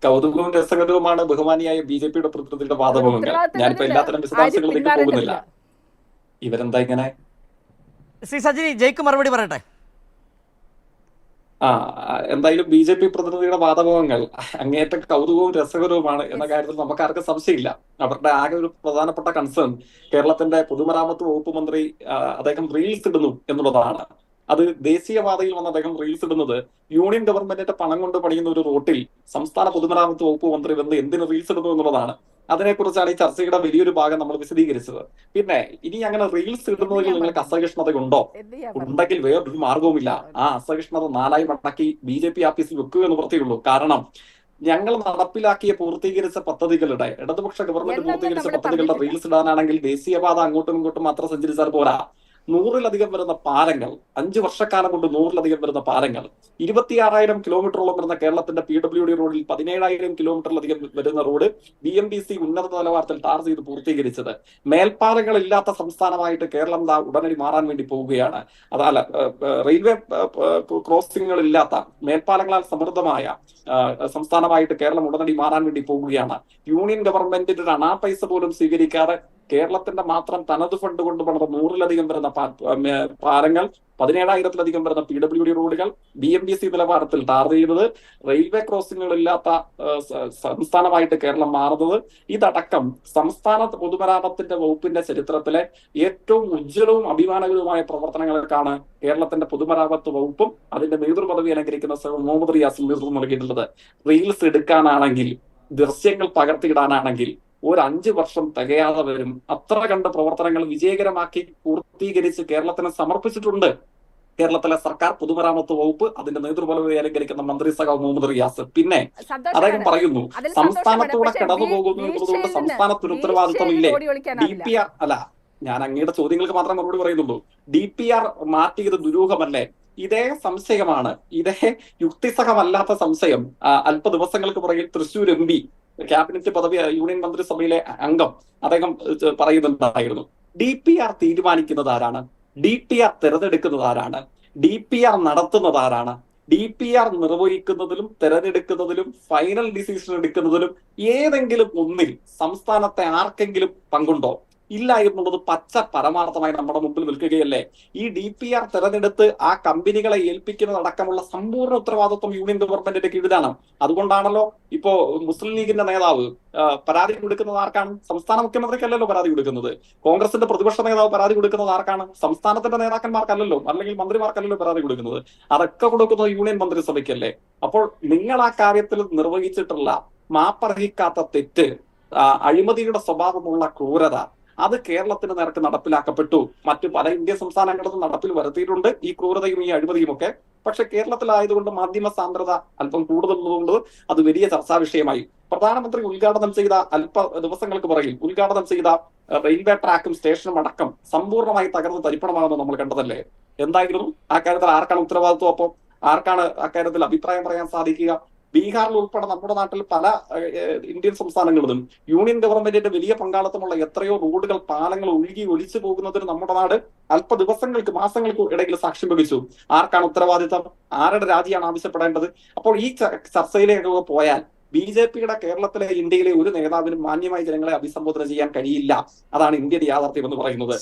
കൗതുകവും രസകരവുമാണ് ബഹുമാനിയായ BJPയുടെ പ്രതിനിധിയുടെ വാദമുഖങ്ങൾ. ഞാനിപ്പോ എല്ലാത്തരം വിശദാംശങ്ങളിലേക്ക് പോകുന്നില്ല. ഇവരെന്താ ഇങ്ങനെ? സജിനി, ജയ്ക്ക് മറുപടി പറയട്ടെ. എന്തായാലും BJP പ്രതിനിധിയുടെ വാദമുഖങ്ങൾ അങ്ങേയറ്റം കൗതുകവും രസകരവുമാണ് എന്ന കാര്യത്തിൽ നമുക്കാർക്കും സംശയമില്ല. അവരുടെ ആകെ ഒരു പ്രധാനപ്പെട്ട കൺസേൺ കേരളത്തിന്റെ പൊതുമരാമത്ത് വകുപ്പ് മന്ത്രി അദ്ദേഹം റീൽസ് ഇടുന്നു എന്നുള്ളതാണ്. അത് ദേശീയപാതയിൽ വന്ന് അദ്ദേഹം റീൽസ് ഇടുന്നത് യൂണിയൻ ഗവൺമെന്റിന്റെ പണം കൊണ്ട് പണിയുന്ന ഒരു റോട്ടിൽ സംസ്ഥാന പൊതുമരാമത്ത് വകുപ്പ് മന്ത്രി വന്ന് എന്തിന് റീൽസ് ഇടുന്നു എന്നുള്ളതാണ്. അതിനെക്കുറിച്ചാണ് ഈ ചർച്ചയുടെ വലിയൊരു ഭാഗം നമ്മൾ വിശദീകരിച്ചത്. പിന്നെ ഇനി അങ്ങനെ റീൽസ് ഇടുന്നതിൽ നിങ്ങൾക്ക് അസഹിഷ്ണുതയുണ്ടോ? ഉണ്ടെങ്കിൽ വേറൊരു മാർഗവുമില്ല. ആ അസഹിഷ്ണുത 4 മടക്കി BJP ആഫീസിൽ വെക്കുക എന്ന് പുറത്തേയുള്ളൂ. കാരണം ഞങ്ങൾ നടപ്പിലാക്കിയ പൂർത്തീകരിച്ച പദ്ധതികളുടെ, ഇടതുപക്ഷ ഗവൺമെന്റ് പൂർത്തീകരിച്ച പദ്ധതികളുടെ റീൽസ് ഇടാനാണെങ്കിൽ ദേശീയപാത അങ്ങോട്ടും ഇങ്ങോട്ടും മാത്രം സഞ്ചരിച്ചാൽ പോരാ. 100-ലധികം വരുന്ന പാലങ്ങൾ, 5 വർഷക്കാലം കൊണ്ട് 100-ലധികം വരുന്ന പാലങ്ങൾ, 26,000 കിലോമീറ്ററോളം വരുന്ന കേരളത്തിന്റെ PWD റോഡിൽ 17,000 കിലോമീറ്ററിലധികം വരുന്ന റോഡ് BMBC ഉന്നത നിലവാരത്തിൽ ടാർ ചെയ്ത് പൂർത്തീകരിച്ചത്. മേൽപ്പാലങ്ങൾ ഇല്ലാത്ത സംസ്ഥാനമായിട്ട് കേരളം ഉടനടി മാറാൻ വേണ്ടി പോവുകയാണ്. അതല്ല, റെയിൽവേ ക്രോസിംഗുകൾ ഇല്ലാത്ത, മേൽപ്പാലങ്ങളാൽ സമൃദ്ധമായ സംസ്ഥാനമായിട്ട് കേരളം ഉടനടി മാറാൻ വേണ്ടി പോവുകയാണ്. യൂണിയൻ ഗവൺമെന്റിന്റെ ഒരു അണാ പൈസ പോലും സ്വീകരിക്കാതെ കേരളത്തിന്റെ മാത്രം തനത് ഫണ്ട് കൊണ്ട് പണിത 100-ലധികം വരുന്ന പാലങ്ങൾ, 17,000-ലധികം വരുന്ന PWD റോഡുകൾ, BMBC നിലവാരത്തിൽ ടാർ ചെയ്തത്, റെയിൽവേ ക്രോസിംഗുകൾ ഇല്ലാത്ത സംസ്ഥാനമായിട്ട് കേരളം മാറുന്നത്, ഇതടക്കം സംസ്ഥാന പൊതുമരാമത്തിന്റെ വകുപ്പിന്റെ ചരിത്രത്തിലെ ഏറ്റവും ഉജ്ജ്വലവും അഭിമാനകരവുമായ പ്രവർത്തനങ്ങൾക്കാണ് കേരളത്തിന്റെ പൊതുമരാമത്ത് വകുപ്പും അതിന്റെ നേതൃപദവി അലങ്കരിക്കുന്ന സർ മുഹമ്മദ് റിയാസും നേതൃത്വം നൽകിയിട്ടുള്ളത്. റീൽസ് എടുക്കാനാണെങ്കിൽ, ദൃശ്യങ്ങൾ പകർത്തിയിടാനാണെങ്കിൽ ഒരു 5 വർഷം തികയാതെ വരും. അത്ര കണ്ട പ്രവർത്തനങ്ങൾ വിജയകരമാക്കി പൂർത്തീകരിച്ച് കേരളത്തിന് സമർപ്പിച്ചിട്ടുണ്ട് കേരളത്തിലെ സർക്കാർ പൊതുമരാമത്ത് വകുപ്പ്, അതിന്റെ നേതൃപദവി അലങ്കരിക്കുന്ന മന്ത്രി സഖാവ് മുഹമ്മദ് റിയാസ്. പിന്നെ അദ്ദേഹം പറയുന്നു, സംസ്ഥാനത്തൂടെ കടന്നു പോകുന്നു എന്നതുകൊണ്ട് സംസ്ഥാനത്തിന് ഉത്തരവാദിത്തമില്ലേ? DPR അല്ല, ഞാൻ അങ്ങയുടെ ചോദ്യങ്ങൾക്ക് മാത്രം മറുപടി പറയുന്നുള്ളൂ. DPR മാറ്റിയത് ദുരൂഹമല്ലേ? ഇതേ സംശയമാണ്, ഇതേ യുക്തിസഹമല്ലാത്ത സംശയം അല്പ ദിവസങ്ങൾക്ക് പുറകിൽ തൃശൂർ MP, ക്യാബിനറ്റ് പദവി, യൂണിയൻ മന്ത്രിസഭയിലെ അംഗം, അദ്ദേഹം പറയുന്നുണ്ടായിരുന്നു. DPR തീരുമാനിക്കുന്നത് ആരാണ്? DPR തിരഞ്ഞെടുക്കുന്നത് ആരാണ്? DPR നടത്തുന്നത് ആരാണ്? DPR നിർവഹിക്കുന്നതിലും തിരഞ്ഞെടുക്കുന്നതിലും ഫൈനൽ ഡിസിഷൻ എടുക്കുന്നതിലും ഏതെങ്കിലും ഒന്നിൽ സംസ്ഥാനത്തെ ആർക്കെങ്കിലും പങ്കുണ്ടോ? ഇല്ല എന്നുള്ളത് പച്ച പരമാർത്ഥമായി നമ്മുടെ മുമ്പിൽ നിൽക്കുകയല്ലേ. ഈ DPR തെരഞ്ഞെടുത്ത് ആ കമ്പനികളെ ഏൽപ്പിക്കുന്നതടക്കമുള്ള സമ്പൂർണ്ണ ഉത്തരവാദിത്വം യൂണിയൻ ഗവൺമെന്റിന്റെ കീഴിലാണ്. അതുകൊണ്ടാണല്ലോ ഇപ്പോ മുസ്ലിം ലീഗിന്റെ നേതാവ് പരാതി കൊടുക്കുന്നത് ആർക്കാണ്? സംസ്ഥാന മുഖ്യമന്ത്രിക്കല്ലല്ലോ പരാതി കൊടുക്കുന്നത്. കോൺഗ്രസിന്റെ പ്രതിപക്ഷ നേതാവ് പരാതി കൊടുക്കുന്നത് ആർക്കാണ്? സംസ്ഥാനത്തിന്റെ നേതാക്കന്മാർക്കല്ലല്ലോ, അല്ലെങ്കിൽ മന്ത്രിമാർക്കല്ലല്ലോ പരാതി കൊടുക്കുന്നത്. അതൊക്കെ കൊടുക്കുന്നത് യൂണിയൻ മന്ത്രിസഭയ്ക്കല്ലേ. അപ്പോൾ നിങ്ങൾ ആ കാര്യത്തിൽ നിർവഹിച്ചിട്ടുള്ള മാപ്പർഹിക്കാത്ത തെറ്റ്, അഴിമതിയുടെ സ്വഭാവമുള്ള ക്രൂരത, അത് കേരളത്തിന് നേർക്ക് നടപ്പിലാക്കപ്പെട്ടു. മറ്റു പല ഇന്ത്യൻ സംസ്ഥാനങ്ങളിലും നടപ്പിൽ വരുത്തിയിട്ടുണ്ട് ഈ ക്രൂരതയും ഈ അഴിമതിയും ഒക്കെ. പക്ഷെ കേരളത്തിലായതുകൊണ്ട് മാധ്യമ സാന്ദ്രത അല്പം കൂടുതലുള്ളതുകൊണ്ട് അത് വലിയ ചർച്ചാ വിഷയമായി. പ്രധാനമന്ത്രി ഉദ്ഘാടനം ചെയ്ത അല്പ ദിവസങ്ങൾക്ക് പുറകിൽ ഉദ്ഘാടനം ചെയ്ത റെയിൽവേ ട്രാക്കും സ്റ്റേഷനും അടക്കം സമ്പൂർണ്ണമായി തകർന്ന് തരിപ്പണമാണെന്ന് നമ്മൾ കണ്ടതല്ലേ. എന്തായിരുന്നു ആ കാര്യത്തിൽ ആർക്കാണ് ഉത്തരവാദിത്വം? അപ്പോൾ ആർക്കാണ് അക്കാര്യത്തിൽ അഭിപ്രായം പറയാൻ സാധിക്കുക? ബീഹാറിൽ ഉൾപ്പെടെ നമ്മുടെ നാട്ടിൽ പല ഇന്ത്യൻ സംസ്ഥാനങ്ങളിലും യൂണിയൻ ഗവൺമെന്റിന്റെ വലിയ പങ്കാളിത്തമുള്ള എത്രയോ റോഡുകൾ, പാലങ്ങൾ ഒഴുകി ഒലിച്ചു പോകുന്നതിന് നമ്മുടെ നാട് അല്പ ദിവസങ്ങൾക്ക്, മാസങ്ങൾക്ക് ഇടയിൽ സാക്ഷ്യം വഹിച്ചു. ആർക്കാണ് ഉത്തരവാദിത്തം? ആരുടെ രാജിയാണ് ആവശ്യപ്പെടേണ്ടത്? അപ്പോൾ ഈ ചർച്ചയിലേക്ക് പോയാൽ BJPയുടെ കേരളത്തിലെ, ഇന്ത്യയിലെ ഒരു നേതാവിനും മാന്യമായി ജനങ്ങളെ അഭിസംബോധന ചെയ്യാൻ കഴിയില്ല. അതാണ് ഇന്ത്യൻ യാഥാർത്ഥ്യം എന്ന് പറയുന്നത്.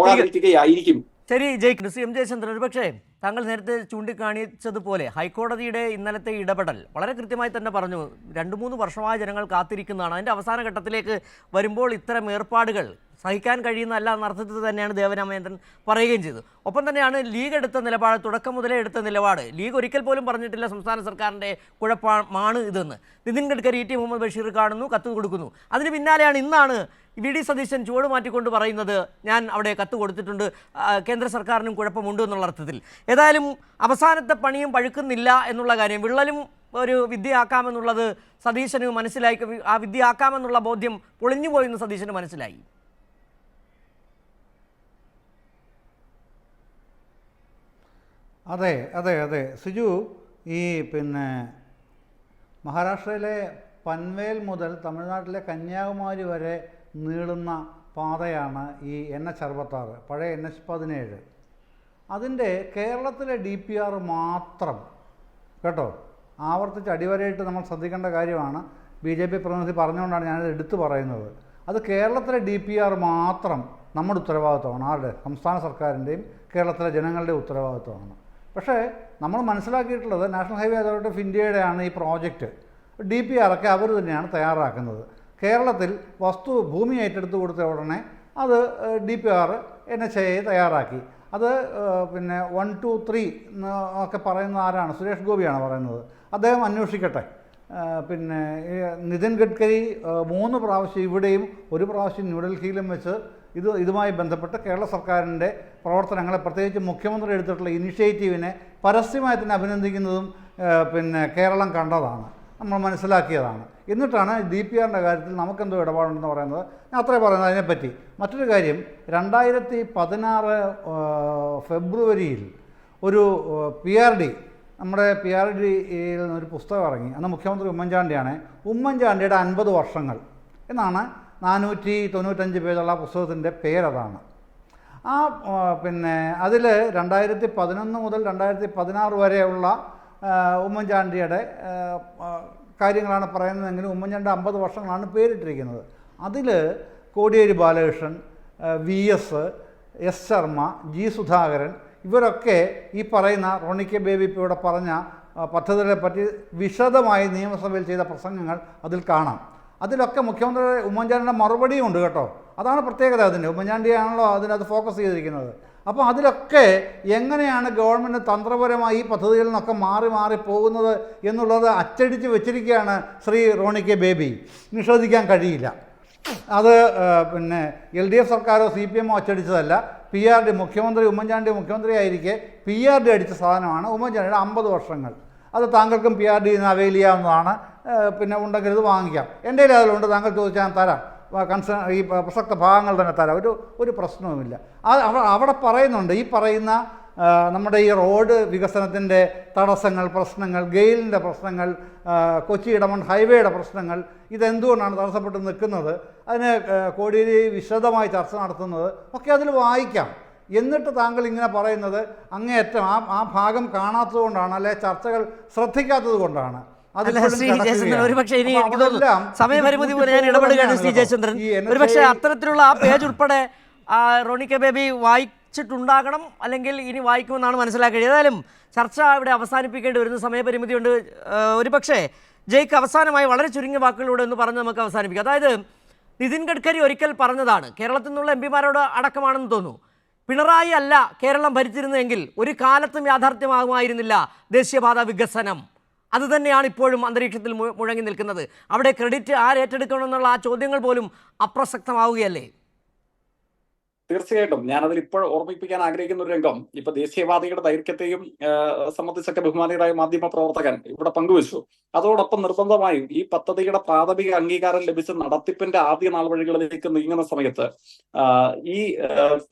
പോകാതിരിക്കുകയായിരിക്കും. ശരി ജയ്ക്ക്. CM ജയചന്ദ്രൻ, പക്ഷേ താങ്കൾ നേരത്തെ ചൂണ്ടിക്കാണിച്ചതുപോലെ ഹൈക്കോടതിയുടെ ഇന്നലത്തെ ഇടപെടൽ വളരെ കൃത്യമായി തന്നെ പറഞ്ഞു. 2-3 വർഷമായ ജനങ്ങൾ കാത്തിരിക്കുന്നതാണ്. അതിൻ്റെ അവസാന ഘട്ടത്തിലേക്ക് വരുമ്പോൾ ഇത്തരം ഏർപ്പാടുകൾ സഹിക്കാൻ കഴിയുന്നതല്ല എന്ന അർത്ഥത്തിൽ തന്നെയാണ് ദേവരാമേന്ദ്രൻ പറയുകയും ചെയ്തത്. ഒപ്പം തന്നെയാണ് ലീഗ് എടുത്ത നിലപാട്, തുടക്കം മുതലേ എടുത്ത നിലപാട്. ലീഗ് ഒരിക്കൽ പോലും പറഞ്ഞിട്ടില്ല സംസ്ഥാന സർക്കാരിൻ്റെ കുഴപ്പമാണ് ഇതെന്ന്. നിതിൻ ഗഡ്കരി, T മുഹമ്മദ് ബഷീർ കാണുന്നു, കത്ത് കൊടുക്കുന്നു. അതിന് പിന്നാലെയാണ് ഇന്നാണ് VD സതീശൻ ചുവട് മാറ്റിക്കൊണ്ട് പറയുന്നത്, ഞാൻ അവിടെ കത്ത് കൊടുത്തിട്ടുണ്ട്, കേന്ദ്ര സർക്കാരിനും കുഴപ്പമുണ്ട് എന്നുള്ള അർത്ഥത്തിൽ. ഏതായാലും അവസാനത്തെ പണിയും പഴുക്കുന്നില്ല എന്നുള്ള കാര്യം, വിള്ളലും ഒരു വിദ്യയാക്കാമെന്നുള്ളത് സതീശന് മനസ്സിലായി. ആ വിദ്യയാക്കാമെന്നുള്ള ബോധ്യം പൊളിഞ്ഞുപോയെന്ന് സതീശന് മനസ്സിലായി. അതെ അതെ അതെ സിജു, ഈ മഹാരാഷ്ട്രയിലെ പൻവേൽ മുതൽ തമിഴ്നാട്ടിലെ കന്യാകുമാരി വരെ നീളുന്ന പാതയാണ് ഈ NH66, പഴയ NH17. അതിൻ്റെ കേരളത്തിലെ DPR മാത്രം, കേട്ടോ, ആവർത്തിച്ച് അടിവരയിട്ട് നമ്മൾ ശ്രദ്ധിക്കേണ്ട കാര്യമാണ്. BJP പ്രതിനിധി പറഞ്ഞുകൊണ്ടാണ് ഞാനിത് എടുത്തു പറയുന്നത്. അത് കേരളത്തിലെ DPR മാത്രം നമ്മുടെ ഉത്തരവാദിത്വമാണ്. ആരുടെ? സംസ്ഥാന സർക്കാരിൻ്റെയും കേരളത്തിലെ ജനങ്ങളുടെ ഉത്തരവാദിത്വമാണ്. പക്ഷേ നമ്മൾ മനസ്സിലാക്കിയിട്ടുള്ളത് നാഷണൽ ഹൈവേ അതോറിറ്റി ഓഫ് ഇന്ത്യയുടെയാണ് ഈ പ്രോജക്റ്റ്. DPR ഒക്കെ അവർ തന്നെയാണ് തയ്യാറാക്കുന്നത്. കേരളത്തിൽ ഭൂമി ഏറ്റെടുത്ത് കൊടുത്ത ഉടനെ അത് DPR NHAI തയ്യാറാക്കി. അത് 1, 2, 3 ഒക്കെ പറയുന്ന ആരാണ്? സുരേഷ് ഗോപിയാണ് പറയുന്നത്. അദ്ദേഹം അന്വേഷിക്കട്ടെ. പിന്നെ നിതിൻ ഗഡ്കരി 3 പ്രാവശ്യം ഇവിടെയും 1 പ്രാവശ്യം ന്യൂഡൽഹിയിലും വെച്ച് ഇതുമായി ബന്ധപ്പെട്ട് കേരള സർക്കാരിൻ്റെ പ്രവർത്തനങ്ങളെ, പ്രത്യേകിച്ച് മുഖ്യമന്ത്രി എടുത്തിട്ടുള്ള ഇനിഷ്യേറ്റീവിനെ പരസ്യമായി തന്നെ അഭിനന്ദിക്കുന്നതും പിന്നെ കേരളം കണ്ടതാണ്, നമ്മൾ മനസ്സിലാക്കിയതാണ്. എന്നിട്ടാണ് DPRൻ്റെ കാര്യത്തിൽ നമുക്കെന്തോ ഇടപാടുണ്ടെന്ന് പറയുന്നത്. ഞാൻ അത്രേ പറയുന്നത് അതിനെപ്പറ്റി. മറ്റൊരു കാര്യം, 2016 ഫെബ്രുവരിയിൽ ഒരു PRD, നമ്മുടെ PRDയിൽ നിന്നൊരു പുസ്തകം ഇറങ്ങി. അന്ന് മുഖ്യമന്ത്രി ഉമ്മൻചാണ്ടിയാണ്. ഉമ്മൻചാണ്ടിയുടെ 50 വർഷങ്ങൾ എന്നാണ് 495 പേജുള്ള പുസ്തകത്തിൻ്റെ പേരതാണ്. പിന്നെ അതിൽ 2011 മുതൽ 2016 വരെയുള്ള ഉമ്മൻചാണ്ടിയുടെ കാര്യങ്ങളാണ് പറയുന്നതെങ്കിലും ഉമ്മൻചാണ്ടി 50 വർഷങ്ങളാണ് പേരിട്ടിരിക്കുന്നത്. അതിൽ Kodiyeri Balakrishnan, VS, S Sharma, G Sudhakaran ഇവരൊക്കെ ഈ പറയുന്ന റോണി കെ ബേബി ഇപ്പോൾ ഇവിടെ പറഞ്ഞ പദ്ധതികളെ പറ്റി വിശദമായി നിയമസഭയിൽ ചെയ്ത പ്രസംഗങ്ങൾ അതിൽ കാണാം. അതിലൊക്കെ മുഖ്യമന്ത്രി ഉമ്മൻചാണ്ടിയുടെ മറുപടിയും ഉണ്ട് കേട്ടോ. അതാണ് പ്രത്യേകത അതിൻ്റെ. ഉമ്മൻചാണ്ടിയാണല്ലോ അതിനകത്ത് ഫോക്കസ് ചെയ്തിരിക്കുന്നത്. അപ്പോൾ അതിലൊക്കെ എങ്ങനെയാണ് ഗവൺമെൻറ് തന്ത്രപരമായി ഈ പദ്ധതികളിൽ നിന്നൊക്കെ മാറി പോകുന്നത് എന്നുള്ളത് അച്ചടിച്ച് വെച്ചിരിക്കുകയാണ് ശ്രീ റോണി കെ ബേബി. നിഷേധിക്കാൻ കഴിയില്ല. അത് പിന്നെ LDF സർക്കാരോ CPM അച്ചടിച്ചതല്ല. PRD, മുഖ്യമന്ത്രി ഉമ്മൻചാണ്ടി മുഖ്യമന്ത്രിയായിരിക്കെ PRD അടിച്ച സാധനമാണ് ഉമ്മൻചാണ്ടിയുടെ 50 വർഷങ്ങൾ. അത് താങ്കൾക്കും PRD നിന്ന് അവൈൽ ചെയ്യാവുന്നതാണ്. പിന്നെ ഉണ്ടെങ്കിൽ ഇത് വാങ്ങിക്കാം. എൻ്റെ കയ്യിൽ അതിലുണ്ട്. താങ്കൾ ചോദിച്ചാൽ ഞാൻ തരാം. ഈ പ്രസക്ത ഭാഗങ്ങൾ തന്നെ തരാം. ഒരു പ്രശ്നവുമില്ല. അവിടെ പറയുന്നുണ്ട് ഈ പറയുന്ന നമ്മുടെ ഈ റോഡ് വികസനത്തിൻ്റെ തടസ്സങ്ങൾ, പ്രശ്നങ്ങൾ, ഗെയിലിൻ്റെ പ്രശ്നങ്ങൾ, കൊച്ചി ഇടമൺ ഹൈവേയുടെ പ്രശ്നങ്ങൾ, ഇതെന്തുകൊണ്ടാണ് തടസ്സപ്പെട്ട് നിൽക്കുന്നത്, അതിന് കോടിയേരി വിശദമായി ചർച്ച നടത്തുന്നത് ഒക്കെ അതിൽ വായിക്കാം. എന്നിട്ട് താങ്കൾ ഇങ്ങനെ പറയുന്നത് അങ്ങേയറ്റം ആ ഭാഗം കാണാത്തത് കൊണ്ടാണ്, അല്ലെ ചർച്ചകൾ ശ്രദ്ധിക്കാത്തത് കൊണ്ടാണ്. ഒരുപക്ഷെ ഇനി എനിക്ക് തോന്നുന്നു സമയപരിമിതി പോലെ ഞാൻ ഇടപെടുകയാണ് ശ്രീ ജയചന്ദ്രൻ. ഒരുപക്ഷെ അത്തരത്തിലുള്ള ആ പേജ് ഉൾപ്പെടെ റോണി കെ ബേബി വായിച്ചിട്ടുണ്ടാകണം, അല്ലെങ്കിൽ ഇനി വായിക്കുമെന്നാണ് മനസ്സിലാക്കിയത്. ഏതായാലും ചർച്ച ഇവിടെ അവസാനിപ്പിക്കേണ്ടി വരുന്ന സമയപരിമിതി കൊണ്ട് ഒരുപക്ഷെ ജയ്ക്ക് അവസാനമായി വളരെ ചുരുങ്ങിയ വാക്കുകളിലൂടെ ഒന്ന് പറഞ്ഞ് നമുക്ക് അവസാനിപ്പിക്കാം. അതായത് നിതിൻ ഗഡ്കരി ഒരിക്കൽ പറഞ്ഞതാണ്, കേരളത്തിൽ നിന്നുള്ള MPമാരോട് അടക്കമാണെന്ന് തോന്നുന്നു, പിണറായി അല്ല കേരളം ഭരിച്ചിരുന്നതെങ്കിൽ ഒരു കാലത്തും യാഥാർത്ഥ്യമാകുമായിരുന്നില്ല ദേശീയപാത വികസനം. അതുതന്നെയാണ് ഇപ്പോഴും അന്തരീക്ഷത്തിൽ മുഴങ്ങി നിൽക്കുന്നത്. അവിടെ ക്രെഡിറ്റ് ആരേറ്റെടുക്കണമെന്നുള്ള ആ ചോദ്യങ്ങൾ പോലും അപ്രസക്തമാവുകയല്ലേ? തീർച്ചയായിട്ടും ഞാനതിൽ ഇപ്പോൾ ഓർമ്മിപ്പിക്കാൻ ആഗ്രഹിക്കുന്ന ഒരു രംഗം, ഇപ്പൊ ദേശീയപാതയുടെ ദൈർഘ്യത്തെയും സംബന്ധിച്ചൊക്കെ ബഹുമാനീയരായ മാധ്യമ പ്രവർത്തകൻ ഇവിടെ പങ്കുവച്ചു. അതോടൊപ്പം നിർബന്ധമായും ഈ പദ്ധതിയുടെ പ്രാഥമിക അംഗീകാരം ലഭിച്ച നടത്തിപ്പിന്റെ ആദ്യ നാൾവഴികളിലേക്ക് നീങ്ങുന്ന സമയത്ത് ഈ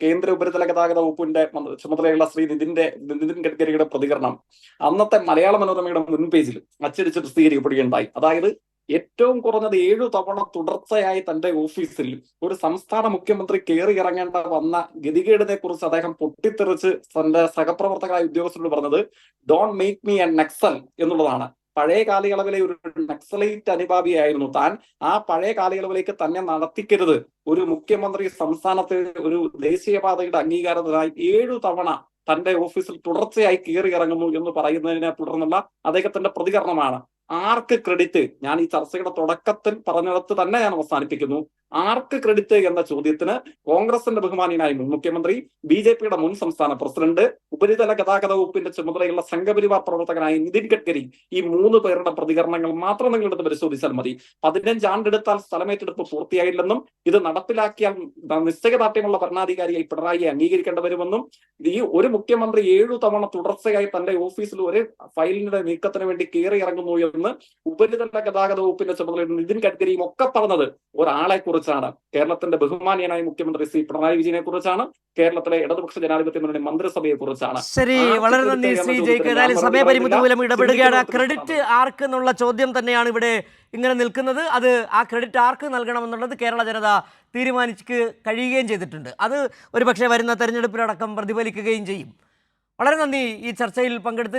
കേന്ദ്ര ഉപരിതല ഗതാഗത വകുപ്പിന്റെ ചുമതലയുള്ള ശ്രീ നിതിൻ ഗഡ്കരിയുടെ പ്രതികരണം അന്നത്തെ മലയാള മനോരമയുടെ മുൻപേജിൽ അച്ചടിച്ച് പ്രസിദ്ധീകരിക്കപ്പെടുകയുണ്ടായി. അതായത് ഏറ്റവും കുറഞ്ഞത് 7 തവണ തുടർച്ചയായി തന്റെ ഓഫീസിൽ ഒരു സംസ്ഥാന മുഖ്യമന്ത്രി കയറി ഇറങ്ങേണ്ട വന്ന ഗതികേടിനെ കുറിച്ച് അദ്ദേഹം പൊട്ടിത്തെറിച്ച് തന്റെ സഹപ്രവർത്തകരായ ഉദ്യോഗസ്ഥരോട് പറഞ്ഞത് don't make me A Naxal എന്നുള്ളതാണ്. പഴയ കാലയളവിലെ ഒരു നക്സലൈറ്റ് അനുഭാവിയായിരുന്നു താൻ. ആ പഴയ കാലയളവിലേക്ക് തന്നെ നടത്തിക്കരുത്. ഒരു മുഖ്യമന്ത്രി സംസ്ഥാനത്ത് ഒരു ദേശീയപാതയുടെ അംഗീകാരത്തിനായി 7 തവണ തന്റെ ഓഫീസിൽ തുടർച്ചയായി കയറി ഇറങ്ങുന്നു എന്ന് പറയുന്നതിനെ തുടർന്നുള്ള അദ്ദേഹത്തിന്റെ പ്രതികരണമാണ്. ആർക്ക് ക്രെഡിറ്റ്? ഞാൻ ഈ ചർച്ചയുടെ തുടക്കത്തിൽ പറഞ്ഞിടത്ത് തന്നെ ഞാൻ അവസാനിപ്പിക്കുന്നു. ആർക്ക് ക്രെഡിറ്റ് എന്ന ചോദ്യത്തിന് കോൺഗ്രസിന്റെ ബഹുമാനിയനായ മുൻ മുഖ്യമന്ത്രി, BJPയുടെ മുൻ സംസ്ഥാന പ്രസിഡന്റ്, ഉപരിതല ഗതാഗത വകുപ്പിന്റെ ചുമതലയുള്ള സംഘപരിവാർ പ്രവർത്തകനായ നിതിൻ ഗഡ്കരി, ഈ 3 പേരുടെ പ്രതികരണങ്ങൾ മാത്രം നിങ്ങളെടുത്ത് പരിശോധിച്ചാൽ മതി. 15 ആണ്ടെടുത്താൽ സ്ഥലമേറ്റെടുപ്പ് പൂർത്തിയായില്ലെന്നും ഇത് നടപ്പിലാക്കിയാൽ നിശ്ചയദാർഢ്യമുള്ള ഭരണാധികാരിയായി പിണറായിയെ അംഗീകരിക്കേണ്ടി വരുമെന്നും ഈ ഒരു മുഖ്യമന്ത്രി 7 തവണ തുടർച്ചയായി തന്റെ ഓഫീസിൽ ഒരു ഫയലിന്റെ നീക്കത്തിന് വേണ്ടി കയറി ഇറങ്ങുന്നു എന്ന് ഉപരിതല ഗതാഗത വകുപ്പിന്റെ ചുമതലയുള്ള നിതിൻ ഗഡ്കരിയും ഒക്കെ പറഞ്ഞത് ഒരാളെ കുറിച്ചാണ്. കേരളത്തിന്റെ ബഹുമാനീയനായ മുഖ്യമന്ത്രി ശ്രീ പിണറായി വിജയനെ കുറിച്ചാണ്. കേരളത്തിലെ ഇടതുപക്ഷ ജനാധിപത്യ മുന്നണി മന്ത്രിസഭയെ കുറിച്ചാണ്. ശരി, വളരെ നന്ദി ശ്രീ ജയ്ക്ക്. ഏതായാലും സമയപരിമിതി മൂലം ഇടപെടുകയാണ്. ക്രെഡിറ്റ് ആർക്ക് എന്നുള്ള ചോദ്യം തന്നെയാണ് ഇവിടെ ഇങ്ങനെ നിൽക്കുന്നത്. അത് ആ ക്രെഡിറ്റ് ആർക്ക് നൽകണമെന്നുള്ളത് കേരള ജനത തീരുമാനിച്ച് കഴിയുകയും ചെയ്തിട്ടുണ്ട്. അത് ഒരുപക്ഷെ വരുന്ന തെരഞ്ഞെടുപ്പിലടക്കം പ്രതിഫലിക്കുകയും ചെയ്യും. വളരെ നന്ദി ഈ ചർച്ചയിൽ പങ്കെടുത്ത്